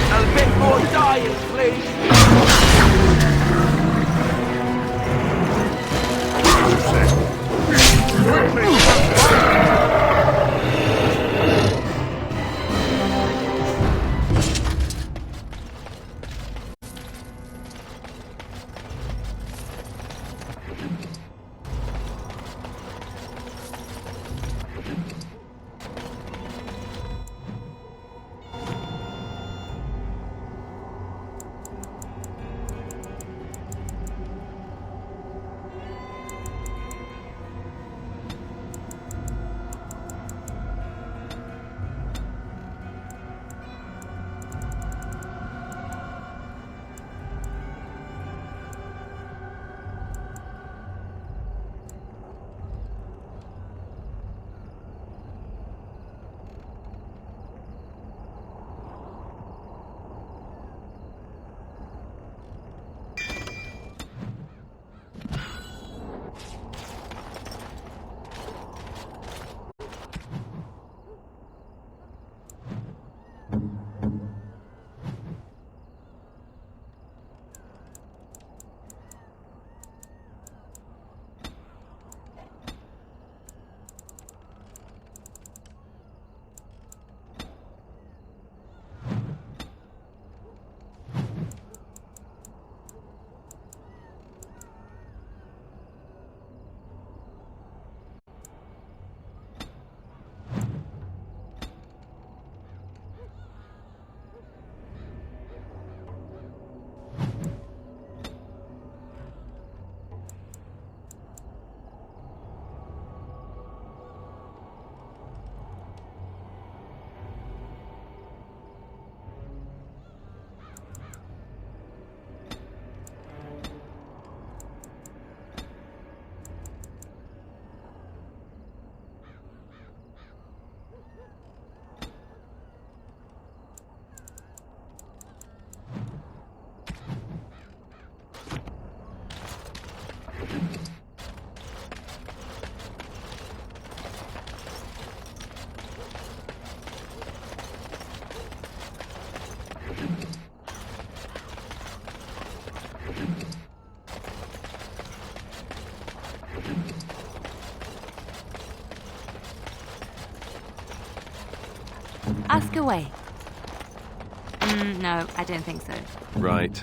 A bit more dying, please. Ask away. No, I don't think so. Right.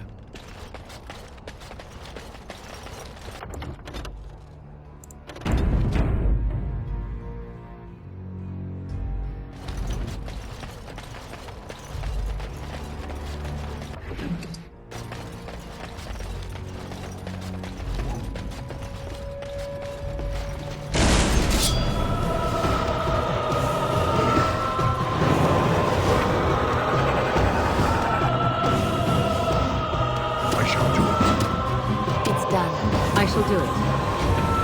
I shall do it.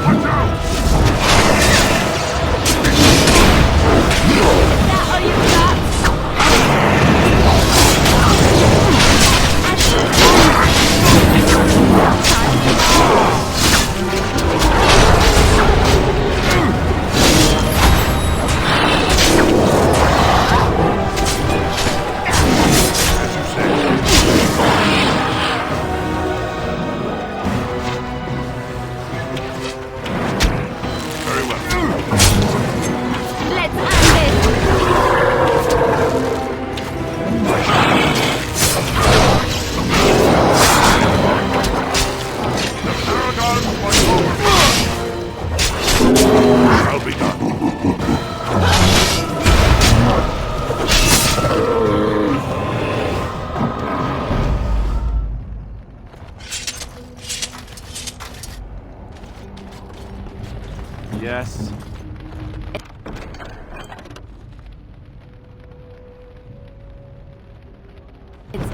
Watch out! That are you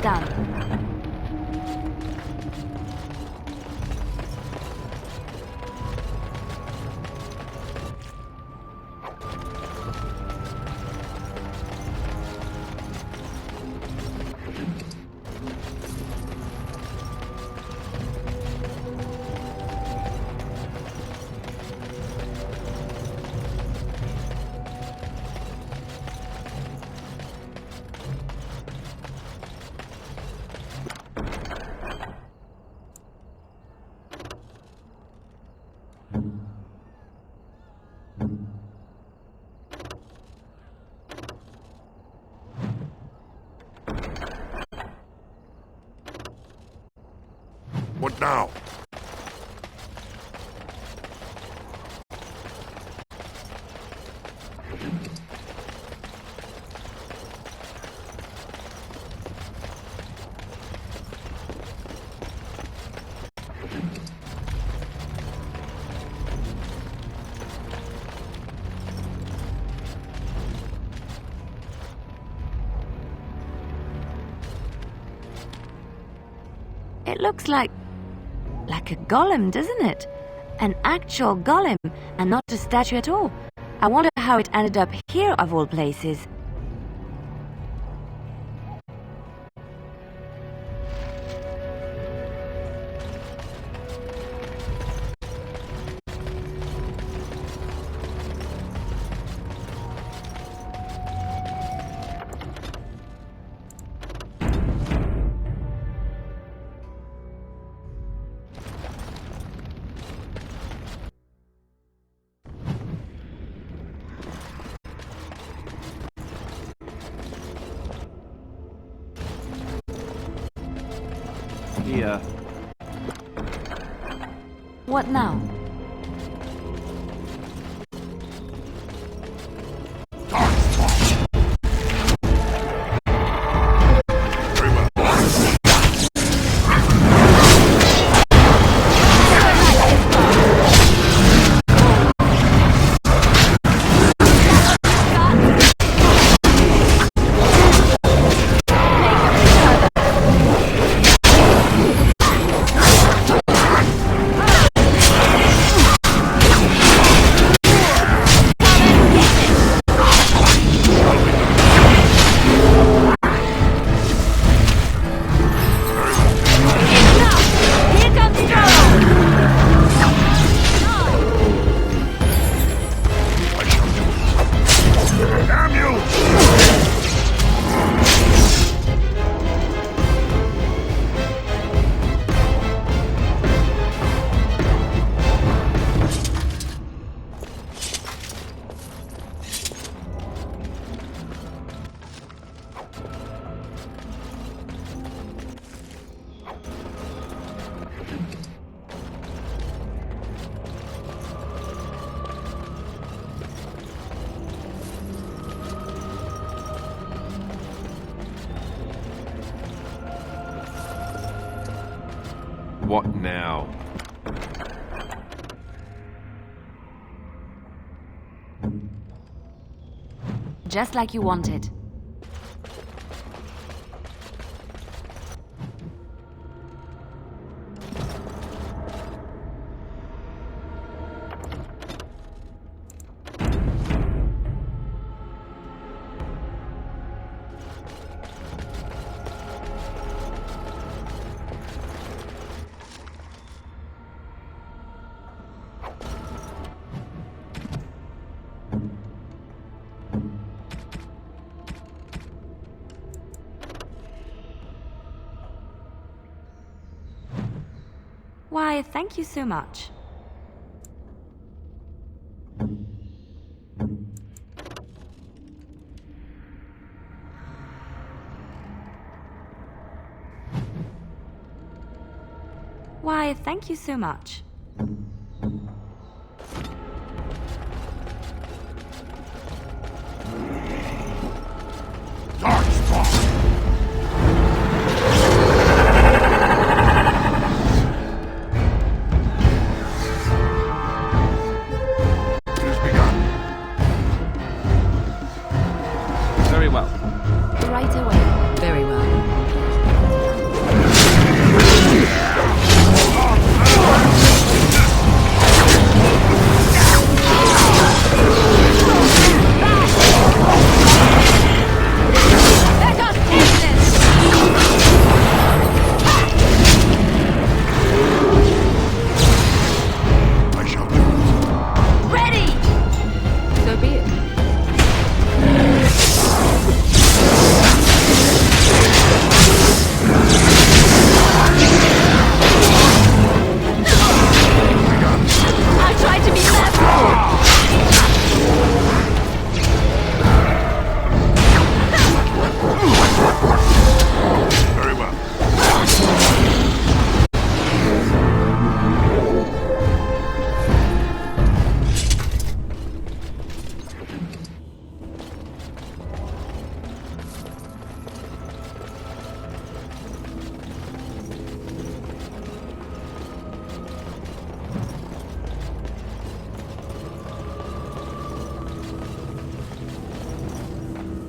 done. What now? It looks like a golem, doesn't it? An actual golem, and not a statue at all. I wonder how it ended up here of all places. Here. What now? What now? Just like you wanted. Why, thank you so much. Why, thank you so much. Very well. Right away. Very well.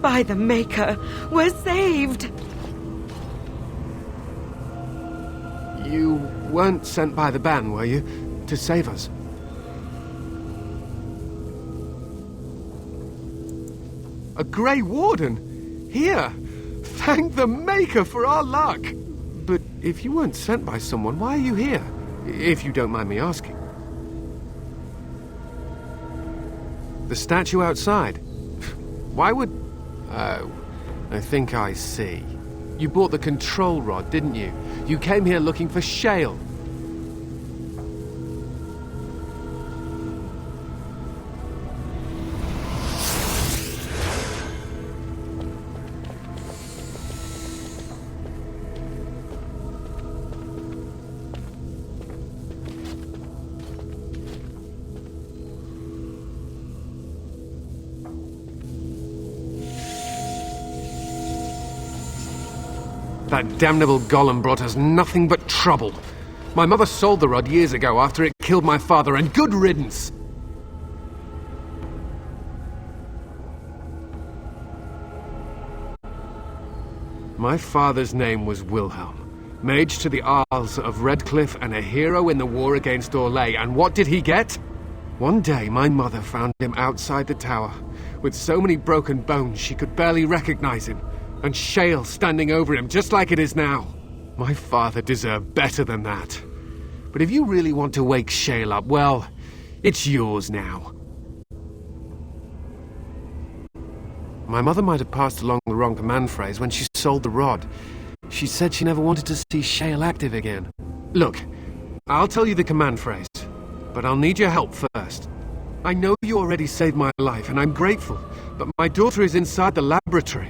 By the Maker, we're saved! You weren't sent by the ban, were you? To save us? A Grey Warden? Here! Thank the Maker for our luck! But if you weren't sent by someone, why are you here? If you don't mind me asking. The statue outside? Why would... Oh, I think I see. You bought the control rod, didn't you? You came here looking for shale. That damnable golem brought us nothing but trouble. My mother sold the rod years ago after it killed my father, and good riddance! My father's name was Wilhelm, mage to the Isles of Redcliffe and a hero in the war against Orlais, and what did he get? One day my mother found him outside the tower, with so many broken bones she could barely recognize him, and shale standing over him just like it is now. My father deserved better than that. But if you really want to wake shale up, well, it's yours now. My mother might have passed along the wrong command phrase when she sold the rod. She said she never wanted to see shale active again. Look, I'll tell you the command phrase, but I'll need your help first. I know you already saved my life, and I'm grateful, but my daughter is inside the laboratory.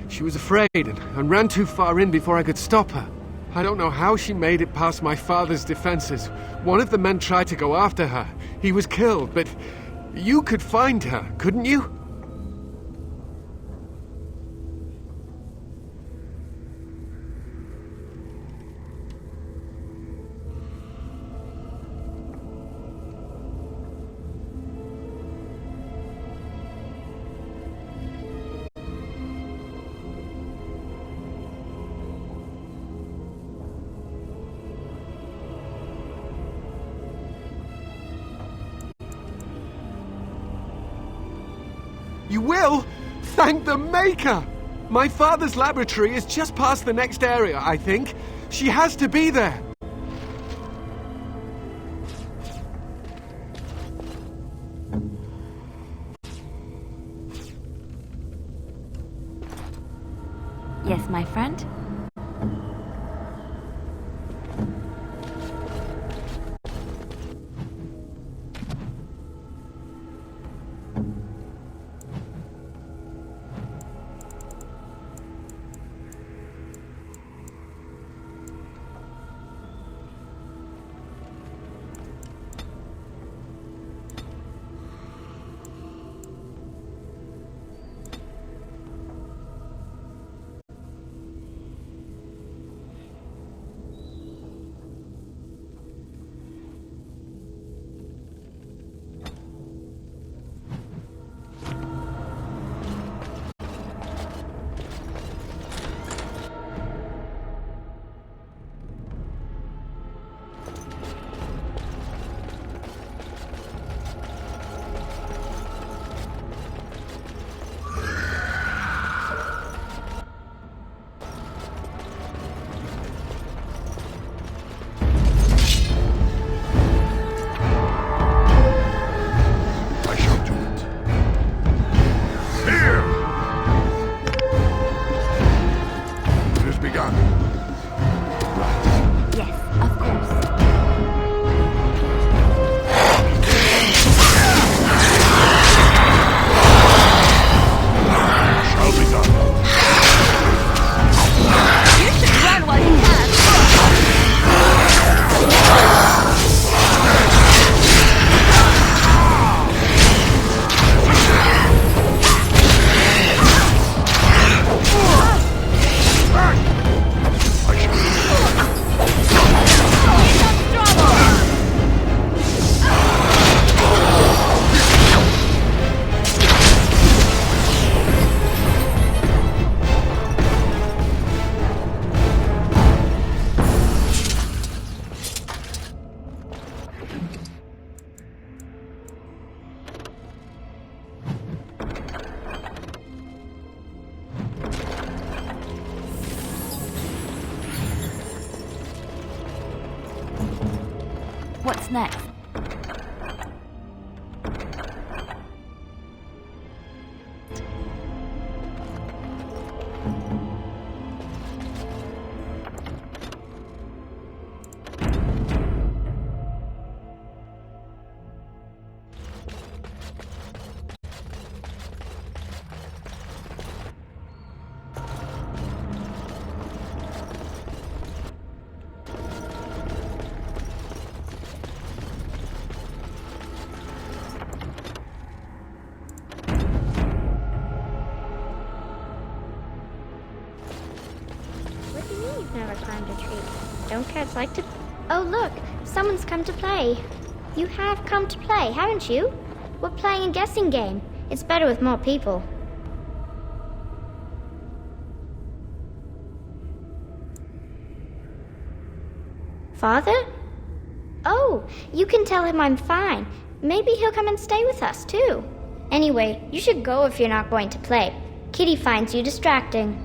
She was afraid and ran too far in before I could stop her. I don't know how she made it past my father's defenses. One of the men tried to go after her. He was killed, but you could find her, couldn't you? You will? Thank the Maker! My father's laboratory is just past the next area, I think. She has to be there. Yes, my friend? next? What do you mean you've never climbed a tree? Don't cats like to... Oh, look! Someone's come to play. You have come to play, haven't you? We're playing a guessing game. It's better with more people. Father? Oh, you can tell him I'm fine. Maybe he'll come and stay with us, too. Anyway, you should go if you're not going to play. Kitty finds you distracting.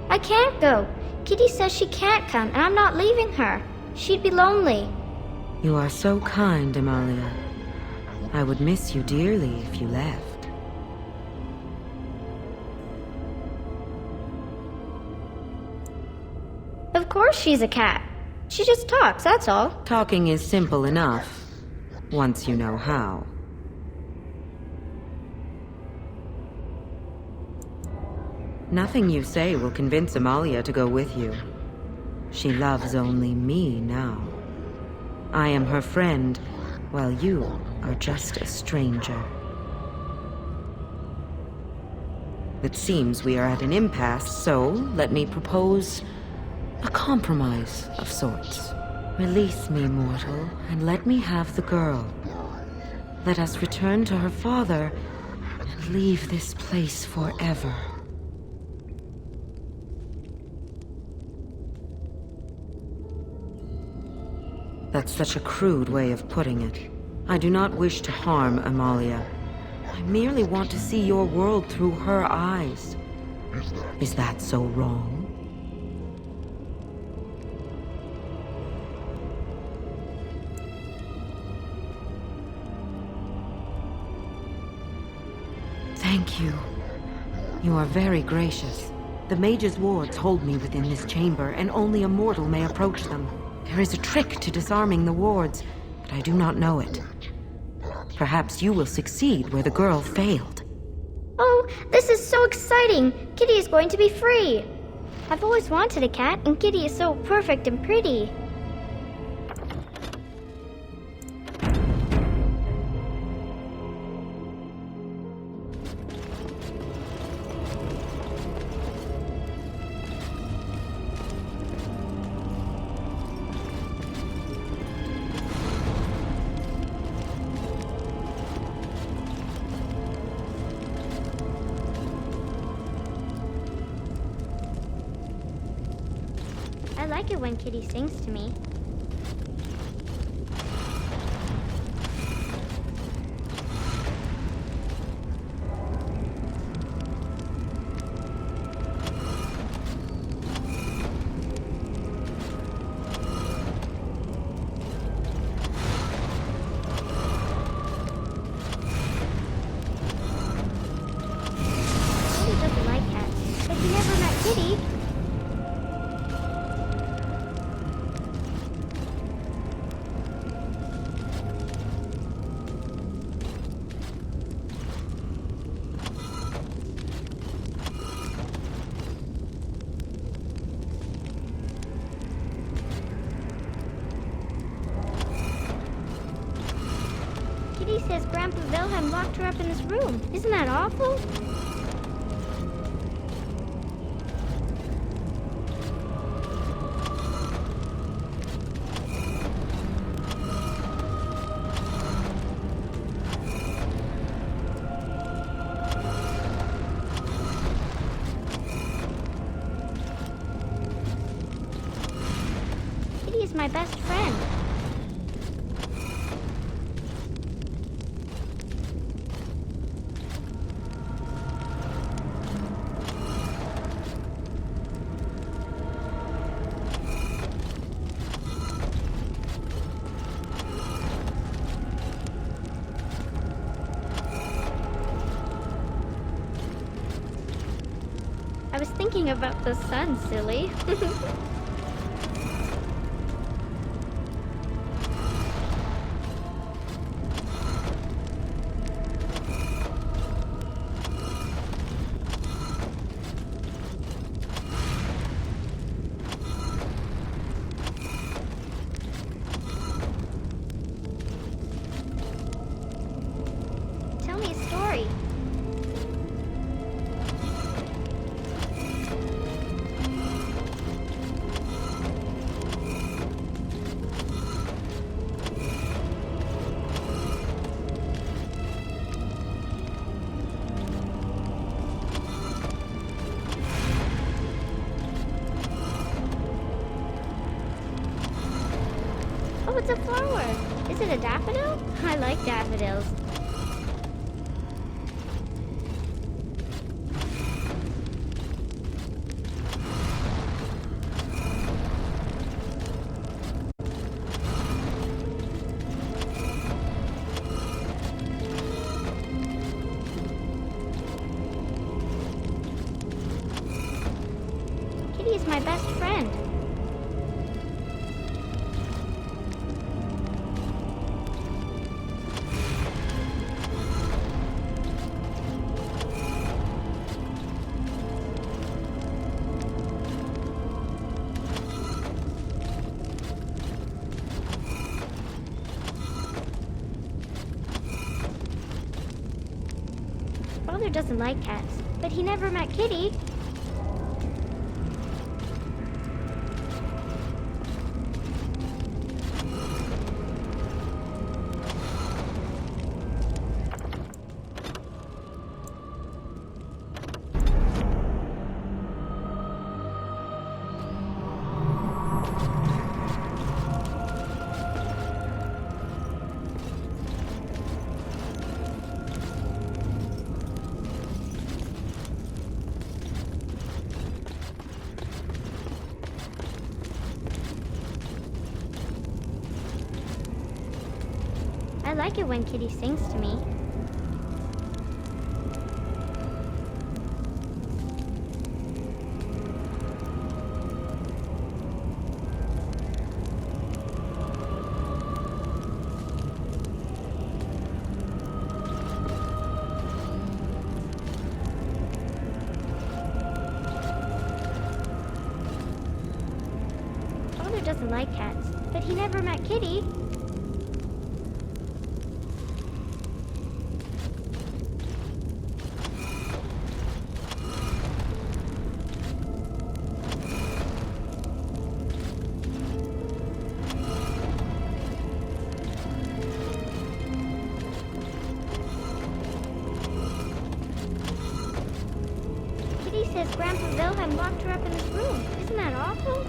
I can't go. Kitty says she can't come, and I'm not leaving her. She'd be lonely. You are so kind, Amalia. I would miss you dearly if you left. Of course she's a cat. She just talks, that's all. Talking is simple enough, once you know how. Nothing you say will convince Amalia to go with you. She loves only me now. I am her friend, while you are just a stranger. It seems we are at an impasse, so let me propose a compromise of sorts. Release me, mortal, and let me have the girl. Let us return to her father and leave this place forever. That's such a crude way of putting it. I do not wish to harm Amalia. I merely want to see your world through her eyes. Is that so wrong? Thank you. You are very gracious. The mage's wards hold me within this chamber, and only a mortal may approach them. There is a trick to disarming the wards, but I do not know it. Perhaps you will succeed where the girl failed. Oh, this is so exciting! Kitty is going to be free! I've always wanted a cat, and Kitty is so perfect and pretty. I like it when Kitty sings to me. Kitty doesn't like cats, but he never met Kitty. Kitty says Grandpa Wilhelm locked her up in this room. Isn't that awful? Kitty is my best friend. I was thinking about the sun, silly. Tell me a story. Oh, it's a flower. Is it a daffodil? I like daffodils. Kitty is my best friend. Father doesn't like cats, but he never met Kitty. I like it when Kitty sings to me. Father doesn't like cats, but he never met Kitty. Kitty says Grandpa Wilhelm locked her up in his room. Isn't that awful?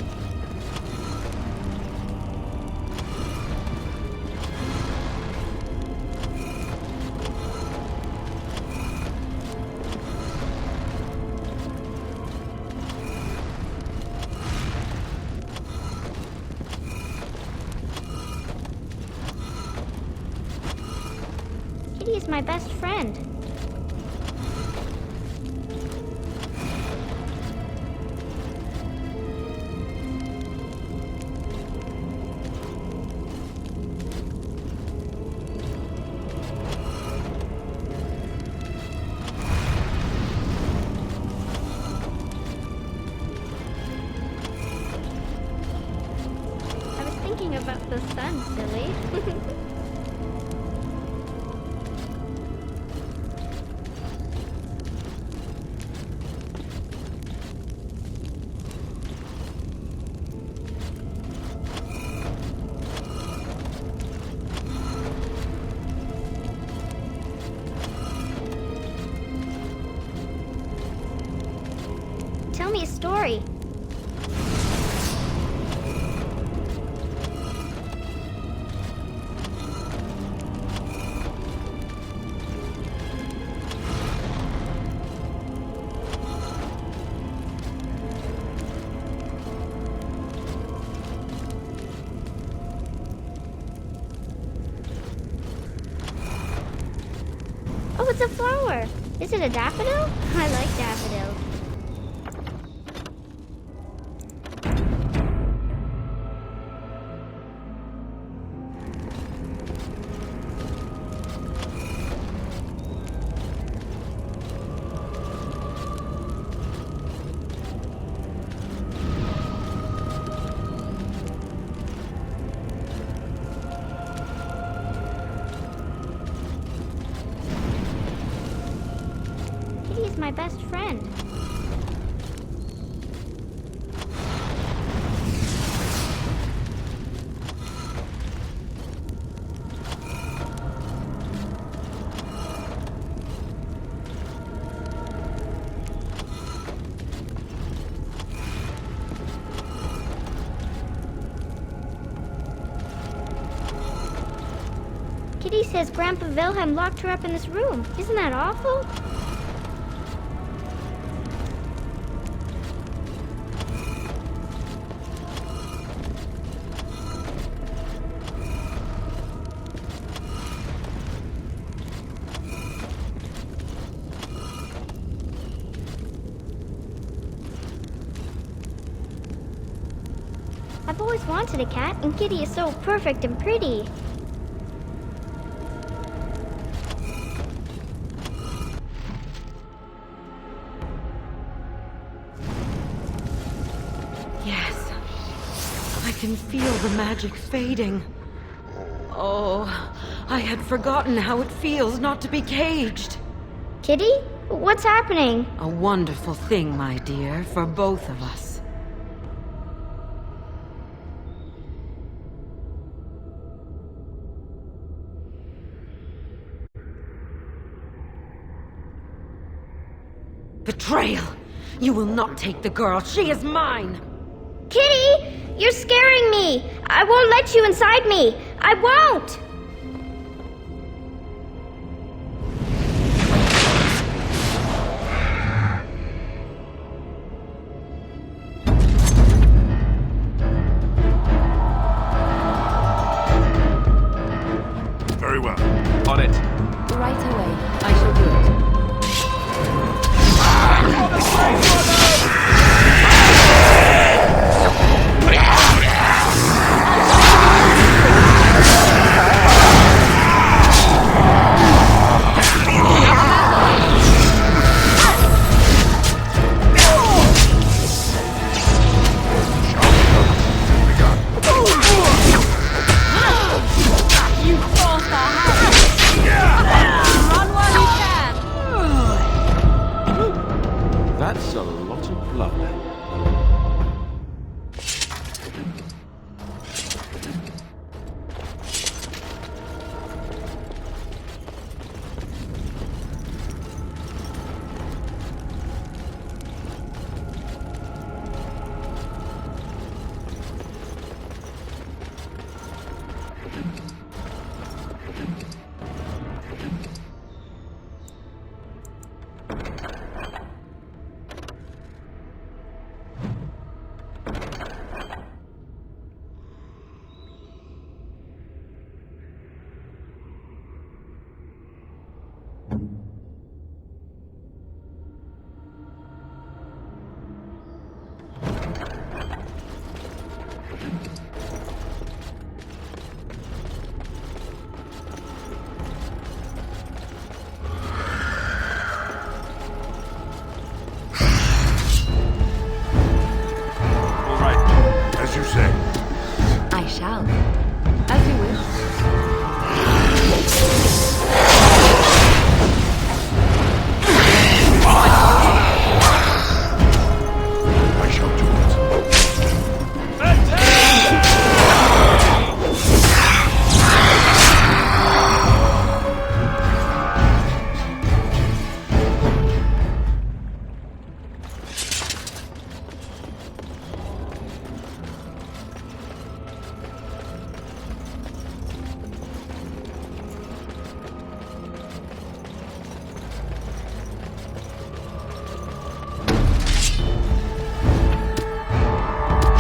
Kitty is my best friend. I was thinking about the sun, silly. Tell me a story. Oh, it's a flower. Is it a daffodil? I like daffodils. my best friend. Kitty says Grandpa Wilhelm locked her up in this room. Isn't that awful? I've always wanted a cat, and Kitty is so perfect and pretty. Yes. I can feel the magic fading. Oh, I had forgotten how it feels not to be caged. Kitty? What's happening? A wonderful thing, my dear, for both of us. Betrayal! You will not take the girl. She is mine! Kitty! You're scaring me! I won't let you inside me! I won't! Very well. On it. Right away. I shall do it. That's a lot of blood. As you say. I shall. As you wish. I shall do it.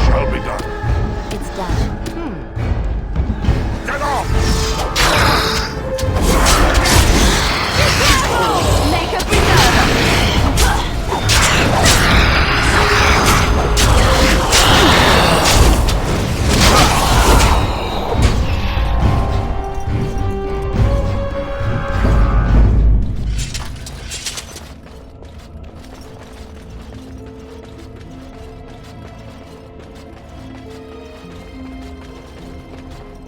Shall be done. It's done. Get off! Make a preserve!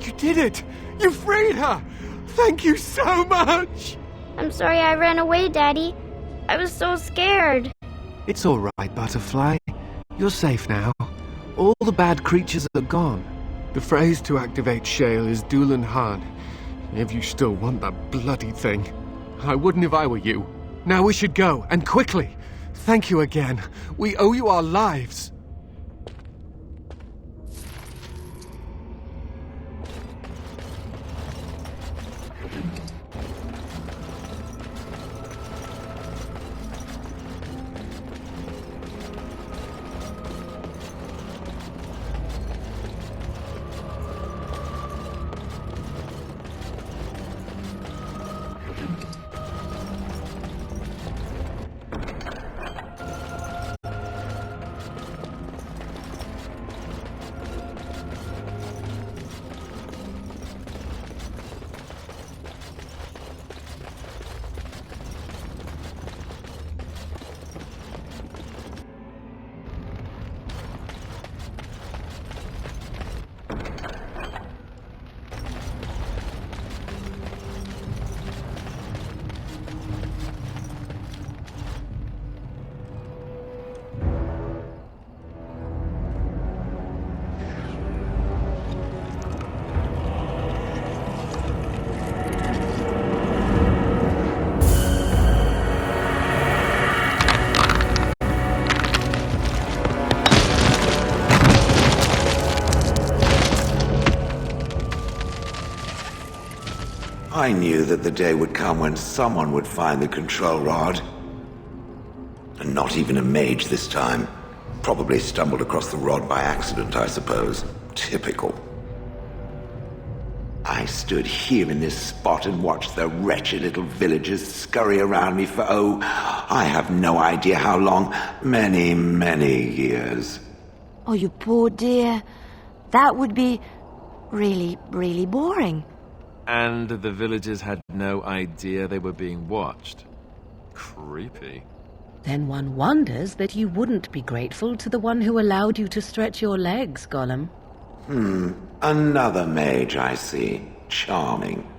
You did it! You freed her! Thank you so much! I'm sorry I ran away, Daddy. I was so scared. It's all right, Butterfly. You're safe now. All the bad creatures are gone. The phrase to activate Shale is Dulan Han. If you still want that bloody thing. I wouldn't if I were you. Now we should go, and quickly. Thank you again. We owe you our lives. I knew that the day would come when someone would find the control rod. And not even a mage this time. Probably stumbled across the rod by accident, I suppose. Typical. I stood here in this spot and watched the wretched little villagers scurry around me for, I have no idea how long. Many, many years. Oh, you poor dear. That would be really, really boring. And the villagers had no idea they were being watched. Creepy. Then one wonders that you wouldn't be grateful to the one who allowed you to stretch your legs, Gollum. Another mage, I see. Charming.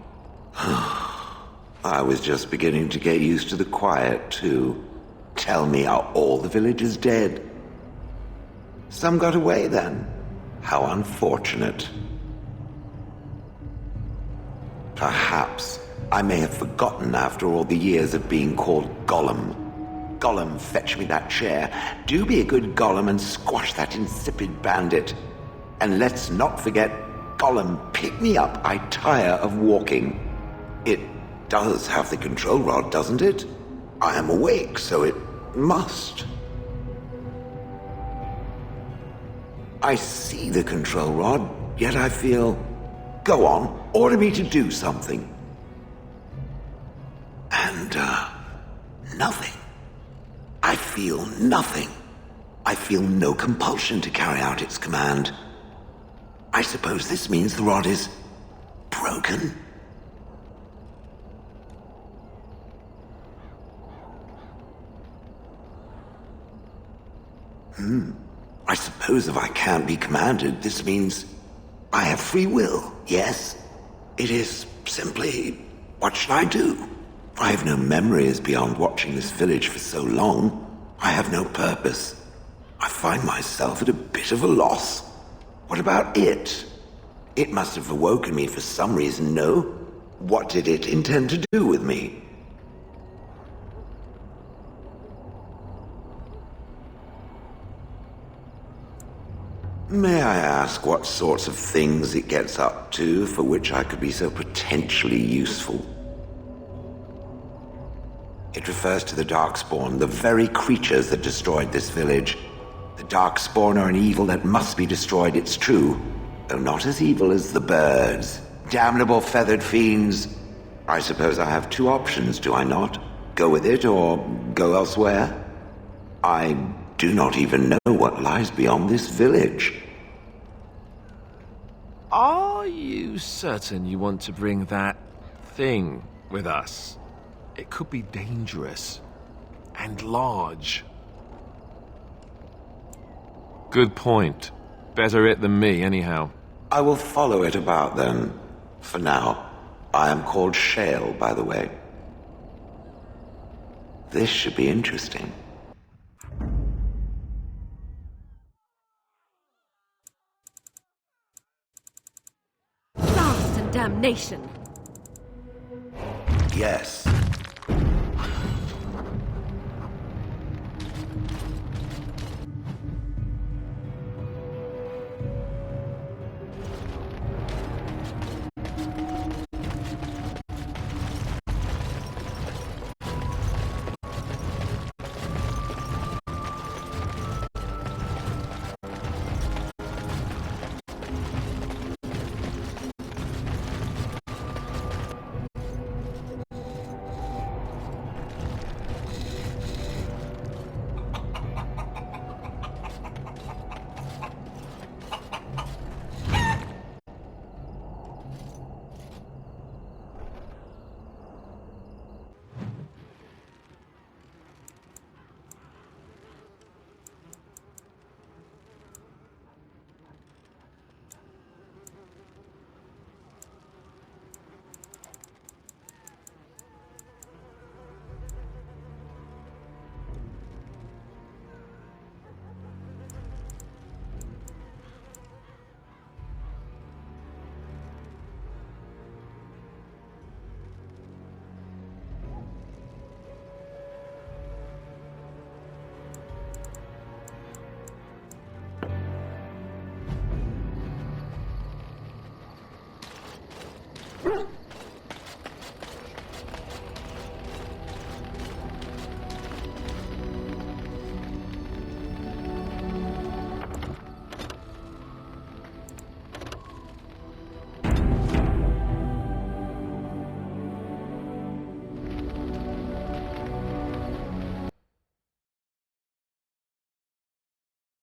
I was just beginning to get used to the quiet, too. Tell me, are all the villagers dead? Some got away, then. How unfortunate. Perhaps I may have forgotten after all the years of being called Gollum. Gollum, fetch me that chair. Do be a good Gollum and squash that insipid bandit. And let's not forget, Gollum, pick me up. I tire of walking. It does have the control rod, doesn't it? I am awake, so it must. I see the control rod, yet I feel... Go on, order me to do something. And, nothing. I feel nothing. I feel no compulsion to carry out its command. I suppose this means the rod is broken. I suppose if I can't be commanded, this means I have free will, yes? It is simply, what shall I do? I have no memories beyond watching this village for so long. I have no purpose. I find myself at a bit of a loss. What about it? It must have awoken me for some reason, no? What did it intend to do with me? May I ask what sorts of things it gets up to for which I could be so potentially useful? It refers to the Darkspawn, the very creatures that destroyed this village. The Darkspawn are an evil that must be destroyed, it's true, though not as evil as the birds. Damnable feathered fiends. I suppose I have two options, do I not? Go with it or go elsewhere? I do not even know what lies beyond this village. Are you certain you want to bring that thing with us? It could be dangerous and large. Good point. Better it than me, anyhow. I will follow it about then. For now, I am called Shale, by the way. This should be interesting. Blast and damnation! Yes.